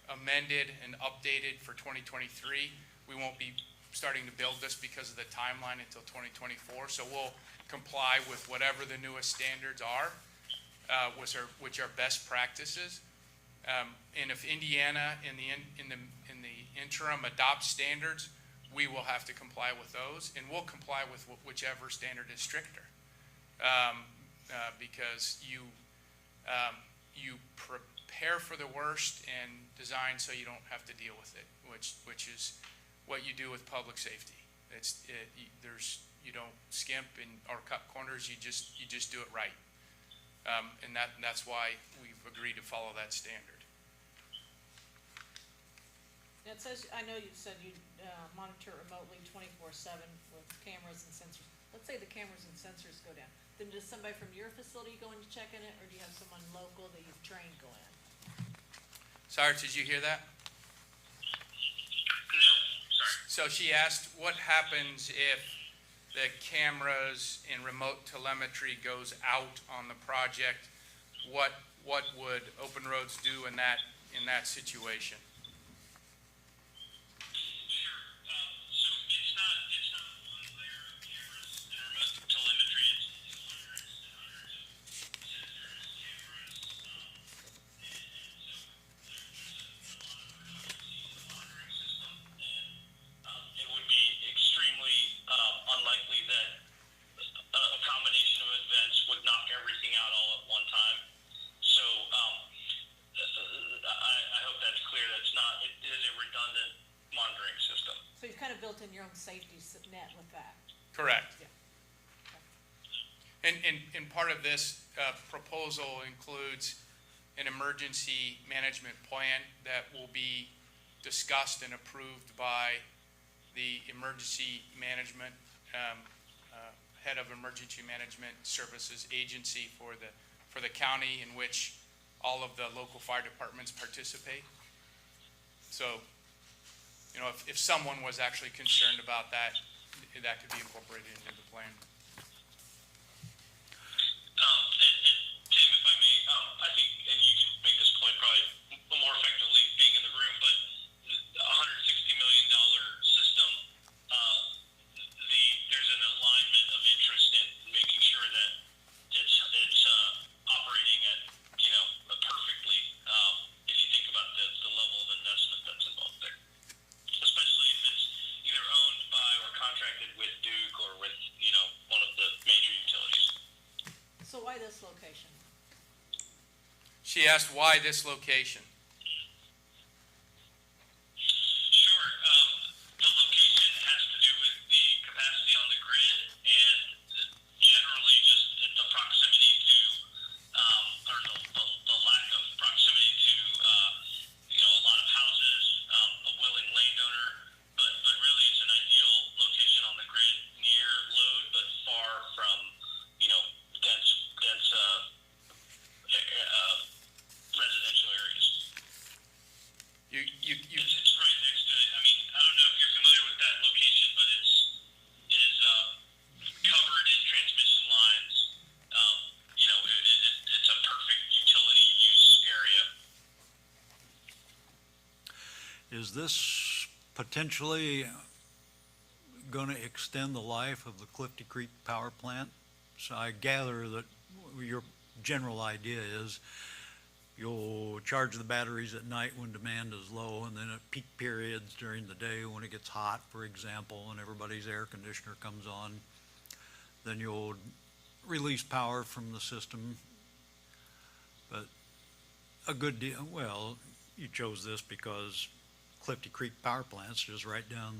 amended and updated for 2023. We won't be starting to build this because of the timeline until 2024. So we'll comply with whatever the newest standards are, which are best practices. And if Indiana in the interim adopts standards, we will have to comply with those, and we'll comply with whichever standard is stricter, because you prepare for the worst and design so you don't have to deal with it, which is what you do with public safety. You don't skimp or cut corners. You just do it right, and that's why we've agreed to follow that standard. It says, I know you said you monitor remotely 24/7 with cameras and sensors. Let's say the cameras and sensors go down. Then does somebody from your facility go in to check in it, or do you have someone local that you've trained go in? Cyrus, did you hear that? No, sorry. So she asked, what happens if the cameras and remote telemetry goes out on the project? What would Open Roads do in that situation? Built in your own safety net with that. Correct. Yeah. And part of this proposal includes an emergency management plan that will be discussed and approved by the emergency management, head of emergency management services agency for the county, in which all of the local fire departments participate. So, if someone was actually concerned about that, that could be incorporated into the plan. And Tim, if I may, I think, and you can make this point probably more effectively being in the room, but the $160 million system, there's an alignment of interest in making sure that it's operating at, perfectly, if you think about the level of investment that's involved there. Especially if it's either owned by or contracted with Duke or with, one of the major utilities. So why this location? She asked why this location. Sure. The location has to do with the capacity on the grid is this potentially gonna extend the life of the Clifty Creek Power Plant? So I gather that your general idea is you'll charge the batteries at night when demand is low, and then at peak periods during the day when it gets hot, for example, and everybody's air conditioner comes on, then you'll release power from the system. But a good deal, well, you chose this because Clifty Creek Power Plant's just right down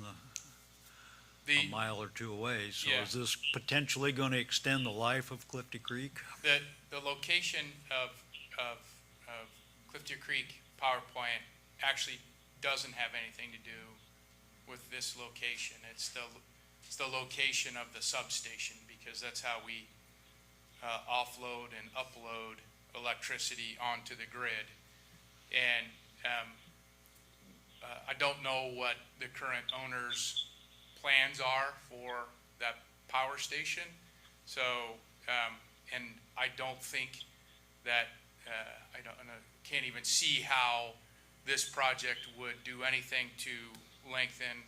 a mile or two away. So Yeah. is this potentially going to extend the life of Clifty Creek? The location of Clifty Creek Power Plant actually doesn't have anything to do with this location. It's the location of the substation, because that's how we offload and upload electricity onto the grid. And I don't know what the current owner's plans are for that power station. So, and I don't think that, can't even see how this project would do anything to lengthen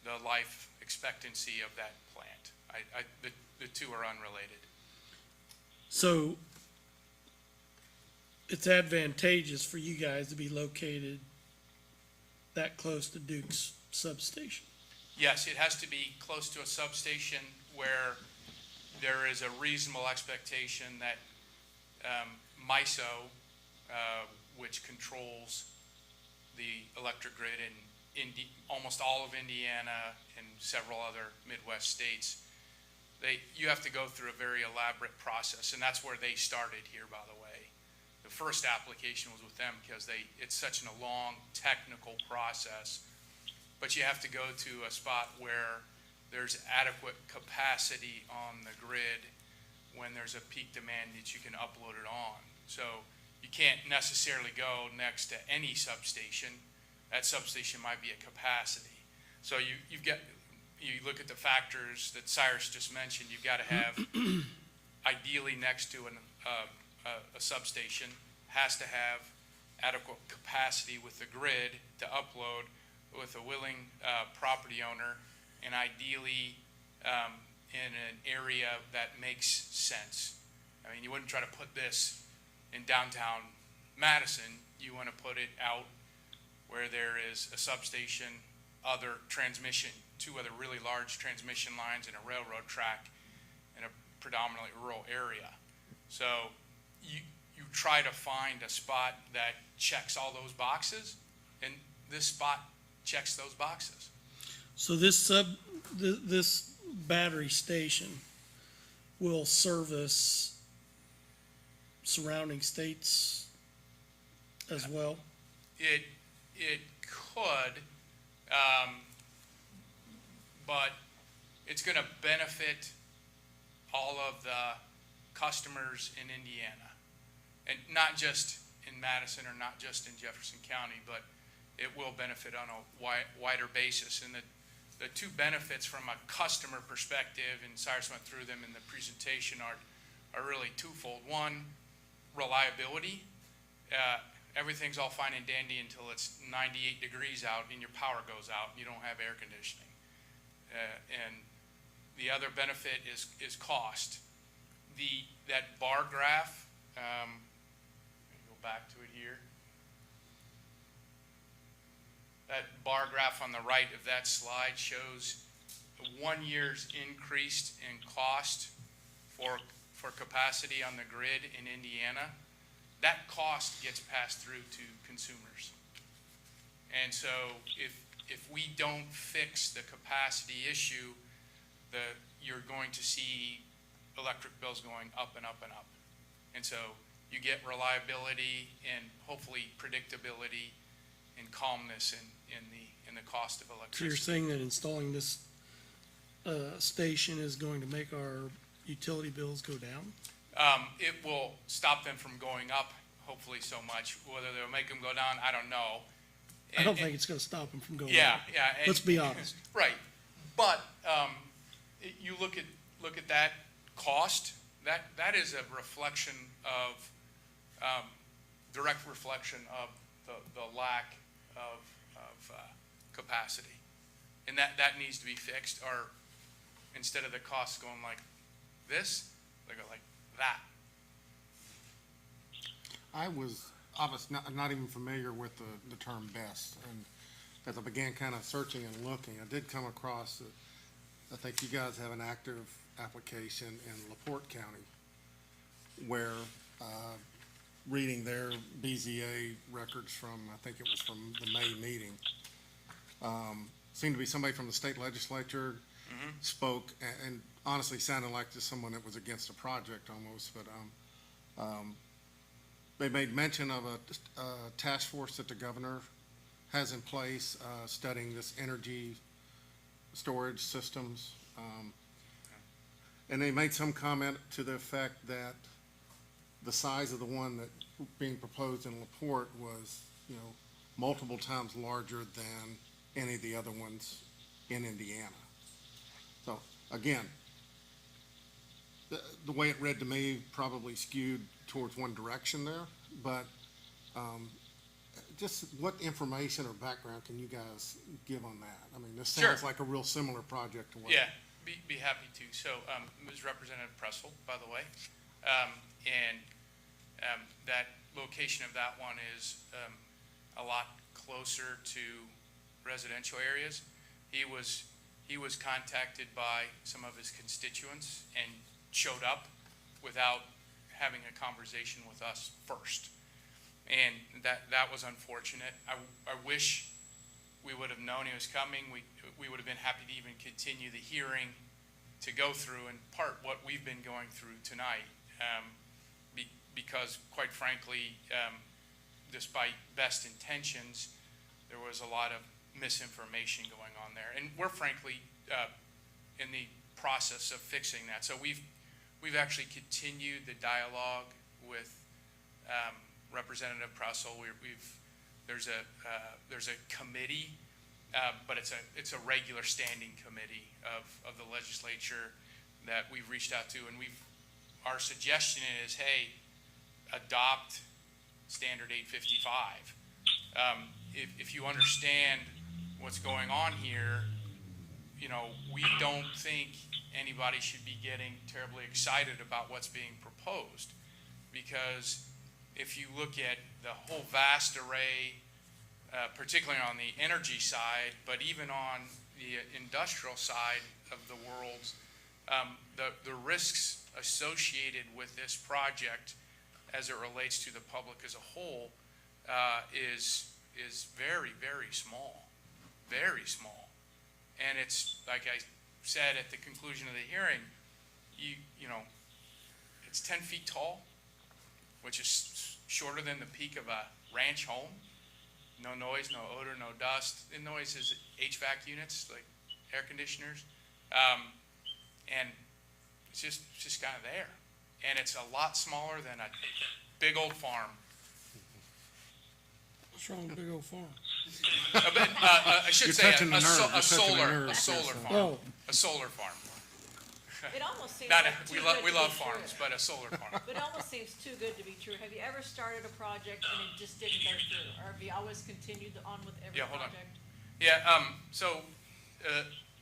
the life expectancy of that plant. The two are unrelated. So it's advantageous for you guys to be located that close to Duke's substation. Yes, it has to be close to a substation where there is a reasonable expectation that MISO, which controls the electric grid in almost all of Indiana and several other Midwest states, you have to go through a very elaborate process, and that's where they started here, by the way. The first application was with them because it's such a long technical process, but you have to go to a spot where there's adequate capacity on the grid when there's a peak demand that you can upload it on. So you can't necessarily go next to any substation. That substation might be a capacity. So you look at the factors that Cyrus just mentioned. You've got to have, ideally next to a substation, has to have adequate capacity with the grid to upload with a willing property owner, and ideally in an area that makes sense. I mean, you wouldn't try to put this in downtown Madison. You want to put it out where there is a substation, two other really large transmission lines, and a railroad track in a predominantly rural area. So you try to find a spot that checks all those boxes, and this spot checks those boxes. So this battery station will service surrounding states as well? It could, but it's going to benefit all of the customers in Indiana, and not just in Madison or not just in Jefferson County, but it will benefit on a wider basis. And the two benefits from a customer perspective, and Cyrus went through them in the presentation, are really twofold. One, reliability. Everything's all fine and dandy until it's 98 degrees out and your power goes out and you don't have air conditioning. And the other benefit is cost. That bar graph, let me go back to it here. That bar graph on the right of that slide shows 1 year's increase in cost for capacity on the grid in Indiana. That cost gets passed through to consumers. And so if we don't fix the capacity issue, you're going to see electric bills going up and up and up. And so you get reliability and hopefully predictability and calmness in the cost of electricity. So you're saying that installing this station is going to make our utility bills go down? It will stop them from going up, hopefully so much. Whether they'll make them go down, I don't know. I don't think it's gonna stop them from going Yeah, up. yeah. Let's be honest. Right, but you look at that cost. That is a reflection of direct reflection of the lack of capacity. And that needs to be fixed, or instead of the costs going like this, they go like that. I was not even familiar with the term BEST, and as I began kind of searching and looking, I did come across that I think you guys have an active application in LaPorte County where, reading their BZA records from, I think it was from the May meeting, seemed to be somebody from the state legislature spoke, and honestly sounded like just someone that was against a project almost, but they made mention of a task force that the governor has in place, studying this energy storage systems. And they made some comment to the effect that the size of the one that being proposed in LaPorte was, multiple times larger than any of the other ones in Indiana. So again, the way it read to me probably skewed towards one direction there, but just what information or background can you guys give on that? I mean, this sounds like a real similar project to what. Yeah, be happy to. So, it was Representative Pressel, by the way, and that location of that one is a lot closer to residential areas. He was contacted by some of his constituents and showed up without having a conversation with us first. And that was unfortunate. I wish we would have known he was coming. We would have been happy to even continue the hearing to go through in part what we've been going through tonight. Because quite frankly, despite best intentions, there was a lot of misinformation going on there. And we're frankly in the process of fixing that. So we've actually continued the dialogue with Representative Pressel. There's a committee, but it's a regular standing committee of the legislature that we've reached out to, and our suggestion is, hey, adopt Standard 855. If you understand what's going on here, we don't think anybody should be getting terribly excited about what's being proposed, because if you look at the whole vast array, particularly on the energy side, but even on the industrial side of the world, the risks associated with this project as it relates to the public as a whole is very, very small, very small. And it's, like I said at the conclusion of the hearing, it's 10 feet tall, which is shorter than the peak of a ranch home. No noise, no odor, no dust. The noise is HVAC units, like air conditioners. And it's just kind of there. And it's a lot smaller than a big old farm. What's wrong with big old farm? I should say a solar farm. Oh. A solar farm. It almost seems Not like a- too we good love to we be love true. farms, but a solar farm. But it almost seems too good to be true. Have you ever started a project and it just didn't go through? Or have you always continued on with every Yeah, hold on. project? Yeah. So,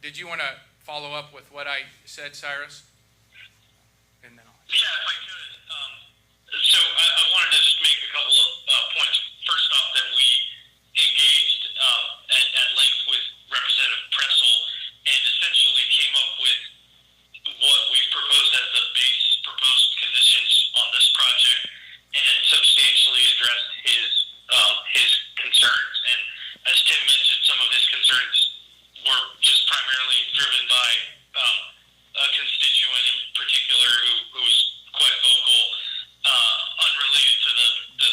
did you want to follow up with what I said, Cyrus? And then Yeah, if I could. So I wanted to just make a couple of points. First off, that we engaged at length with Representative Pretzel and essentially came up with what we've proposed as the base proposed conditions on this project, and substantially addressed his concerns. And as Tim mentioned, some of his concerns were just primarily driven by a constituent in particular who was quite vocal, unrelated to the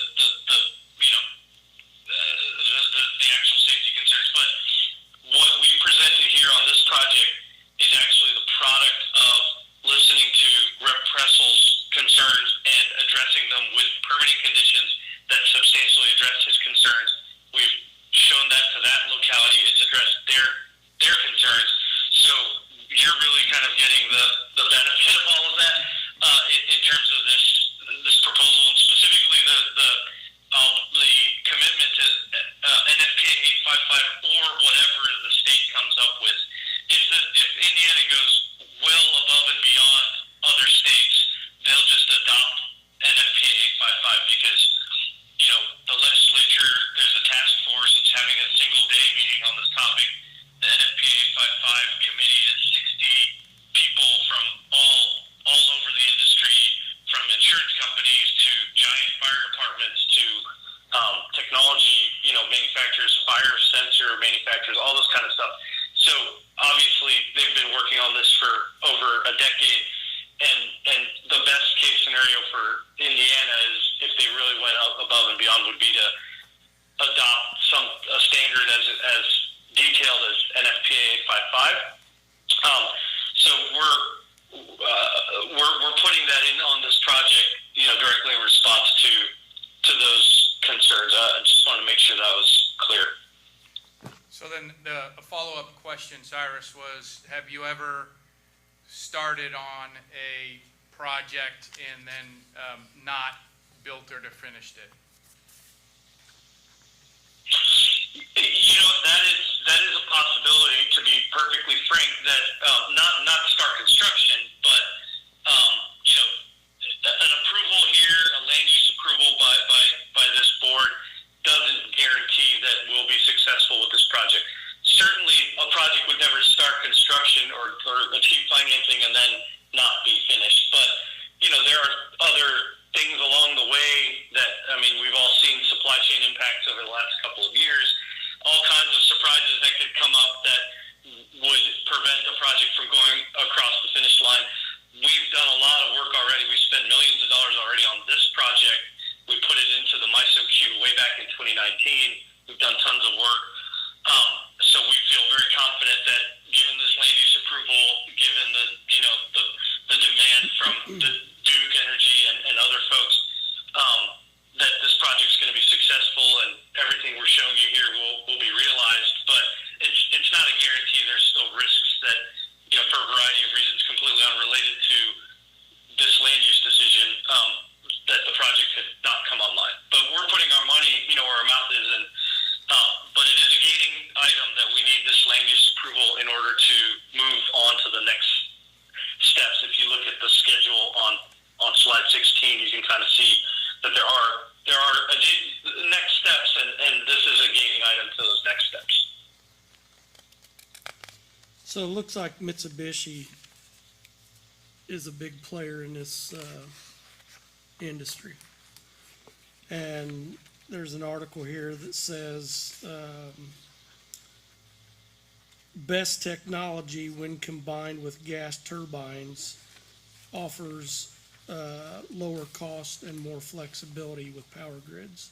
above and beyond would be to adopt a standard as detailed as NFPA 855. So we're putting that in on this project, directly in response to those concerns. I just wanted to make sure that was clear. So then a follow-up question, Cyrus, was have you ever started on a project and then not built or finished it? That is a possibility, to be perfectly frank, that not start construction, but an approval here, a land use approval by this board doesn't guarantee that we'll be successful with this project. Certainly, a project would never start construction or achieve financing and then not be finished. But, there are other things along the way that, we've all seen supply chain impacts over the last couple of years, all kinds of surprises that could come up that would prevent a project from going across the finish line. We've done a lot of work already. We spent millions of dollars already on this project. We put it into the MISO queue way back in 2019. We've done tons of work. So we feel very confident that given this land use approval, given the demand from the Duke Energy and other folks, that this project's going to be successful and everything we're showing you here will be realized. But it's not a guarantee. There's still risks that, for a variety of reasons completely unrelated to this land use decision, that the project could not come online. But we're putting our money, where our mouth is, and but it is a gating item that we need this land use approval in order to move on to the next steps. If you look at the schedule on slide 16, you can kind of see that there are next steps, and this is a gating item to those next steps. So it looks like Mitsubishi is a big player in this industry. And there's an article here that says best technology when combined with gas turbines offers lower cost and more flexibility with power grids.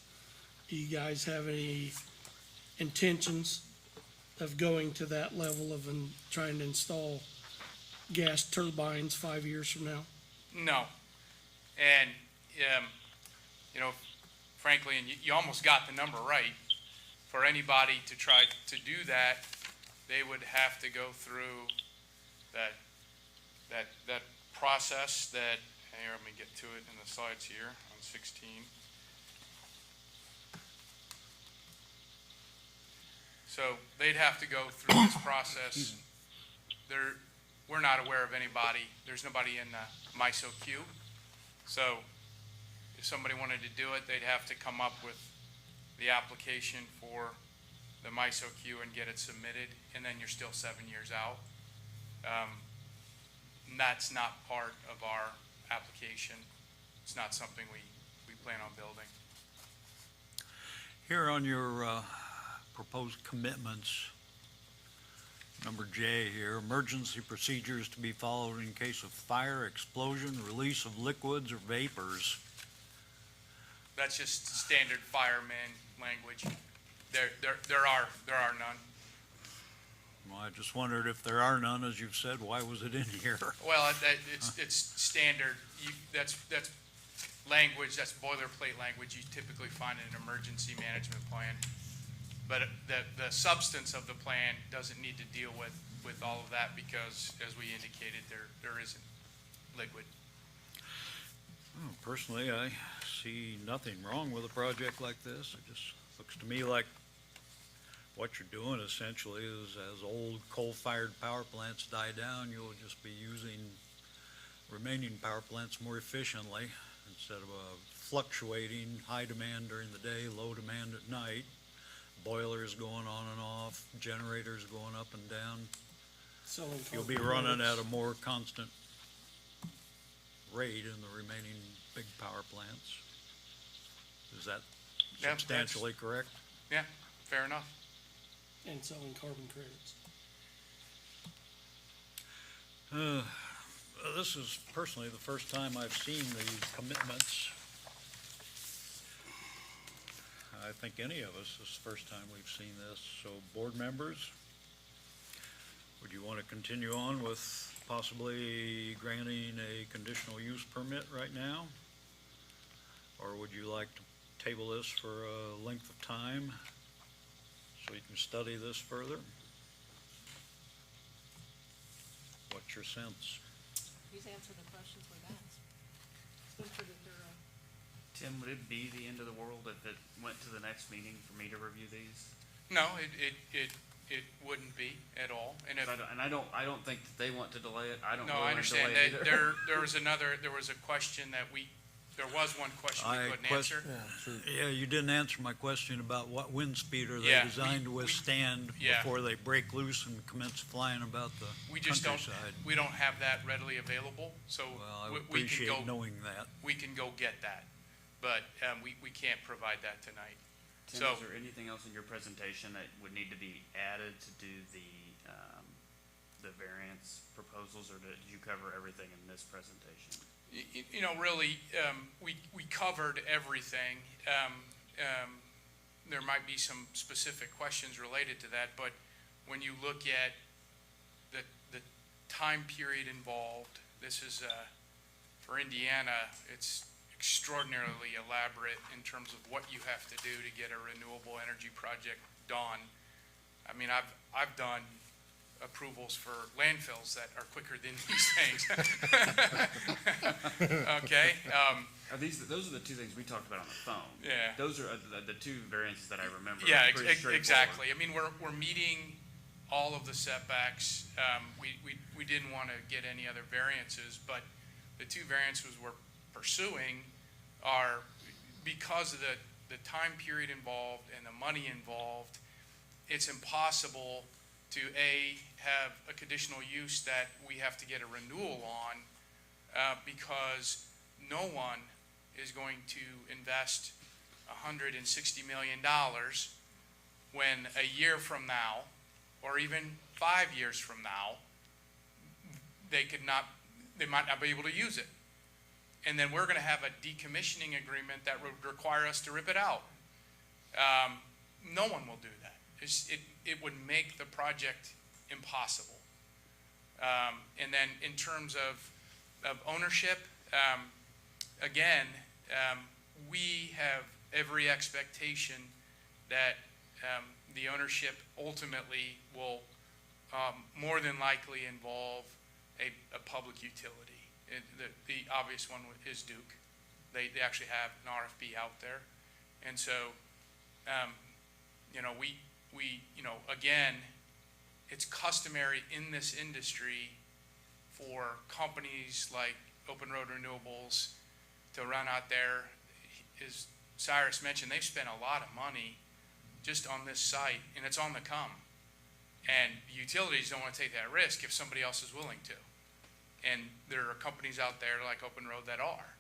Do you guys have any intentions of going to that level of trying to install gas turbines 5 years from now? No. And, frankly, and you almost got the number right. For anybody to try to do that, they would have to go through that process that, here, let me get to it in the slides here on 16. So they'd have to go through this process. We're not aware of anybody. There's nobody in the MISO queue. So if somebody wanted to do it, they'd have to come up with the application for the MISO queue and get it submitted, and then you're still 7 years out. And that's not part of our application. It's not something we plan on building. Here on your proposed commitments, number J here, emergency procedures to be followed in case of fire, explosion, release of liquids or vapors. That's just standard fireman language. There are none. Well, I just wondered if there are none, as you've said, why was it in here? Well, it's standard. That's language, that's boilerplate language you typically find in an emergency management plan. But the substance of the plan doesn't need to deal with all of that because, as we indicated, there isn't liquid. Well, personally, I see nothing wrong with a project like this. It just looks to me like what you're doing essentially is, as old coal-fired power plants die down, you'll just be using remaining power plants more efficiently instead of a fluctuating high demand during the day, low demand at night. Boilers going on and off, generators going up and down. You'll be running at a more constant rate in the remaining big power plants. Is that substantially correct? Yeah, fair enough. And selling carbon credits. This is personally the first time I've seen these commitments. I think any of us, this is the first time we've seen this. So board members, would you want to continue on with possibly granting a conditional use permit right now? Or would you like to table this for a length of time so you can study this further? What's your sense? He's answered the questions we've asked. It's been pretty thorough. Tim, would it be the end of the world if it went to the next meeting for me to review these? No, it wouldn't be at all. And if, I don't think that they want to delay it. I don't no, really I want to delay understand it that either. there was a question that there was one question we couldn't answer. Yeah, you didn't answer my question about what wind speed are they Yeah, designed to withstand yeah. before they break loose and commence flying about the We just don't, countryside. we don't have that readily available, so Well, I we can appreciate go, knowing that. we can go get that. But, we can't provide that tonight. Tim, So, is there anything else in your presentation that would need to be added to do the variance proposals, or did you cover everything in this presentation? you know, really, we covered everything. There might be some specific questions related to that, but when you look at the time period involved, this is, for Indiana, it's extraordinarily elaborate in terms of what you have to do to get a renewable energy project done. I mean, I've done approvals for landfills that are quicker than these things. Okay, Those are the two things we talked about on the phone. Yeah. Those are the two variances that I remember. yeah, Pretty straightforward. exactly. I mean, we're meeting all of the setbacks. We didn't want to get any other variances, but the two variances we're pursuing are because of the time period involved and the money involved. It's impossible to have a conditional use that we have to get a renewal on because no one is going to invest $160 million when a year from now, or even 5 years from now, they might not be able to use it. And then we're going to have a decommissioning agreement that would require us to rip it out. No one will do that. It would make the project impossible. And then in terms of ownership, again, we have every expectation that the ownership ultimately will more than likely involve a public utility. The obvious one is Duke. They actually have an RFP out there. And so, you know, again, it's customary in this industry for companies like Open Road Renewables to run out there. As Cyrus mentioned, they've spent a lot of money just on this site, and it's on the come. And utilities don't want to take that risk if somebody else is willing to. And there are companies out there like Open Road that are.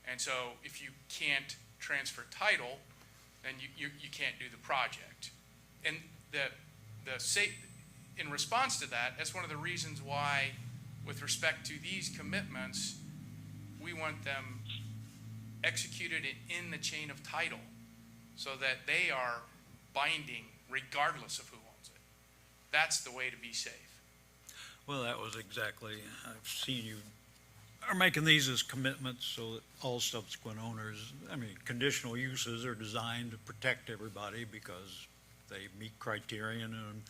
And so if you can't transfer title, then you can't do the project. And in response to that, that's one of the reasons why, with respect to these commitments, we want them executed in the chain of title so that they are binding regardless of who owns it. That's the way to be safe. Well, that was exactly, I've seen you are making these as commitments so that all subsequent owners, I mean, conditional uses are designed to protect everybody because they meet criterion and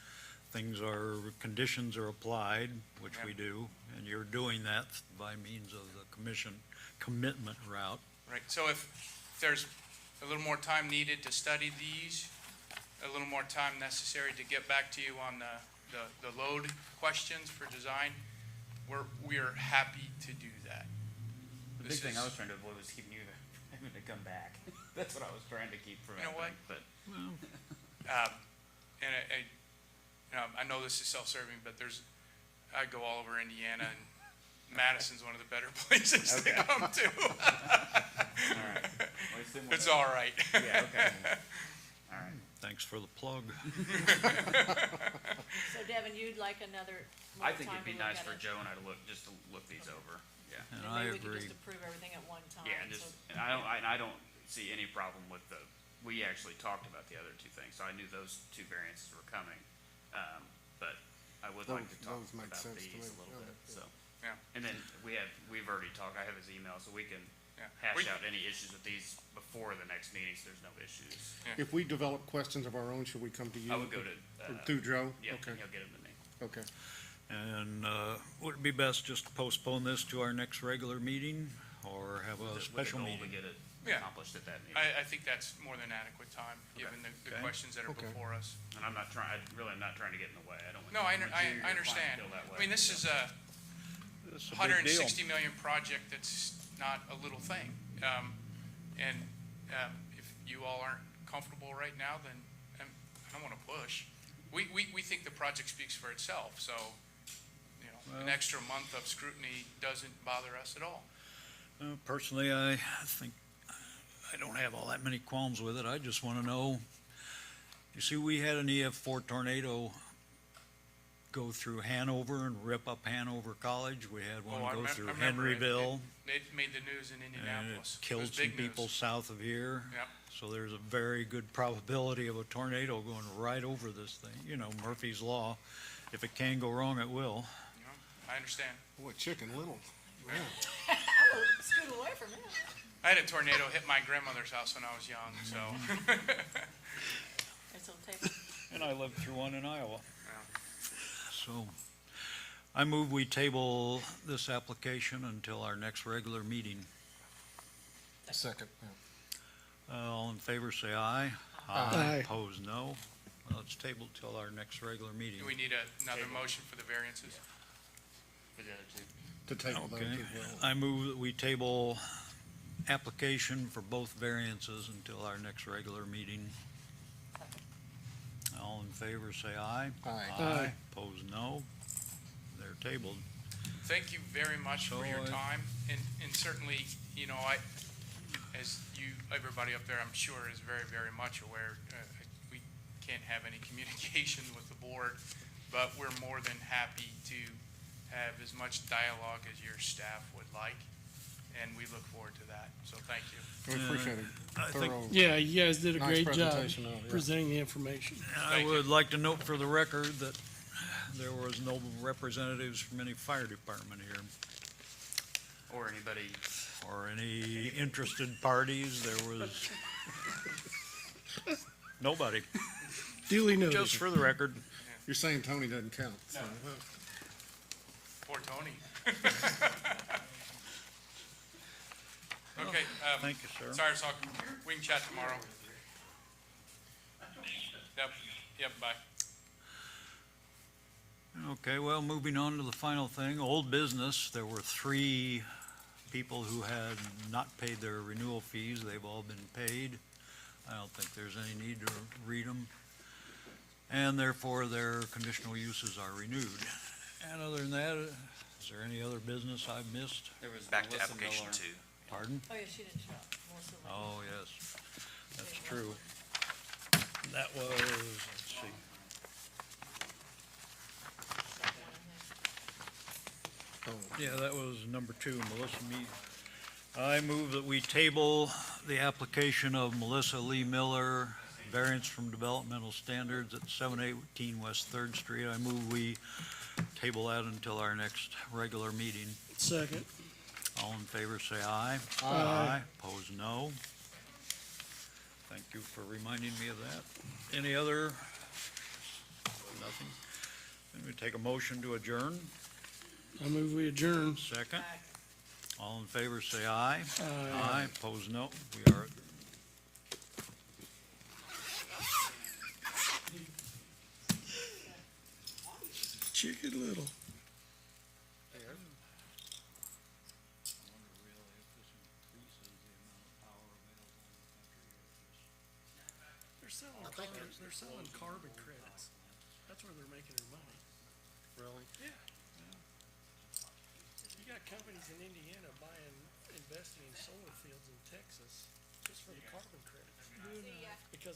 conditions are applied, which we do, and you're doing that by means of the commitment route. Right, so if there's a little more time needed to study these, a little more time necessary to get back to you on the load questions for design, we are happy to do that. The big thing I was trying to avoid was keeping you having to come back. That's what I was trying to keep from. You know what? But and I know this is self-serving, but I go all over Indiana, and Madison's one of the better places to come to. All right. Well, it's all right. Yeah. Okay. All right. Thanks for the plug. So Devin, you'd like another more I think time it'd be to look nice at for it? Joe and I to look these over. Yeah. And I maybe we agree. could just approve everything at one time. Yeah, and I don't see any problem with we actually talked about the other two things, so I knew those two variances were coming. But I would like to talk Those make about sense to these me. a little bit, so. Yeah. And then we've already talked, I have his email, so we can Yeah. hash out any issues with these before the next meeting, so there's no issues. If we develop questions of our own, should we come to you? I would go to, Or through Joe? Yeah, Okay, he'll get them to me. okay. And, would it be best just to postpone this to our next regular meeting, or have a special With a goal meeting? to get it Yeah. accomplished at that meeting. I think that's more than adequate time, given the Okay. questions that are Okay. before us. And I'm not trying, I'm not trying to get in the way, I don't want. No, I want you or your client to understand. feel that way. I mean, this is a It's a big hundred and deal. 60 million project that's not a little thing. And if you all aren't comfortable right now, then I don't want to push. We think the project speaks for itself, so, you know, an Well- extra month of scrutiny doesn't bother us at all. Personally, I think, I don't have all that many qualms with it. I just want to know, you see, we had an EF4 tornado go through Hanover and rip up Hanover College. We had one go through I remember it. Henryville. It made the news in And Indianapolis. it It killed was some big news. people south of here. Yep. So there's a very good probability of a tornado going right over this thing. You know, Murphy's Law. If it can go wrong, it will. You know, I understand. Boy, Chicken Little. Yeah. I would scoot away from it. I had a tornado hit my grandmother's house when I was young, so. It's on table. And I lived through one in Iowa. Yeah. So I move we table this application until our next regular meeting. Second, yeah. All in favor, say aye. Aye. Opposed, no. Well, it's tabled till our next regular meeting. Do we need another motion for the variances? For the other two. To table those Okay. as well. I move that we table application for both variances until our next regular meeting. All in favor, say aye. Aye. Aye. Opposed, no. They're tabled. Thank you very much for your So, time, and certainly, you know, as everybody up there, I'm sure, is very, very much aware, we can't have any communication with the board, but we're more than happy to have as much dialogue as your staff would like, and we look forward to that, so thank you. We appreciate it. I think- Thorough. Yeah, you guys did a Nice great job presentation, yeah. presenting the information. I Thank you. would like to note for the record that there was no representatives from any fire department here, Or anybody, or any interested parties. There was nobody, Duly noted. just for the record. You're saying Tony doesn't count, so. Poor Tony. Okay, Thank you, sir. sorry, so we can chat tomorrow. Yep, bye. Okay, well, moving on to the final thing, old business. There were 3 people who had not paid their renewal fees. They've all been paid. I don't think there's any need to read them. And therefore, their conditional uses are renewed. And other than that, is there any other business I've missed? there was Back to Melissa application Miller. 2. Pardon? Oh, yeah, she didn't show up. Melissa Lee. Oh, yes, that's true. That was, let's see, Oh, yeah, that was number 2, Melissa Mead. I move that we table the application of Melissa Lee Miller, variance from developmental standards at 718 West Third Street. I move we table that until our next regular meeting. Second. All in favor, say aye. Aye. Opposed, no. Thank you for reminding me of that. Any other? Nothing. Then we take a motion to adjourn. I move we adjourn. Second. All in favor, say aye. Aye. Opposed, no. We are Chicken Little. They're selling carbon credits. That's where they're making their money. really? Yeah. You got companies in Indiana investing in solar fields in Texas just for the carbon credits. Because